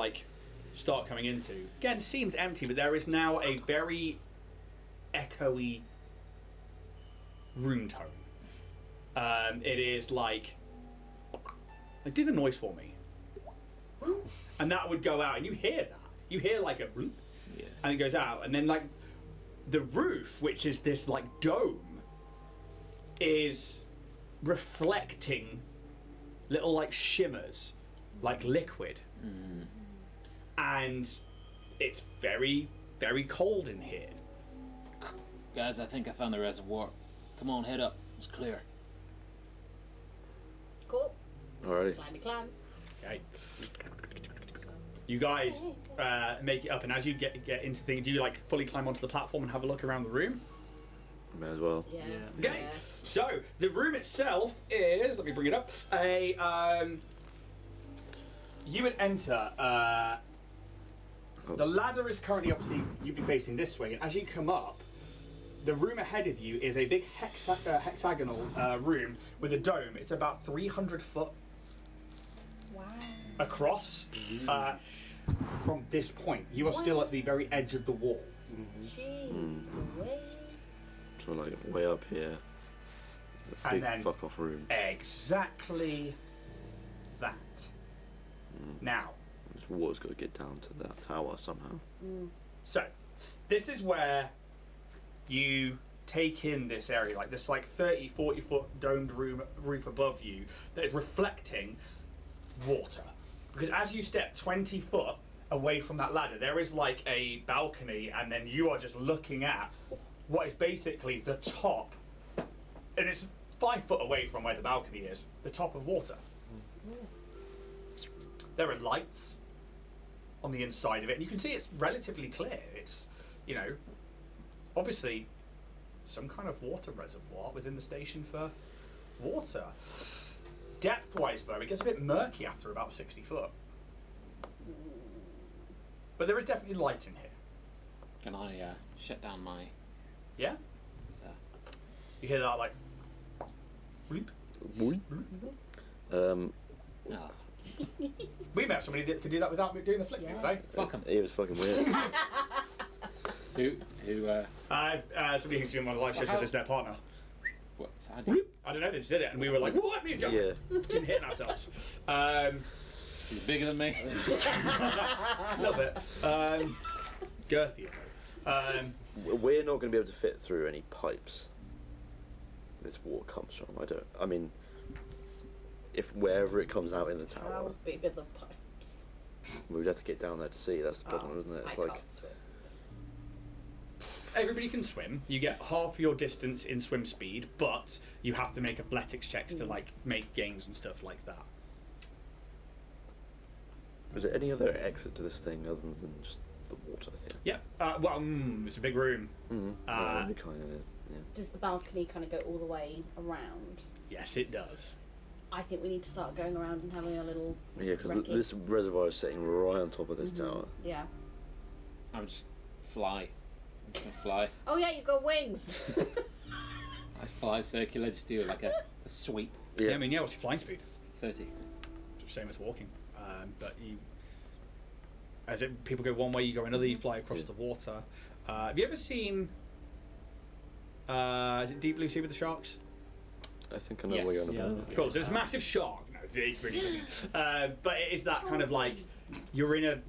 start coming into, again, seems empty, but there is now a very echoey room tone. It is like do the noise for me, and that would go out, and you hear that. You hear like a bloop, and it goes out, and then like the roof, which is this like dome, is reflecting little like shimmers, like liquid, and it's very, very cold in here. Guys, I think I found the reservoir. Come on, head up. It's clear. Cool. Alrighty. Climb. Okay. You guys make it up, and as you get into things, do you like fully climb onto the platform and have a look around the room? May as well. Yeah. Okay. Yeah. So the room itself is. Let me bring it up. You would enter. The ladder is currently obviously you'd be facing this way, and as you come up, the room ahead of you is a big hexagonal room with a dome. It's about 300 foot Wow. across. From this point, you are still at the very edge of the wall. Jeez. Way. So like way up here. A And big then- fuck off room. Exactly that. Now, This water's got to get down to that tower somehow. so this is where you take in this area, like this like 30, 40 foot domed roof above you that is reflecting water. Because as you step 20 foot away from that ladder, there is like a balcony, and then you are just looking at what is basically the top, and it's 5 foot away from where the balcony is, the top of water. There are lights on the inside of it, and you can see it's relatively clear. It's, you know, obviously some kind of water reservoir within the station for water. Depth-wise, though, it gets a bit murky after about 60 foot. But there is definitely light in here. Can I shut down my... Yeah? So, You hear that, like... bleep? Boy. oh, We met somebody that could do that without doing the flick, Yeah. right? fuck 'em. It was fucking weird. Who, Somebody who's doing one of the live shows Well, with us, their partner. what's I do? I don't know, they just did it, and we were like, what? Me and John? Yeah. Fucking hitting ourselves. He's bigger than me. A little bit. Girthier, though. We're not going to be able to fit through any pipes this water comes from. I mean, if wherever it comes out in the tower, How big are the pipes? we'd have to get down there to see. That's the problem, isn't it? It's I like, can't swim. Everybody can swim. You get half your distance in swim speed, but you have to make athletics checks to like make gains and stuff like that. is there any other exit to this thing other than just the water here? Yep. It's a big room. Mm. Uh, Kind of, yeah. Does the balcony kind of go all the way around? Yes, it does. I think we need to start going around and having a little. Yeah, because Recce. this reservoir is sitting right on top of this tower. Yeah. I would just fly. I'm just gonna fly. Oh yeah, you've got wings. I fly circular, just do like a sweep. Yeah. Yeah. I mean, yeah, what's your flying speed? 30. Same as walking. But you, people go one way, you go another. You fly across the water. Have you ever seen? Is it Deep Blue Sea with the sharks? I think I know Yes. where you're on Yeah. about. Cool. So there's a massive shark. No, it really doesn't. But it is that kind of like you're in a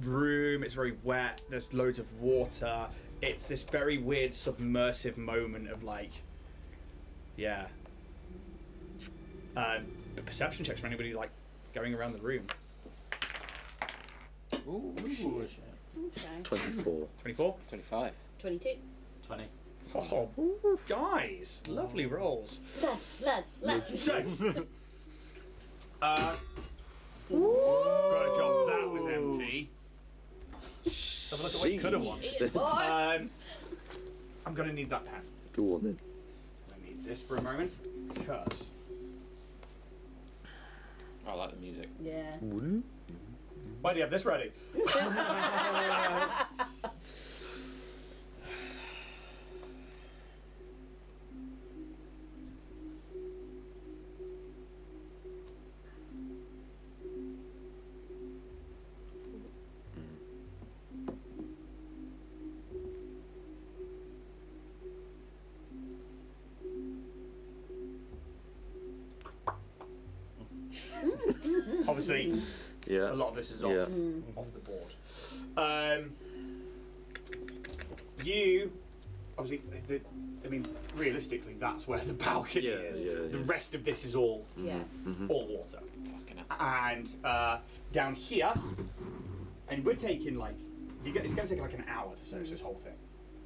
room. It's very wet. There's loads of water. It's this very weird submersive moment of like, yeah. Perception checks for anybody like going around the room. Ooh, Okay. 24. 24. 25. 22. 20. Oh, guys, lovely rolls. Let's. So, right, John, that was empty. Let's have a look at what you could have won. Eat it, boy. I'm going to need that pen. Go on then. I need this for a moment, because I like the music. Yeah. why do you have this ready? obviously Yeah. a lot of this is Yeah. off the board. You obviously, realistically, that's where the balcony is. The rest of this is all all water. Fucking hell. And down here, and we're taking like, it's going to take like an hour to search this whole thing.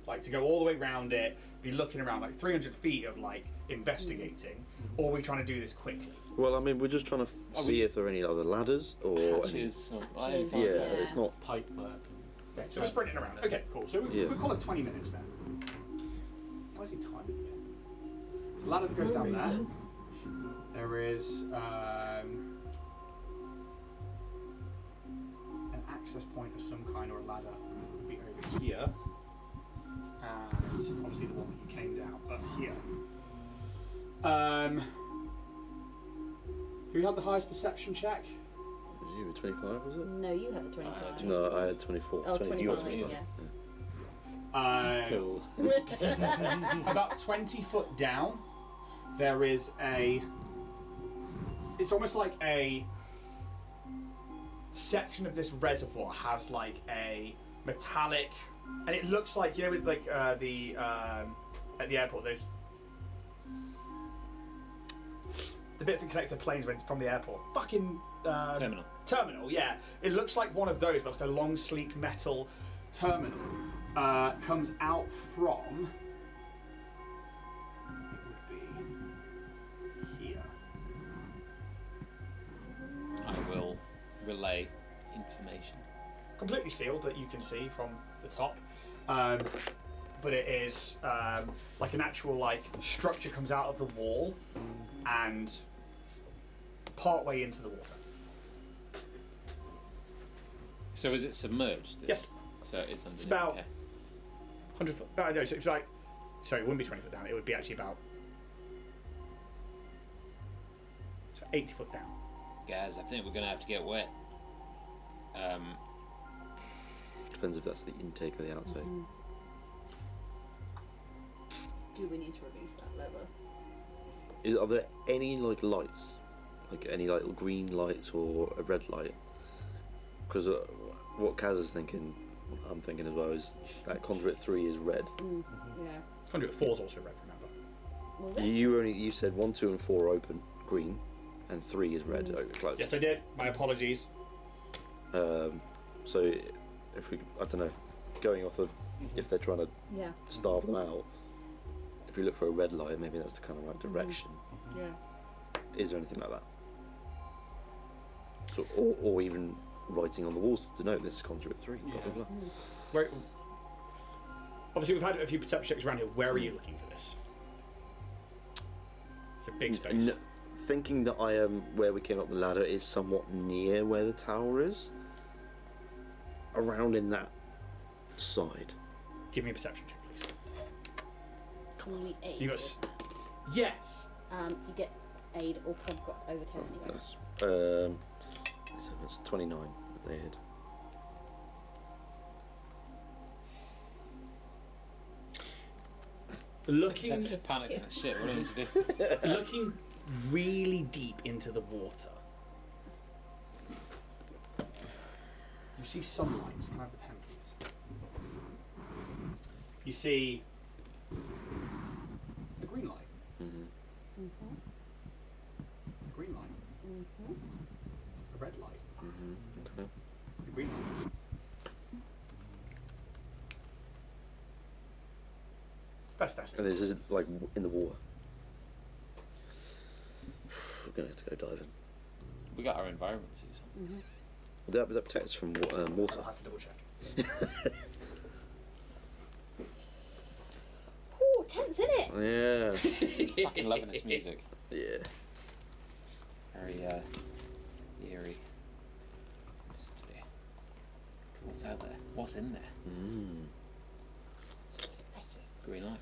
Like to go all the way around it, be looking around like 300 feet of like investigating, or are we trying to do this quickly? Well, I mean, we're just trying to see if there are any other ladders or any... Hatches or Hatches. Yeah, it's not... Pipe work. Okay, so we're sprinting around. Okay, cool. So we'll call it 20 minutes then. Why is he timing it? The ladder that goes down there. There is an access point of some kind, or a ladder would be over here. And obviously the one that you came down up here. Who had the highest perception check? You were 25, was it? No, you had the 25. No, I had 24. Oh, 20, you got 25, 25. yeah. Cool. About 20 foot down, there is it's almost like a section of this reservoir has like a metallic, and it looks like, you know, with like at the airport, those the bits that connect to planes from the airport. Fucking terminal, yeah. It looks like one of those, but like a long, sleek metal terminal comes out from. It would be here. I will relay information. Completely sealed that you can see from the top, but it is like an actual like structure comes out of the wall and part way into the water. So is it submerged? Yes. So it's underneath. It's about okay. 100 foot. No, so it's like, sorry, it wouldn't be 20 foot down. It would be actually about 80 foot down. Guys, I think we're gonna have to get wet. Depends if that's the intake or the outtake. Do we need to release that lever? Are there any like lights, like any like green lights or a red light? Because what Kaz is thinking, I'm thinking as well, is that conduit 3 is red. Yeah. Conduit 4 is also red, remember? Was it? You said 1, 2, and 4 open green, and 3 is red closed. Yes, I did. My apologies. So if we, I don't know, going off of if they're trying to starve them out, if we look for a red light, maybe that's the kind of right direction. Yeah. Is there anything like that? So, or even writing on the walls to denote this is conduit 3. Blah, blah, blah. Where, obviously, we've had a few perception checks around here. Where are you looking for this? It's a big space. Thinking that I am where we came up the ladder is somewhat near where the tower is. Around in that side. Give me a perception check, please. Can we aid? You got with that? Yes. You get aid, or because I've got over 10 anyway. Nice. So it's 29 that they hit. Looking Panic. Shit, what do I need to do? looking really deep into the water. You see some lights. Can I have the pen, please? You see a green light. A green light. A red light. Okay. A green light. Best And estimate. this is like in the water. We're gonna have to go diving. We got our environment suits on. That protects from water. I'll have to double check. Ooh, tense, innit? Yeah. Fucking loving this music. Yeah. Very eerie. Mystery. What's out there? What's in there? Green light.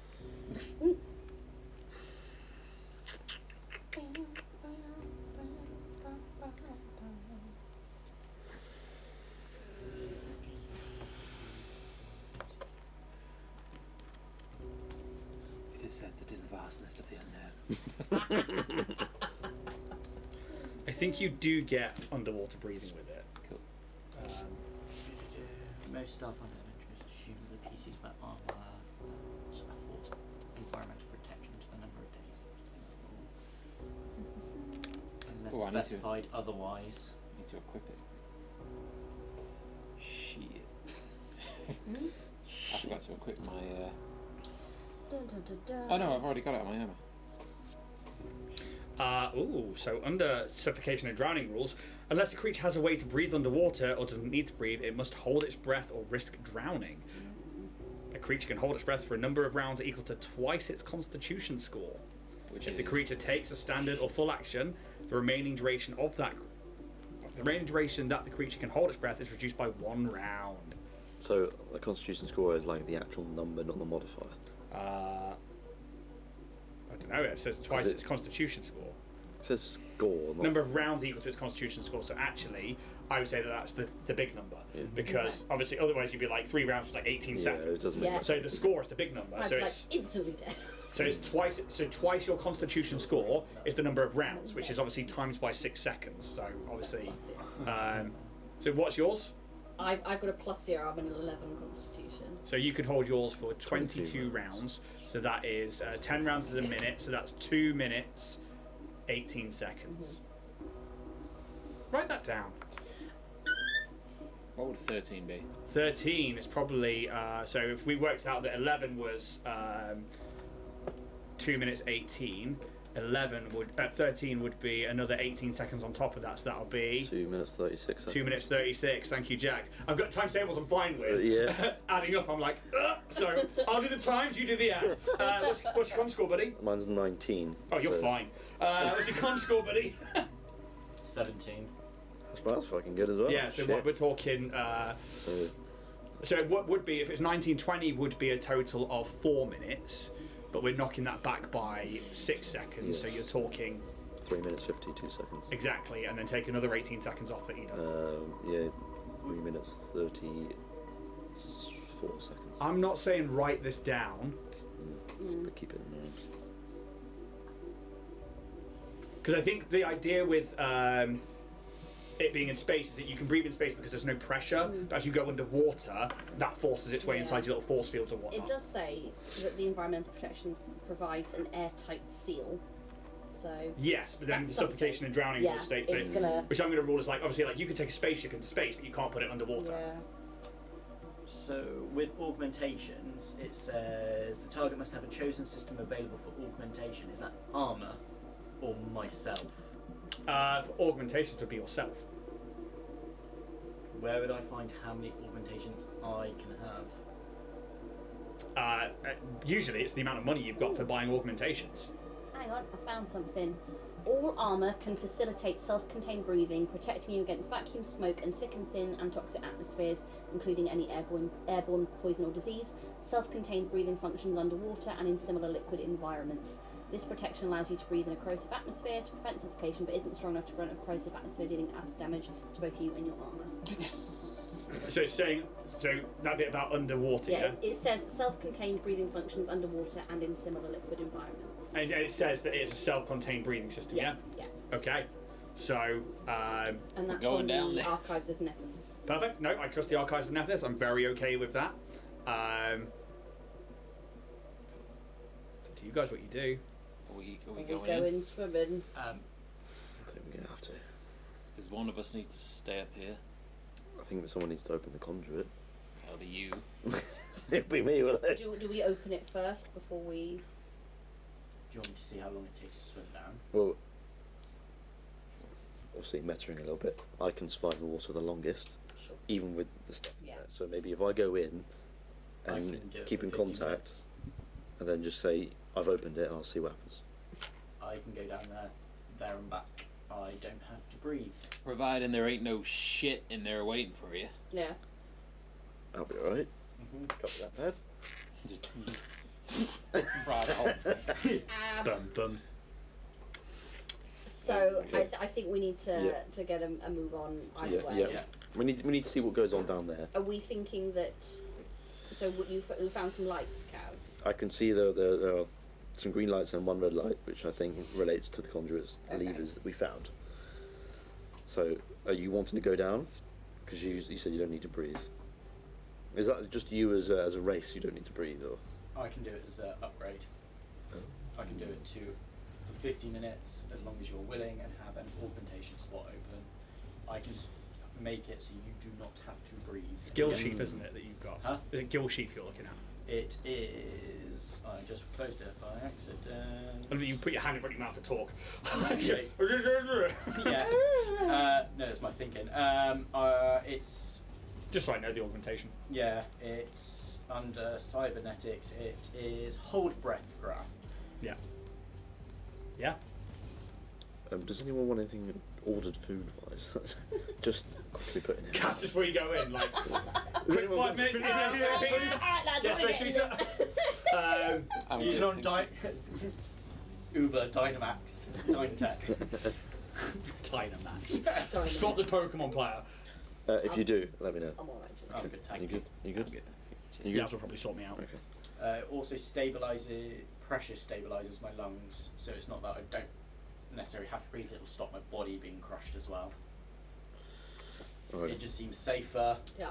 It is said that in the vastness of the unknown. A think you do get underwater breathing with it. Cool. Most Starfinder entries assume the PC's map armor affords environmental protection to the number of days. Unless Oh, I need to- specified otherwise. Need to equip it. Shit. I forgot to equip my. Dun, dun, dun, dun. Oh no, I've already got it on my armor. So under suffocation and drowning rules, unless a creature has a way to breathe underwater or doesn't need to breathe, it must hold its breath or risk drowning. A creature can hold its breath for a number of rounds equal to twice its constitution score. Which If is the creature takes a standard or full action, the remaining duration that the creature can hold its breath is reduced by 1 round. So the Constitution score is like the actual number, not the modifier. I don't know. It says twice its constitution score. It says score. Not Number of rounds equal to its constitution score. So actually, I would say that's the big number because obviously otherwise you'd be like 3 rounds for like 18 It seconds. doesn't make Yeah. much So sense. the score is the big number. I'd So be like it's instantly dead. twice your constitution score is the number of rounds, which is obviously times by 6 seconds. So obviously, so what's yours? I've got a +0. I'm an 11 constitution. So you could hold yours for 22 22 rounds. So that is 10 rounds is a minute. So that's 2 minutes, 18 seconds. Write that down. What would 13 be? 13 is probably so if we worked out that 11 was 2 minutes 18, 13 would be another 18 seconds on top of that, so that'll be 2 minutes 36 seconds. 2 minutes 36. Thank you, Jack. I've got times tables I'm fine with. Yeah. Adding up, I'm like, so I'll do the times, you do the add. What's your con score, buddy? Mine's 19. Oh, you're so fine. What's your con score, buddy? 17. That's fucking good as well. Yeah, so Shit. what we're talking. So what would be, if it's 1920, would be a total of 4 minutes, but we're knocking that back by 6 seconds, so Yes. you're talking 3 minutes 52 seconds. exactly, and then take another 18 seconds off for Ida. Yeah, 3 minutes 34 seconds. I'm not saying write this down, But keep it in mind. because I think the idea with it being in space is that you can breathe in space because there's no pressure, but as you go underwater, that forces its way inside your little force fields and whatnot. It does say that the environmental protections provides an airtight seal. So Yes, but then That's the suffocation and drowning yeah, will state it's thing, gonna. which I'm going to rule is like, obviously, like you can take a spaceship into space, but you can't put it underwater. Yeah. So with augmentations, it says the target must have a chosen system available for augmentation. Is that armor or myself? For augmentations would be yourself. Where would I find how many augmentations I can have? Usually it's the amount of money you've got for buying augmentations. Hang on, I found something. All armor can facilitate self-contained breathing, protecting you against vacuum, smoke, and thick and thin and toxic atmospheres, including any airborne poison or disease. Self-contained breathing functions underwater and in similar liquid environments. This protection allows you to breathe in a corrosive atmosphere to prevent suffocation, but isn't strong enough to prevent a corrosive atmosphere dealing acid damage to both you and your armor. So it's saying, so that bit about underwater, yeah? Yeah, it says self-contained breathing functions underwater and in similar liquid environments. And it says that it's a self-contained breathing system, yeah? Yeah. Okay. So, And that's Going on down the there. Archives of Nephthys. perfect. No, I trust the Archives of Nephthys. I'm very okay with that. It's up to you guys what you do. Are we We going go in? in swimming. I think we're going to have to. Does one of us need to stay up here? I think someone needs to open the conduit. That'll be you. It'll be me, will it? Do we open it first before we... Do you want me to see how long it takes to swim down? Well, obviously measuring a little bit. I can survive the water the longest, Sure. even with the stuff in Yeah. there. So maybe if I go in I and can do it keep for in 50 contact, minutes. and then just say I've opened it, and I'll see what happens. I can go down there and back. I don't have to breathe. Providing there ain't no shit in there waiting for you. Yeah. I'll be alright. Copy that, Dad. Just right out. Bum bum. So Okay. I think we need to get a move on either Yeah, way. yeah. We need to see what goes on down there. Are we thinking that... So you found some lights, Kaz? I can see there are some green lights and one red light, which I think relates to the conduits Okay. levers that we found. So, are you wanting to go down? Because you said you don't need to breathe. Is that just you as a race? You don't need to breathe, or? I can do it as an upgrade. I can do it for 50 minutes as long as you're willing and have an augmentation spot open. I can make it so you do not have to breathe. It's gill sheath, isn't it, that you've got? Huh? Is it gill sheath you're looking at? It is. I just closed it by accident. I mean, you put your hand in front of your mouth to talk. Okay. Yeah. No, that's my thinking. It's. Just so I know the augmentation. Yeah, it's under cybernetics. It is hold breath graft. Yeah. Yeah. Does anyone want anything ordered food-wise? Just quickly put in. Catch just before you go in, like. Does Quick anyone 5 minutes. Alright, lads, Yes, what are we space getting? pizza. I'm Using good, on thank Uber Dynamax Dynatech. Dynamax. Stop the Pokemon player. If you do, let me know. I'm alright. I'm good, thank You you. good? You good? I'm good, thanks. You Yaz good? will probably sort me out. Okay. It also pressure stabilizes my lungs, so it's not that I don't necessarily have to breathe. It will stop my body being crushed as well. Alright. It just seems safer. Yeah.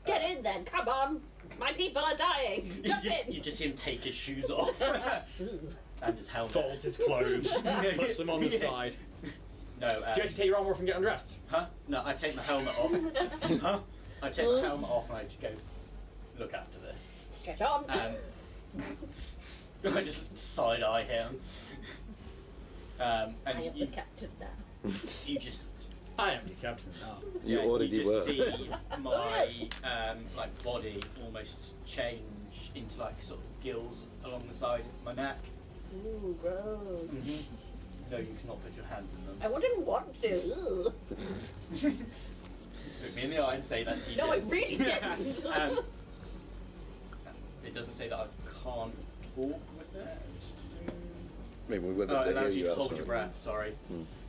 Get in then, come on! My people are dying! Jump in! You just see him take his shoes off and his helmet. Folds his clothes, puts them on the side. No. Do you actually take your arm off and get undressed? Huh? No, I take my helmet off. Huh? I take my helmet off and I just go, look after this. Stretch on! I just side eye him. I And am the captain now. you just. I am your captain now. You already you just were. see my like body almost change into like sort of gills along the side of my neck. Ooh, gross. No, you cannot put your hands in them. I wouldn't want to. Ugh. Look me in the eye and say that to you. No, I Jim. really didn't. It doesn't say that I can't talk with it. I mean, we wouldn't Oh, be it able to allows hear you you to hold outside. your breath, sorry.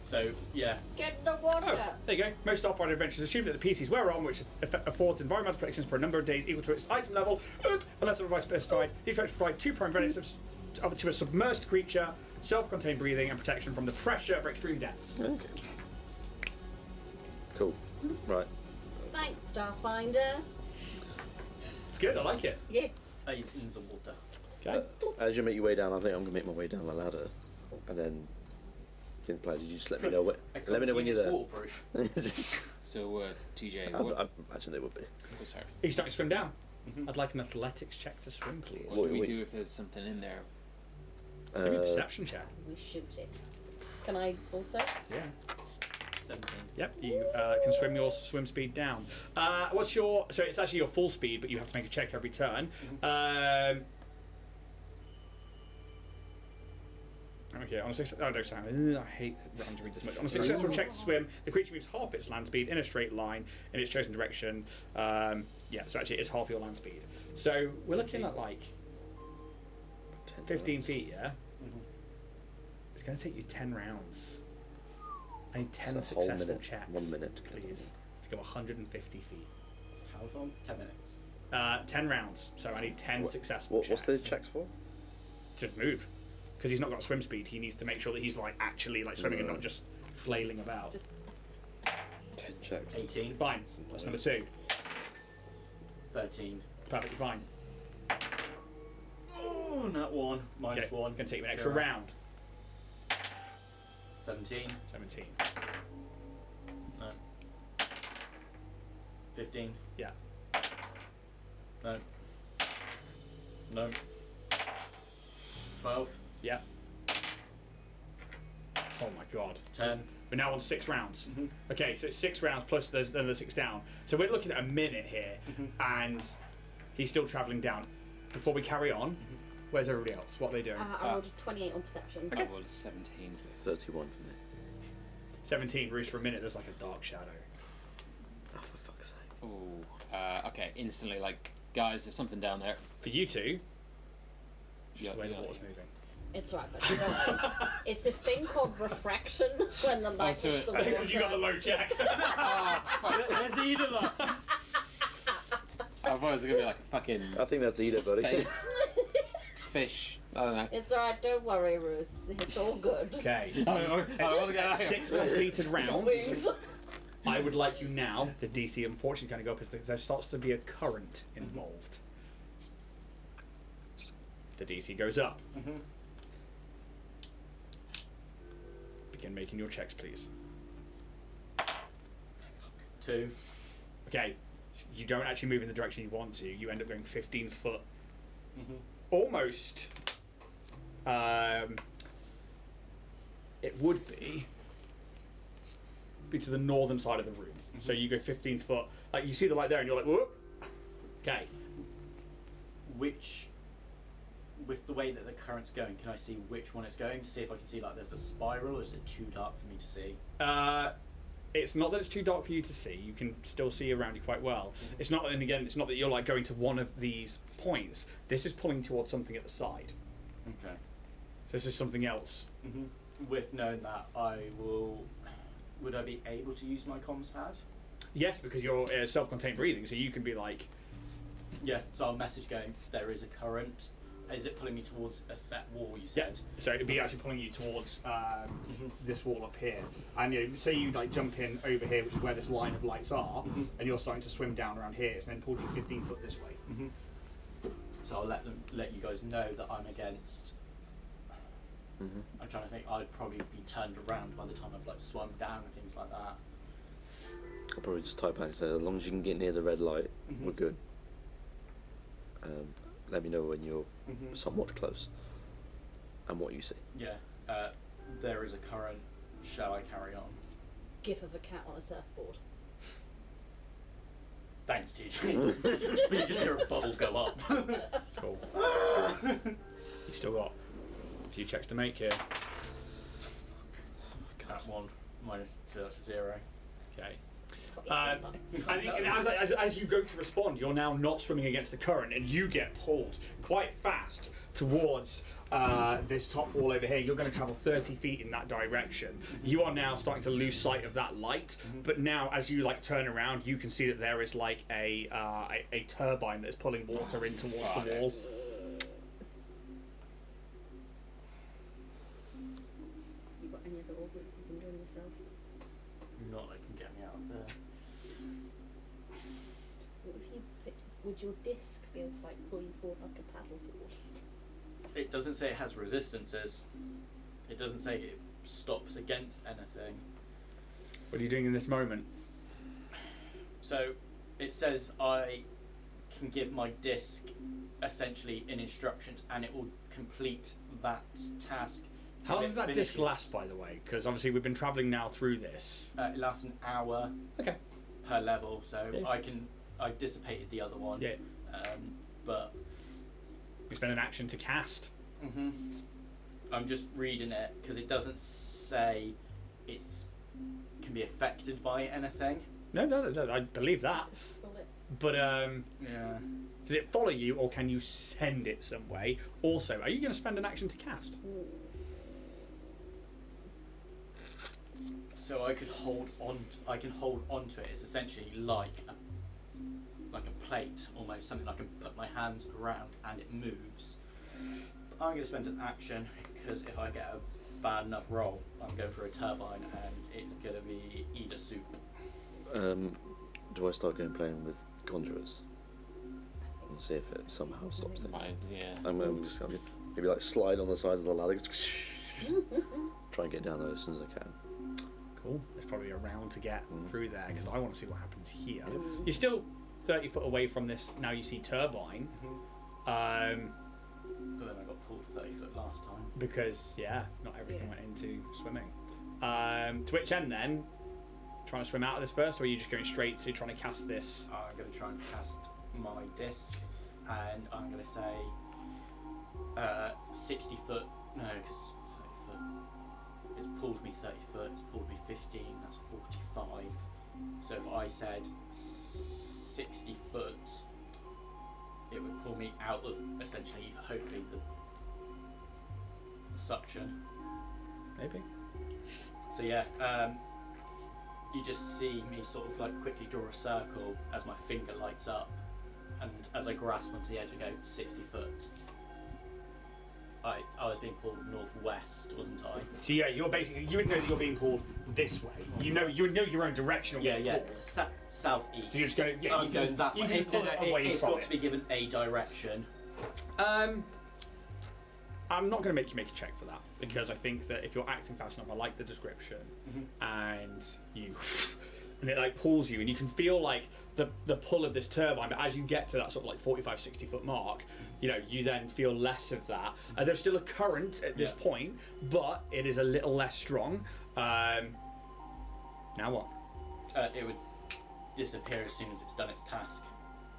So, yeah. Get in the water! Oh, there you go. Most Starfinder adventures assume that the PCs we're on, which affords environmental protections for a number of days equal to its item level, unless otherwise specified. These effects provide 2 prime benefits to a submersed creature, self-contained breathing, and protection from the pressure of extreme depths. Okay. Cool. Right. Thanks, Starfinder. It's good, I like it. Yeah. He's in the water. Okay. As you make your way down, I think I'm gonna make my way down the ladder, and then. Didn't play. Did you just let me know? Let me know when you're there. Waterproof. So, TJ, I what? imagine they would be. Oh, sorry. Are you starting to swim down? I'd like an athletics check to swim, please. What do we do if there's something in there? Give me a perception check. We shoot it. Can I also? Yeah. 17. Yep, you can swim your swim speed down. What's your... So it's actually your full speed, but you have to make a check every turn. Okay, on a successful... Oh, no, sorry. I hate having to read this much. On a successful check to swim, the creature moves half its land speed in a straight line in its chosen direction. Yeah, so actually it's half your land speed. So we're looking at like 15 feet, yeah? It's going to take you 10 rounds. I need 10 So a whole successful minute, checks. 1 minute. Please. To go 150 feet. How long? 10 minutes. 10 rounds, so I need 10 successful checks. What's the checks for? To move. Because he's not got swim speed, he needs to make sure that he's like actually like swimming and not just flailing about. Just 10 checks. 18. Fine. That's number 2. 13. Perfectly fine. Oh, not one. Minus Okay, one. Gonna take you an extra Sure. round. 17. 17. No. 15. Yeah. No. No. 12. Yeah. Oh my god. 10. We're now on 6 rounds. Okay, so it's 6 rounds plus there's then the 6 down. So we're looking at a minute here, and he's still travelling down. Before we carry on, where's everybody else? What are they doing? I rolled a 28 on perception. I rolled a 17. 31 for me. 17, Bruce, for a minute there's like a dark shadow. Oh, for fuck's sake. Oh, okay. Instantly, like, guys, there's something down there. For you two, just Yeah, the way yeah, the water's yeah. moving. It's right, but you know, it's this thing called refraction when the light so hits the I think water. you got the low check. There's either one. I thought it was gonna be like a fucking I think that's Ida, buddy. space fish. I don't know. It's alright, don't worry, Bruce. It's all good. Okay. I wanna get out of here. 6 completed rounds. Wings. I would like you now, the DC unfortunately going to go up, is that there starts to be a current involved. The DC goes up. Begin making your checks, please. 2. Okay, you don't actually move in the direction you want to. You end up going 15 foot. Almost. It would be to the northern side of the room. So you go 15 foot. Like you see the light there, and you're like, whoop. Okay. With the way that the current's going, can I see which one it's going? See if I can see like there's a spiral, or is it too dark for me to see? It's not that it's too dark for you to see. You can still see around you quite well. It's not, and again, it's not that you're like going to one of these points. This is pulling towards something at the side. Okay. So this is something else. With knowing that, would I be able to use my comms pad? Yes, because you're self-contained breathing, so you can be like... Yeah, so I'll message going, there is a current. Is it pulling me towards a set wall, you said? Yeah, so it'd be actually pulling you towards this wall up here. And you know, say you like jump in over here, which is where this line of lights are, and you're starting to swim down around here, so then pulled you 15 foot this way. So I'll let you guys know that I'm against... I'm trying to think, I'd probably be turned around by the time I've like swum down and things like that. I'll probably just type back and say, as long as you can get near the red light, we're good. Let me know when you're somewhat close and what you see. Yeah, there is a current. Shall I carry on? Gif of a cat on a surfboard. Thanks, TJ. But you just hear a bubble go up. Cool. You still got a few checks to make here. That one minus 0. Okay. I think as you go to respond, you're now not swimming against the current, and you get pulled quite fast towards this top wall over here. You're going to travel 30 feet in that direction. You are now starting to lose sight of that light, but now as you like turn around, you can see that there is like a turbine that is pulling water in towards the wall. You got any other organs you can join yourself? Not that can get me out of there. What if you would your disc be able to like pull you forward like a paddleboard? It doesn't say it has resistances. It doesn't say it stops against anything. What are you doing in this moment? So it says I can give my disc essentially in instructions, and it will complete that task. How long does that disc last, by the way? Because obviously we've been travelling now through this. It lasts an hour. Okay. Per level, so Yeah. I dissipated the other one. Yeah. But We spend an action to cast. I'm just reading it because it doesn't say it's can be affected by anything. No, I believe that. But Yeah. does it follow you, or can you send it some way? Also, are you going to spend an action to cast? So I could hold on. I can hold onto it. It's essentially like a plate, almost something I can put my hands around and it moves. I'm going to spend an action because if I get a bad enough roll, I'm going for a turbine and it's going to be either soup. Do I start playing with conjurers and see if it somehow stops things? Yeah. I'm just going to maybe like slide on the sides of the ladder, try and get down there as soon as I can. Cool. There's probably a round to get through there because I want to see what happens here. You're still 30 foot away from this. Now you see turbine. But then I got pulled 30 foot last time. Because not everything went into swimming. To which end then? Trying to swim out of this first, or are you just going straight to trying to cast this? I'm going to try and cast my disc, and I'm going to say 60 foot. No, because 30 foot. It's pulled me 30 foot. It's pulled me 15. That's 45. So if I said 60 foot, it would pull me out of essentially, hopefully, the suction. Maybe. So you just see me sort of like quickly draw a circle as my finger lights up, and as I grasp onto the edge I go 60 foot. I was being pulled northwest, wasn't I? So yeah, you're basically you would know that you're being pulled this way. You would know your own direction. Yeah, yeah. Southeast. So you're just going. Yeah, I'm going that way. You can pull it away It's from got it. to be given a direction. I'm not going to make you make a check for that because I think that if you're acting fast enough, I like the description, and and it like pulls you, and you can feel like the pull of this turbine. But as you get to that sort of like 45, 60 foot mark, you know, you then feel less of that. There's still a current at this point, but it is a little less strong. Now what? It would disappear as soon as it's done its task.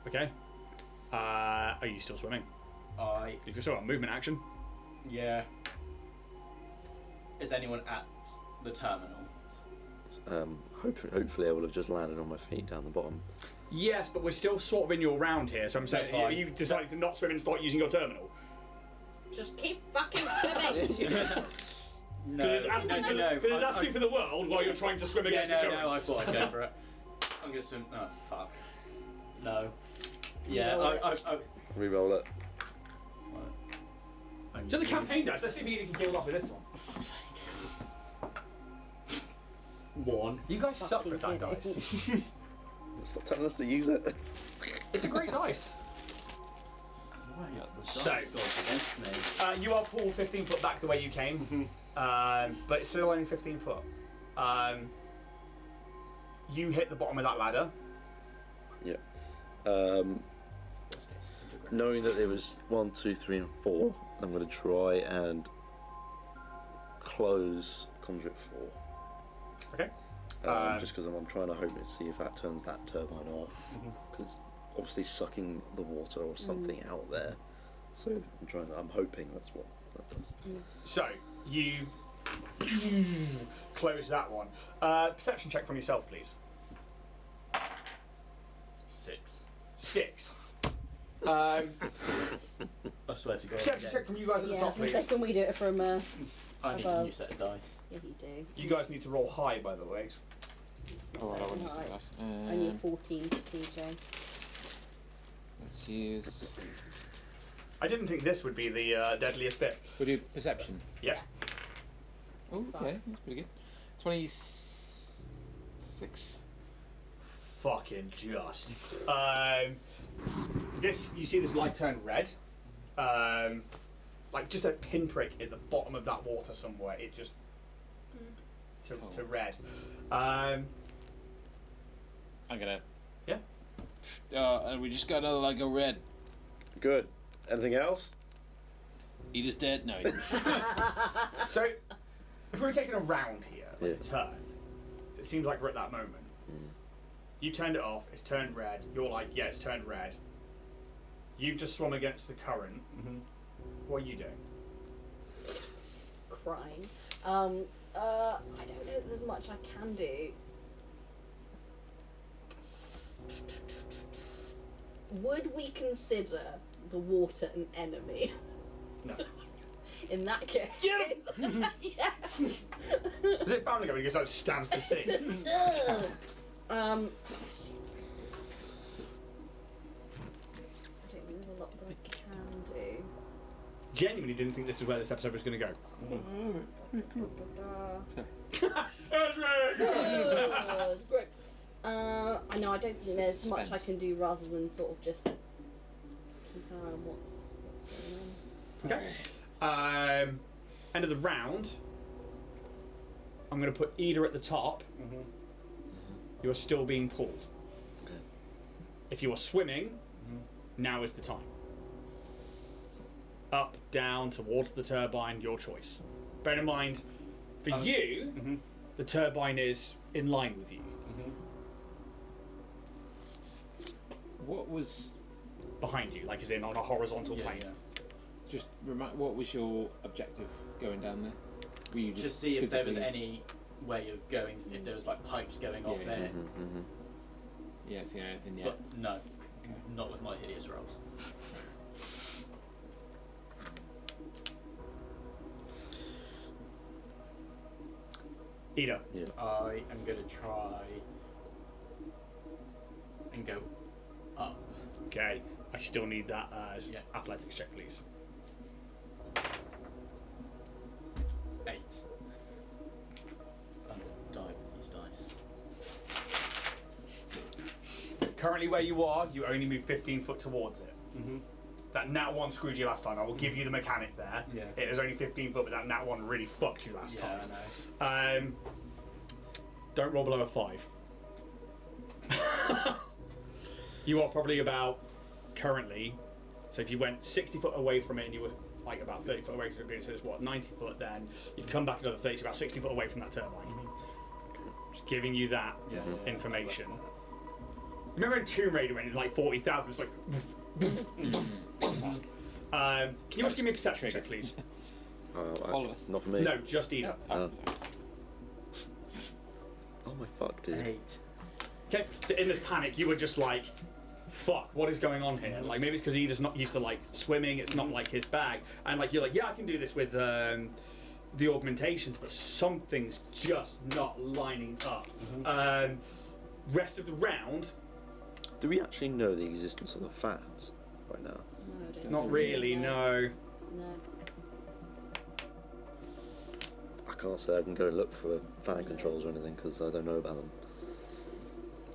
Okay. Are you still swimming? If you're still on movement action. Yeah. Is anyone at the terminal? Hopefully I will have just landed on my feet down the bottom. Yes, but we're still sort of in your round here, so I'm saying That's fine. you decided to not swim and start using your terminal. Just keep fucking swimming. No, Because it's asking for the world while you're trying to swim against the current. No, I thought I'd go for it. I'm gonna swim. Oh fuck. No. Yeah, I Reroll it. So the campaign dice, let's see if you can build up with this one. One. You guys suck with that Fucking dice. Stop telling us to use it. It's a great dice. Why is the So- dice goes against me? You are pulled 15 foot back the way you came, but it's still only 15 foot. You hit the bottom of that ladder. Yeah. Knowing that there was 1, 2, 3, and 4, I'm going to try and close conduit 4. Okay. Just because I'm trying to hope to see if that turns that turbine off. Because it's obviously sucking the water or something out there. So I'm hoping that's what that does. So you close that one. Perception check from yourself, please. 6. 6. I swear to God. Perception check from you guys at the Yeah, top, the please. second we do it from I need a above. new set of dice. Yeah, you do. You guys need to roll high, by the way. It's not Oh, I very wouldn't use high. that. Only a 14 for TJ. Let's use. I didn't think this would be the deadliest bit. We'll do perception. Yeah. Oh, okay, that's pretty good. 26. Fucking just. This you see this light turn red. Like just a pinprick at the bottom of that water somewhere. It just to red. I'm gonna. Yeah. And we just got another like a red. Good. Anything else? He just dead? No. He didn't. So if we're taking a round here, like Yeah. a turn, it seems like we're at that moment. You turned it off. It's turned red. You're like, yeah, it's turned red. You've just swum against the current. What are you doing? Crying. I don't know that there's much I can do. Would we consider the water an enemy? No. In that case. Get Yeah. Is it bound to go when he goes out and stabs the sea? I don't think there's a lot that I can do. Genuinely didn't think this is where this episode was going to go. Oh, it's great. I know. I don't think there's much I can do rather than sort of just keep an eye on what's going on. Okay. End of the round. I'm going to put Ida at the top. You are still being pulled. If you are swimming, now is the time. Up, down, towards the turbine, your choice. Bear in mind, for you, the turbine is in line with you. What was Behind you, like as in on a horizontal plane. just remind? What was your objective going down there? Were you Just see if there was physically- any way of going, if there was like pipes going off Yeah. there. Yeah, seen anything yet? But no, not with my hideous rolls. Ida. Yeah. I am going to try and go up. Okay. I still need that Yeah. athletics check, please. 8. And die with these dice. Currently where you are, you only move 15 foot towards it. Mm-hmm. That nat 1 screwed you last time. I will give you the mechanic there. Yeah. It is only 15 foot, but that nat 1 really fucked you last time. I know. Don't roll below a 5. You are probably about, currently, so if you went 60 foot away from it and you were like about 30 foot away from it, so it's what, 90 foot then, you'd come back another 30, so about 60 foot away from that turbine. Just giving you that information. Remember in Tomb Raider when it like 40,000, it's like... can you just give me a perception check, please? All of us. Not for me. No, just Eden. Oh, Oh my fuck, dude. 8. Okay, so in this panic, you were just like, fuck, what is going on here? Like, maybe it's because Eda's not used to, like, swimming, it's not, like, his bag. And, like, you're like, yeah, I can do this with the augmentations, but something's just not lining up. Rest of the round... Do we actually know the existence of the fans right now? No, I don't Not think really, so. no. No. I can't say I can go look for fan controls or anything because I don't know about them.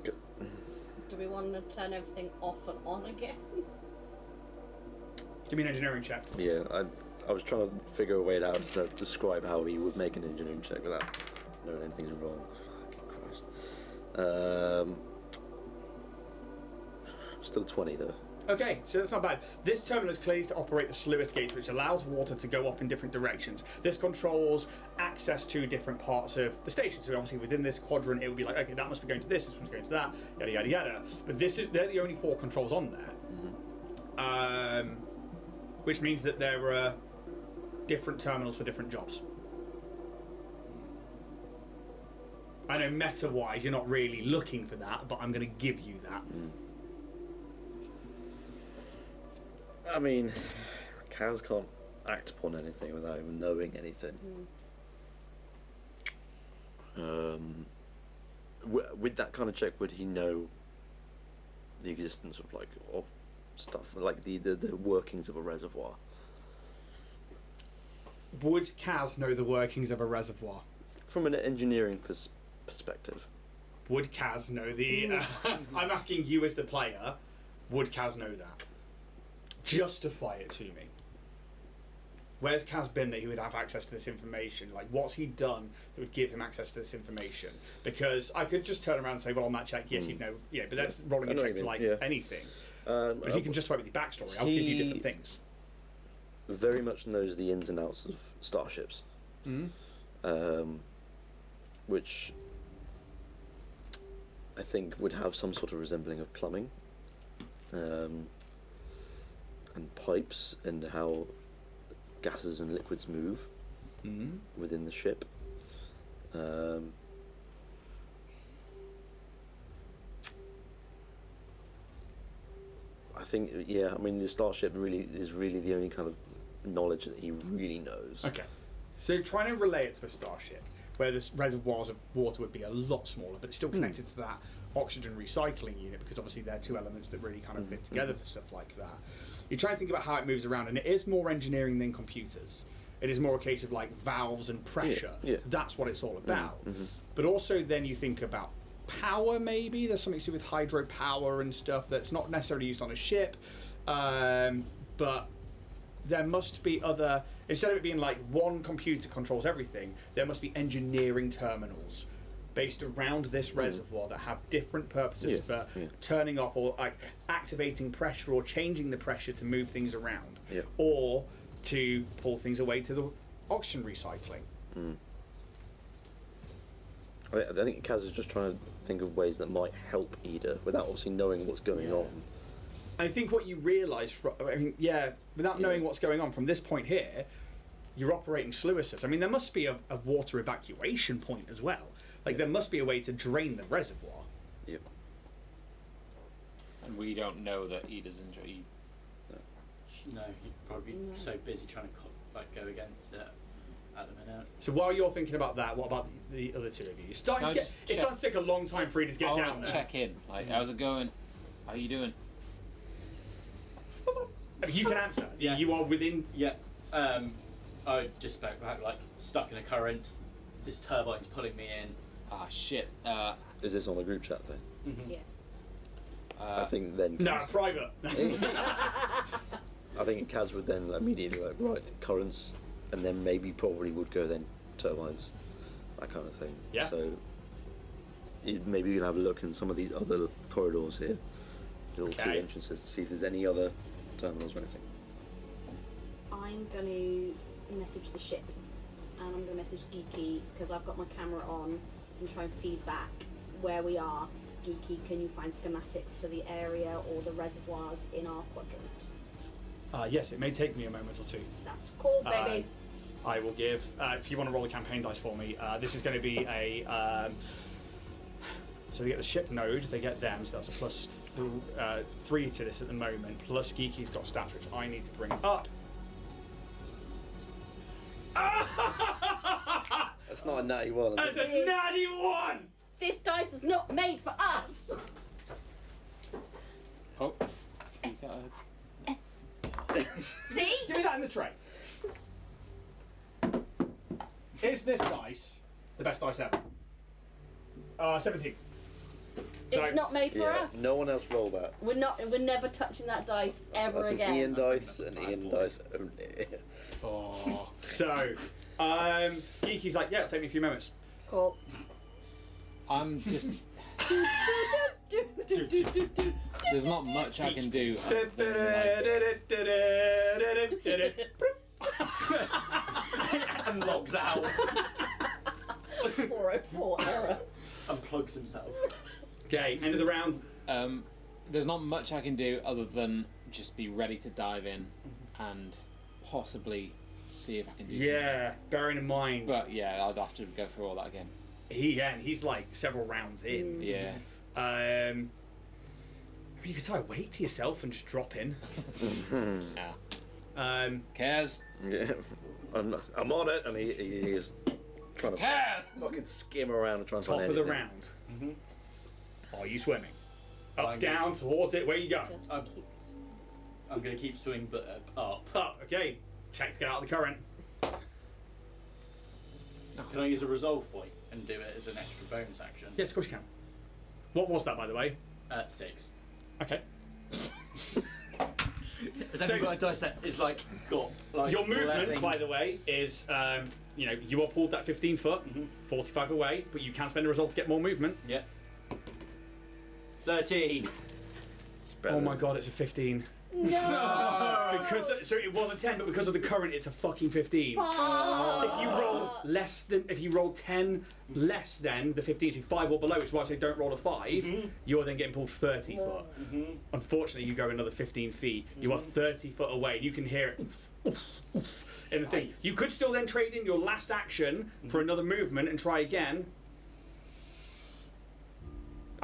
Do we want to turn everything off and on again? Give me an engineering check. Yeah, I was trying to figure a way out to describe how he would make an engineering check without knowing anything's wrong. Fucking Christ. Still 20 though. Okay, so that's not bad. This terminal is clearly to operate the sluice gate, which allows water to go off in different directions. This controls access to different parts of the station. So obviously within this quadrant, it would be like, okay, that must be going to this must be going to that, yada yada yada. But they're the only 4 controls on there, which means that there are different terminals for different jobs. I know meta-wise, you're not really looking for that, but I'm going to give you that. I mean, Kaz can't act upon anything without even knowing anything. With that kind of check, would he know the existence of of stuff like the workings of a reservoir? Would Kaz know the workings of a reservoir? From an engineering perspective. Would Kaz know the... I'm asking you as the player, would Kaz know that? Justify it to me. Where's Kaz been that he would have access to this information? Like, what's he done that would give him access to this information? Because I could just turn around and say, well, on that check, yes, you'd know. Yeah, but that's rolling a check for, anything. But if you can justify with your backstory, I'll give you different things. Very much knows the ins and outs of starships. Which I think would have some sort of resembling of plumbing. And pipes and how gases and liquids move within the ship. I think, yeah, I mean, the starship is really the only kind of knowledge that he really knows. Okay. So trying to relay it to a starship, where the reservoirs of water would be a lot smaller, but it's still connected to that oxygen recycling unit, because obviously they're 2 elements that really kind of fit together for stuff like that. You try and think about how it moves around, and it is more engineering than computers. It is more a case of like valves and pressure. Yeah. That's what it's all about. But also then you think about power, maybe. There's something to do with hydropower and stuff that's not necessarily used on a ship. But there must be other... Instead of it being like one computer controls everything, there must be engineering terminals based around this reservoir that have different purposes for turning off or like activating pressure or changing the pressure to move things around, or to pull things away to the oxygen recycling. I think Kaz is just trying to think of ways that might help Ida without obviously knowing what's going on. I think what you realise, without knowing what's going on from this point here, you're operating sluices. I mean, there must be a water evacuation point as well. Like, there must be a way to drain the reservoir. Yep. And we don't know that Ida's injured. No, he'd probably be so busy trying to go against it at the minute. So while you're thinking about that, what about the other 2 of you? It's starting to take a long time for Ida to get down there. Check in. Like, how's it going? How are you doing? I mean, you can answer. Yeah. You are within... Yeah. I just about like stuck in a current. This turbine's pulling me in. Ah, shit. Is this on a group chat thing? Yeah. I think then. No, private. I think Kaz would then immediately like right currents, and then maybe probably would go then turbines, that kind of thing. Yeah. So maybe you can have a look in some of these other corridors here, little two Okay. entrances, to see if there's any other terminals or anything. I'm going to message the ship, and I'm going to message Geeky because I've got my camera on and try and feed back where we are. Geeky, can you find schematics for the area or the reservoirs in our quadrant? Yes, it may take me a moment or two. That's cool, baby. I will give, if you want to roll a campaign dice for me, this is going to be a, so they get the ship node, they get them, so that's a plus 3 to this at the moment, plus Geeky's got stats, which I need to bring up. That's not a natty one. That's a natty 1! This dice was not made for us! Oh. See? Give me that in the tray. Is this dice the best dice ever? 17. It's not made for Yeah, us. no one else roll that. We're never touching that dice ever That's again. an Ian dice, an Ian dice. Oh. So, Geeky's like, yeah, it'll take me a few moments. Cool. I'm just. There's not much I can do. Other than, like, And logs out. 404 error. Unplugs himself. Okay, end of the round. there's not much I can do other than just be ready to dive in and possibly see if I can do something. Yeah, bearing in mind, But yeah, I'd have to go through all that again. he's like several rounds in. Yeah. I mean, you could tie a weight to yourself and just drop in. Yeah. Cares. Yeah, I'm on it, and he is trying to Cares. fucking skim around and try and Top find of the anything. round. Are you swimming? Up, I'm down, towards it. Where you go? Just keeps. I'm going to keep swimming, but up. Up. Okay. Check to get out of the current. Can I use a resolve point and do it as an extra bonus action? Yes, of course you can. What was that, by the way? 6. Okay. Has So- anyone got a dice that is like got like Your movement, blessing? by the way, is you are pulled that 15 foot, 45 away, but you can spend a resolve to get more movement. Yeah. 13. It's better Oh my than- god, it's a 15. No! Because so it was a 10, but because of the current, it's a fucking 15. If you roll 10 less than the 15, so 5 or below, which is why I say don't roll a 5, you're then getting pulled 30 foot. Unfortunately, you go another 15 feet. You are 30 foot away, and you can hear it in the thing. You could still then trade in your last action for another movement and try again.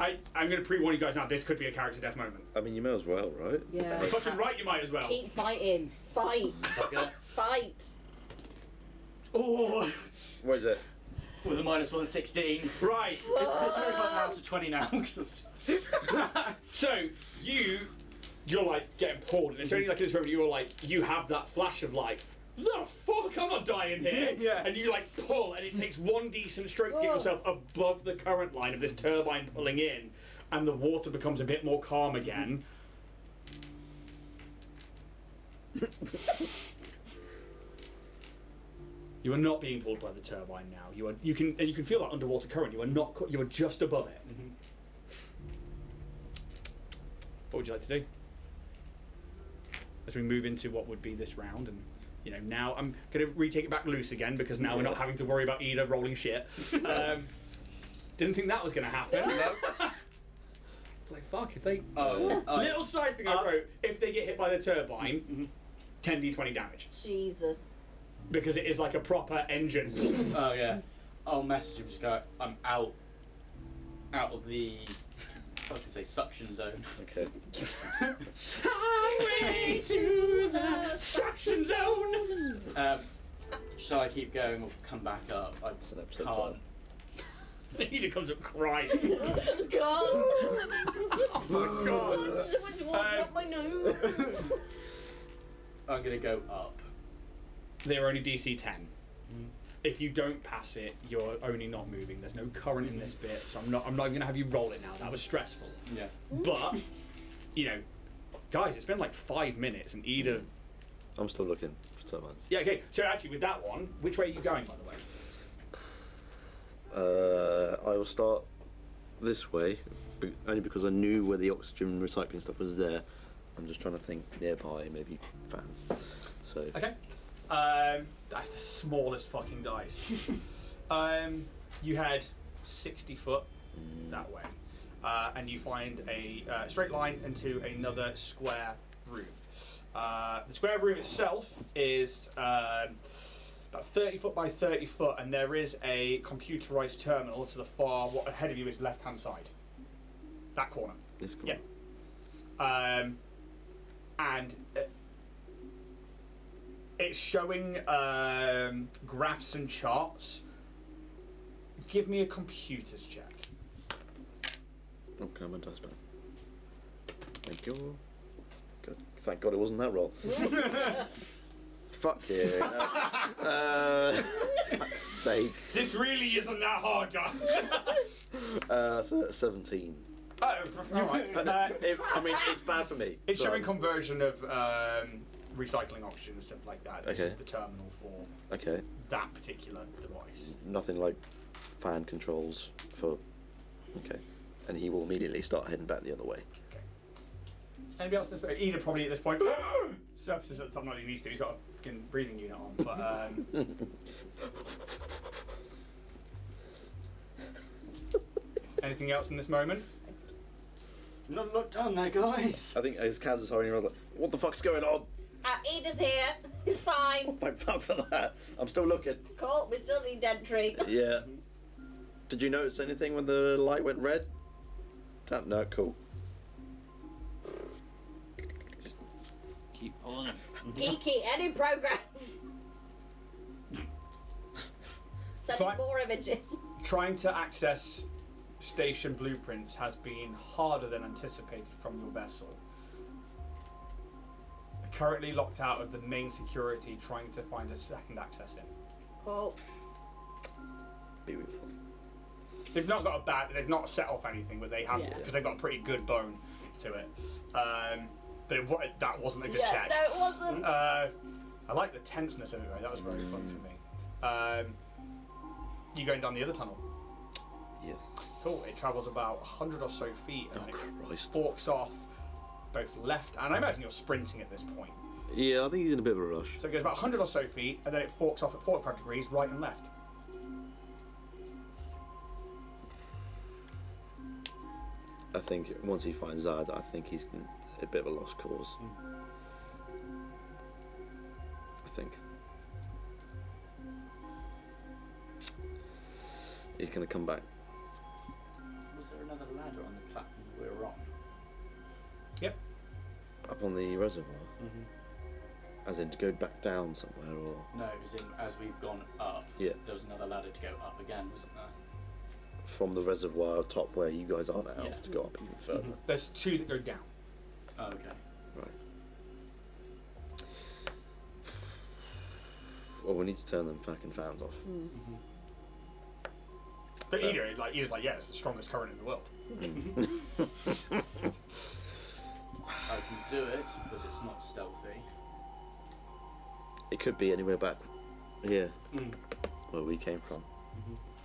I'm going to pre-warn you guys now, this could be a character death moment. I mean, you may as well, right? Yeah. You're fucking right, you might as well. Keep fighting. Fight. Okay. Fight. Oh, What is it? with a -1, 16. Right. This moves like now to 20 now. So you're like getting pulled, and it's only like in this moment you're like you have that flash of like the fuck I'm not dying here, Yeah. and you like pull, and it takes one decent stroke to get yourself above the current line of this turbine pulling in, and the water becomes a bit more calm again. You are not being pulled by the turbine now. You can feel that underwater current. You are not. You are just above it. What would you like to do? As we move into what would be this round, and now I'm going to retake it back loose again because now we're not having to worry about Ida rolling shit. Didn't think that was going to happen. Like fuck, if they little side thing I wrote, if they get hit by the turbine, 10d20 damage Jesus. because it is like a proper engine. Oh yeah. I'll message him. Just go. I'm out of the. I was gonna say suction zone. Okay. Highway to the suction zone. Shall I keep going or come back up? I It's an episode can't. title. Ida comes up crying. God. Oh my god. Someone walked up my nose. I'm gonna go up. they're only DC 10. If you don't pass it, you're only not moving. There's no current in this bit, so I'm not going to have you roll it now. That was stressful. Yeah. But, guys, it's been like 5 minutes, and Ida... I'm still looking for turbines. Yeah, okay. So actually, with that one, which way are you going, by the way? I will start this way, only because I knew where the oxygen recycling stuff was there. I'm just trying to think nearby, maybe fans. So. Okay. That's the smallest fucking dice. You head 60 foot that way, and you find a straight line into another square room. The square room itself is about 30 foot by 30 foot, and there is a computerized terminal to the far. What ahead of you is left hand side. That corner. This corner. Yeah. And it's showing graphs and charts. Give me a computers check. Okay, I'm on dice back. Thank you. Good. Thank God it wasn't that roll. Fuck yeah. Fuck's sake. This really isn't that hard, guys. So 17. Oh, all right. I mean, it's bad for me. It's but showing conversion of recycling oxygen and stuff like that. This Okay. is the terminal for Okay. that particular device. Nothing like fan controls for. Okay. And he will immediately start heading back the other way. Anybody else at this point? Ida probably at this point surfaces at something like he needs to. He's got a fucking breathing unit on. But anything else in this moment? Not a lot done there, guys. I think as Kaz is hurrying around, like, what the fuck's going on? Ida's here. It's fine. Thank fuck for that. I'm still looking. Cool. We still need entry. Yeah. Did you notice anything when the light went red? No, cool. Keep pulling it. Geeky. Any progress? Sending Try- more images. Trying to access station blueprints has been harder than anticipated from your vessel. Currently locked out of the main security, trying to find a second access in. Cool. Beautiful. They've not got they've not set off anything, but they have, because Yeah. they've got a pretty good bone to it. But that wasn't a good Yeah, check. no, it wasn't. I like the tenseness of it, though. That was very fun for me. You going down the other tunnel? Yes. Cool. It travels about 100 or so feet, and Oh, it Christ. forks off both left, and I imagine you're sprinting at this point. Yeah, I think he's in a bit of a rush. So it goes about 100 or so feet, and then it forks off at 45 degrees, right and left. I think once he finds that, I think he's in a bit of a lost cause. I think. He's going to come back. Was there another ladder on the platform we were on? Yep. Up on the reservoir. As in to go back down somewhere, or... No, it was in as we've gone up. Yeah. There was another ladder to go up again, wasn't there? From the reservoir top where you guys are now, Yeah. to go up even further. There's two that go down. Oh, okay. Right. Well, we need to turn them fucking fans off. But Ida's like, yeah, it's the strongest current in the world. I can do it, but it's not stealthy. It could be anywhere back here, where we came from.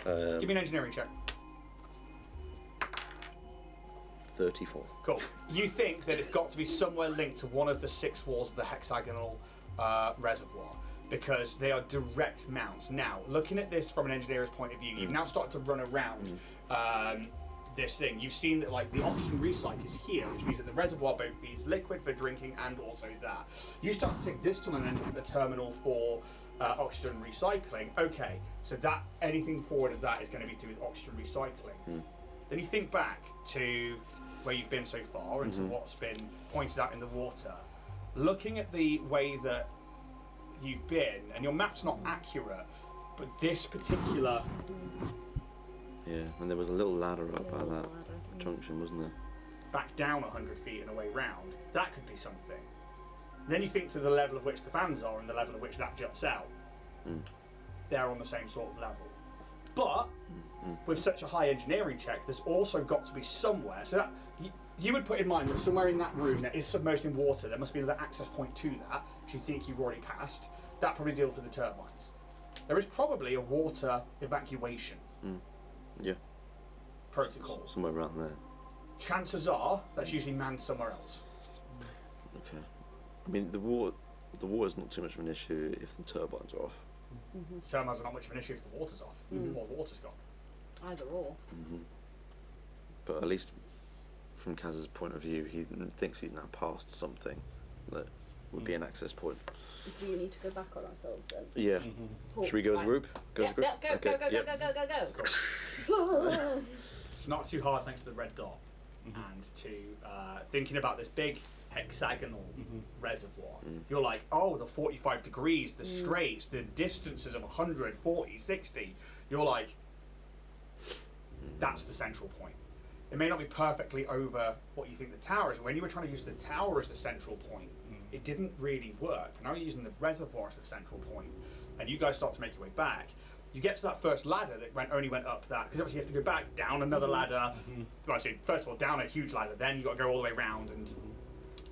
Give me an engineering check. 34. Cool. You think that it's got to be somewhere linked to one of the 6 walls of the hexagonal reservoir, because they are direct mounts. Now, looking at this from an engineer's point of view, you've now started to run around this thing. You've seen that like the oxygen recycle is here, which means that the reservoir both feeds liquid for drinking and also that. You start to take this tunnel and enter the terminal for oxygen recycling. Okay, so that anything forward of that is going to be to do with oxygen recycling. Then you think back to where you've been so far and to what's been pointed out in the water. Looking at the way that you've been, and your map's not accurate, but this particular Yeah, and there was a little ladder up at that junction, wasn't there? back down 100 feet and away round, that could be something. Then you think to the level of which the fans are and the level of which that juts out. They're on the same sort of level. But with such a high engineering check, there's also got to be somewhere. So that you would put in mind that somewhere in that room that is submerged in water, there must be another access point to that, which you think you've already passed. That probably deals with the turbines. There is probably a water evacuation Yeah. protocol. Somewhere around there. Chances are that's usually manned somewhere else. Okay. I mean, the water's not too much of an issue if the turbines are off. Turbines are not much of an issue if the water's off or the water's gone. Either or. But at least from Kaz's point of view, he thinks he's now past something that would be an access point. Do you need to go back on ourselves then? Yeah. Cool. Should we go as a Right. group? Yeah, as a group? let's go, Okay, go, yep. go. It's not too hard thanks to the red dot and to thinking about this big hexagonal reservoir. You're like, oh, the 45 degrees, the straits, the distances of 100, 40, 60. You're like, that's the central point. It may not be perfectly over what you think the tower is. When you were trying to use the tower as the central point, it didn't really work. Now you're using the reservoir as the central point, and you guys start to make your way back. You get to that first ladder that only went up that, because obviously you have to go back, down another ladder. Well, actually, first of all, down a huge ladder, then you've got to go all the way around, and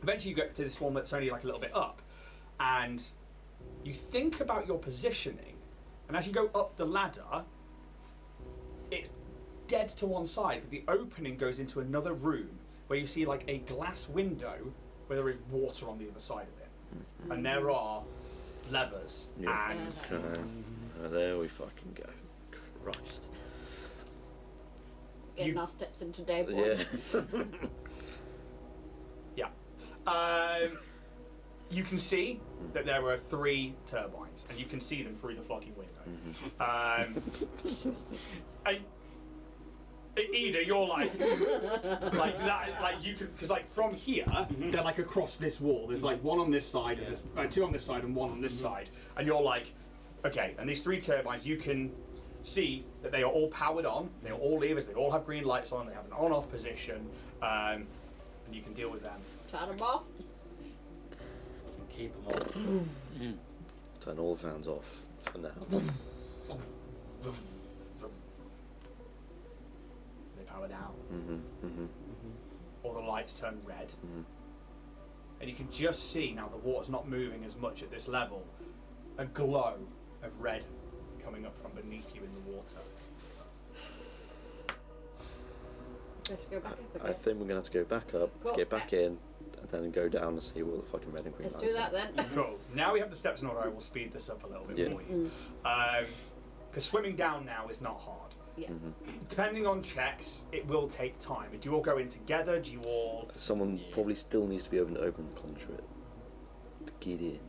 eventually you get to this one that's only like a little bit up. And you think about your positioning, and as you go up the ladder, it's dead to one side, but the opening goes into another room where you see like a glass window where there is water on the other side of it. And there are levers and There we fucking go. Christ. Getting our steps into day, boys. Yeah. you can see that there were 3 turbines, and you can see them through the fucking window. Ida, you're like that, like you could, because like from here, they're like across this wall. There's like one on this side, and there's 2 on this side, and 1 on this side, and you're like, okay. And these 3 turbines, you can see that they are all powered on. They are all levers. They all have green lights on. They have an on-off position, and you can deal with them. Turn them off. Keep them off. Turn all the fans off for now. They power down. All the lights turn red. And you can just see, now the water's not moving as much at this level, a glow of red coming up from beneath you in the water. Let's go back up again. I think we're gonna have to go back up to get back in, and then go down and see all the fucking red and green Let's lights do that then. Cool. Now we have the steps in order. I will speed this up a little bit for you. Because swimming down now is not hard. Yeah. Depending on checks, it will take time. Do you all go in together? Do you all... Someone probably still needs to be able to open the conduit to get in.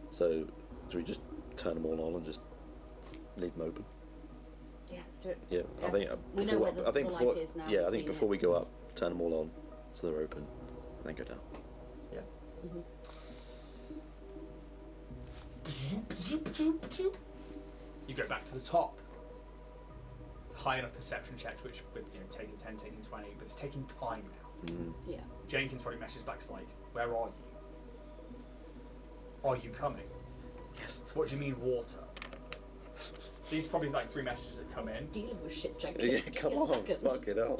So, do we just turn them all on and just leave them open? Yeah, let's do it. Yeah, Yeah. I think. We know before- where the I think light before, is now, Yeah, we've I think seen before it. we go up, turn them all on so they're open, and then go down. Yeah. You go back to the top. High enough perception checks, which with taking 10, taking 20, but it's taking time now. Yeah. Jenkins probably messages back to like, where are you? Are you coming? Yes. What do you mean water? These are probably like 3 messages that come in. Dealing with shit, Jenkins. Yeah, Give come me a on, second. fuck it out.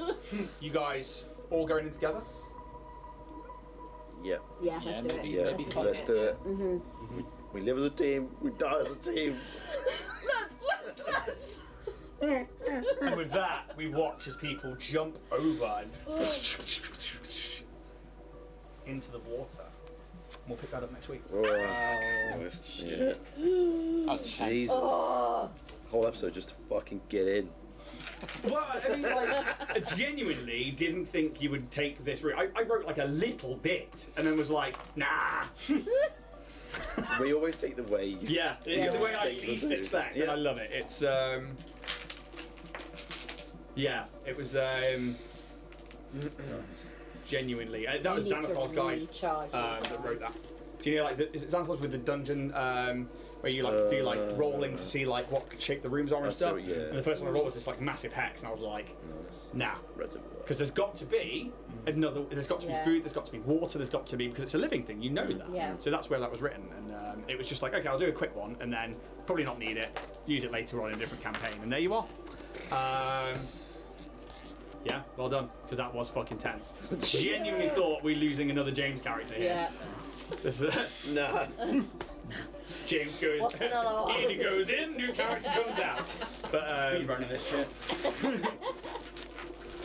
You guys all going in together? Yeah. Yeah, let's do it. maybe- Yeah, maybe let's do it. We live as a team, we die as a team. Let's. And with that, we watch as people jump over and into the water. We'll pick that up next week. Yeah. That's Jesus. Oh. Whole episode just to fucking get in. Well, I mean, like, I genuinely didn't think you would take this route. I wrote like a little bit and then was like, nah. We always take the way. Yeah, the way I least expect, and I love it. It's yeah, it was genuinely. That was You need to Xanathar's guide recharge your that wrote that. guys. So you know, like is it Xanathar's with the dungeon where you like do like rolling to see like what shape the rooms are and stuff. yeah. And the first one I rolled was this like massive hex, and I was like, nah, because there's got to be another. There's got to be food. There's got to be water. There's got to be, because it's a living thing. You know that. Yeah. So that's where that was written, and it was just like, okay, I'll do a quick one, and then probably not need it. Use it later on in a different campaign, and there you are. Yeah, well done, because that was fucking tense. Genuinely thought we were losing another James character here. Yeah. Nah. James goes, What's another one? in he goes in, new character comes out. But Speed running this shit.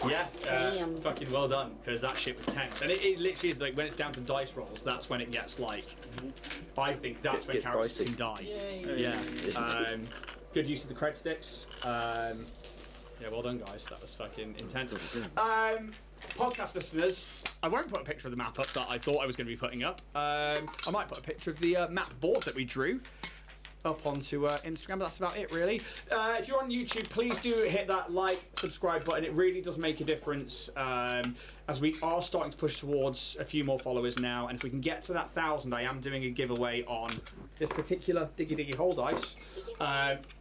yeah, Damn. fucking well done, because that shit was tense. And it literally is like, when it's down to dice rolls, that's when it gets like, I think that's when Gets characters dicey. can die. Yay. Yeah. Good use of the cred sticks. Yeah, well done, guys. That was fucking intense. Podcast listeners, I won't put a picture of the map up that I thought I was going to be putting up. I might put a picture of the map board that we drew up onto Instagram, but that's about it, really. If you're on YouTube, please do hit that like, subscribe button. It really does make a difference, as we are starting to push towards a few more followers now. And if we can get to that 1,000, I am doing a giveaway on this particular Diggy Hole dice.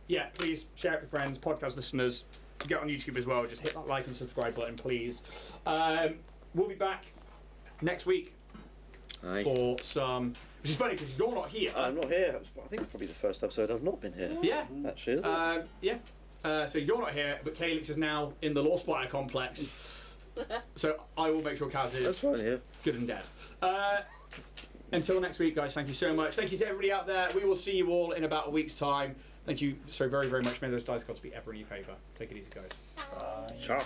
Yeah, please share it with friends, podcast listeners. Get on YouTube as well. Just hit that like and subscribe button, please. We'll be back next week for some. Which is funny because you're not here. I'm not here. I think it's probably the first episode I've not been here. Yeah. Actually, isn't it? Yeah. So you're not here, but Calyx is now in the Law Splitter complex. So I will make sure Kaz is That's fine, yeah. good and dead. Until next week, guys, thank you so much. Thank you to everybody out there. We will see you all in about a week's time. Thank you so very, very much. May those dice gods be ever in your favour. Take it easy, guys. Ciao.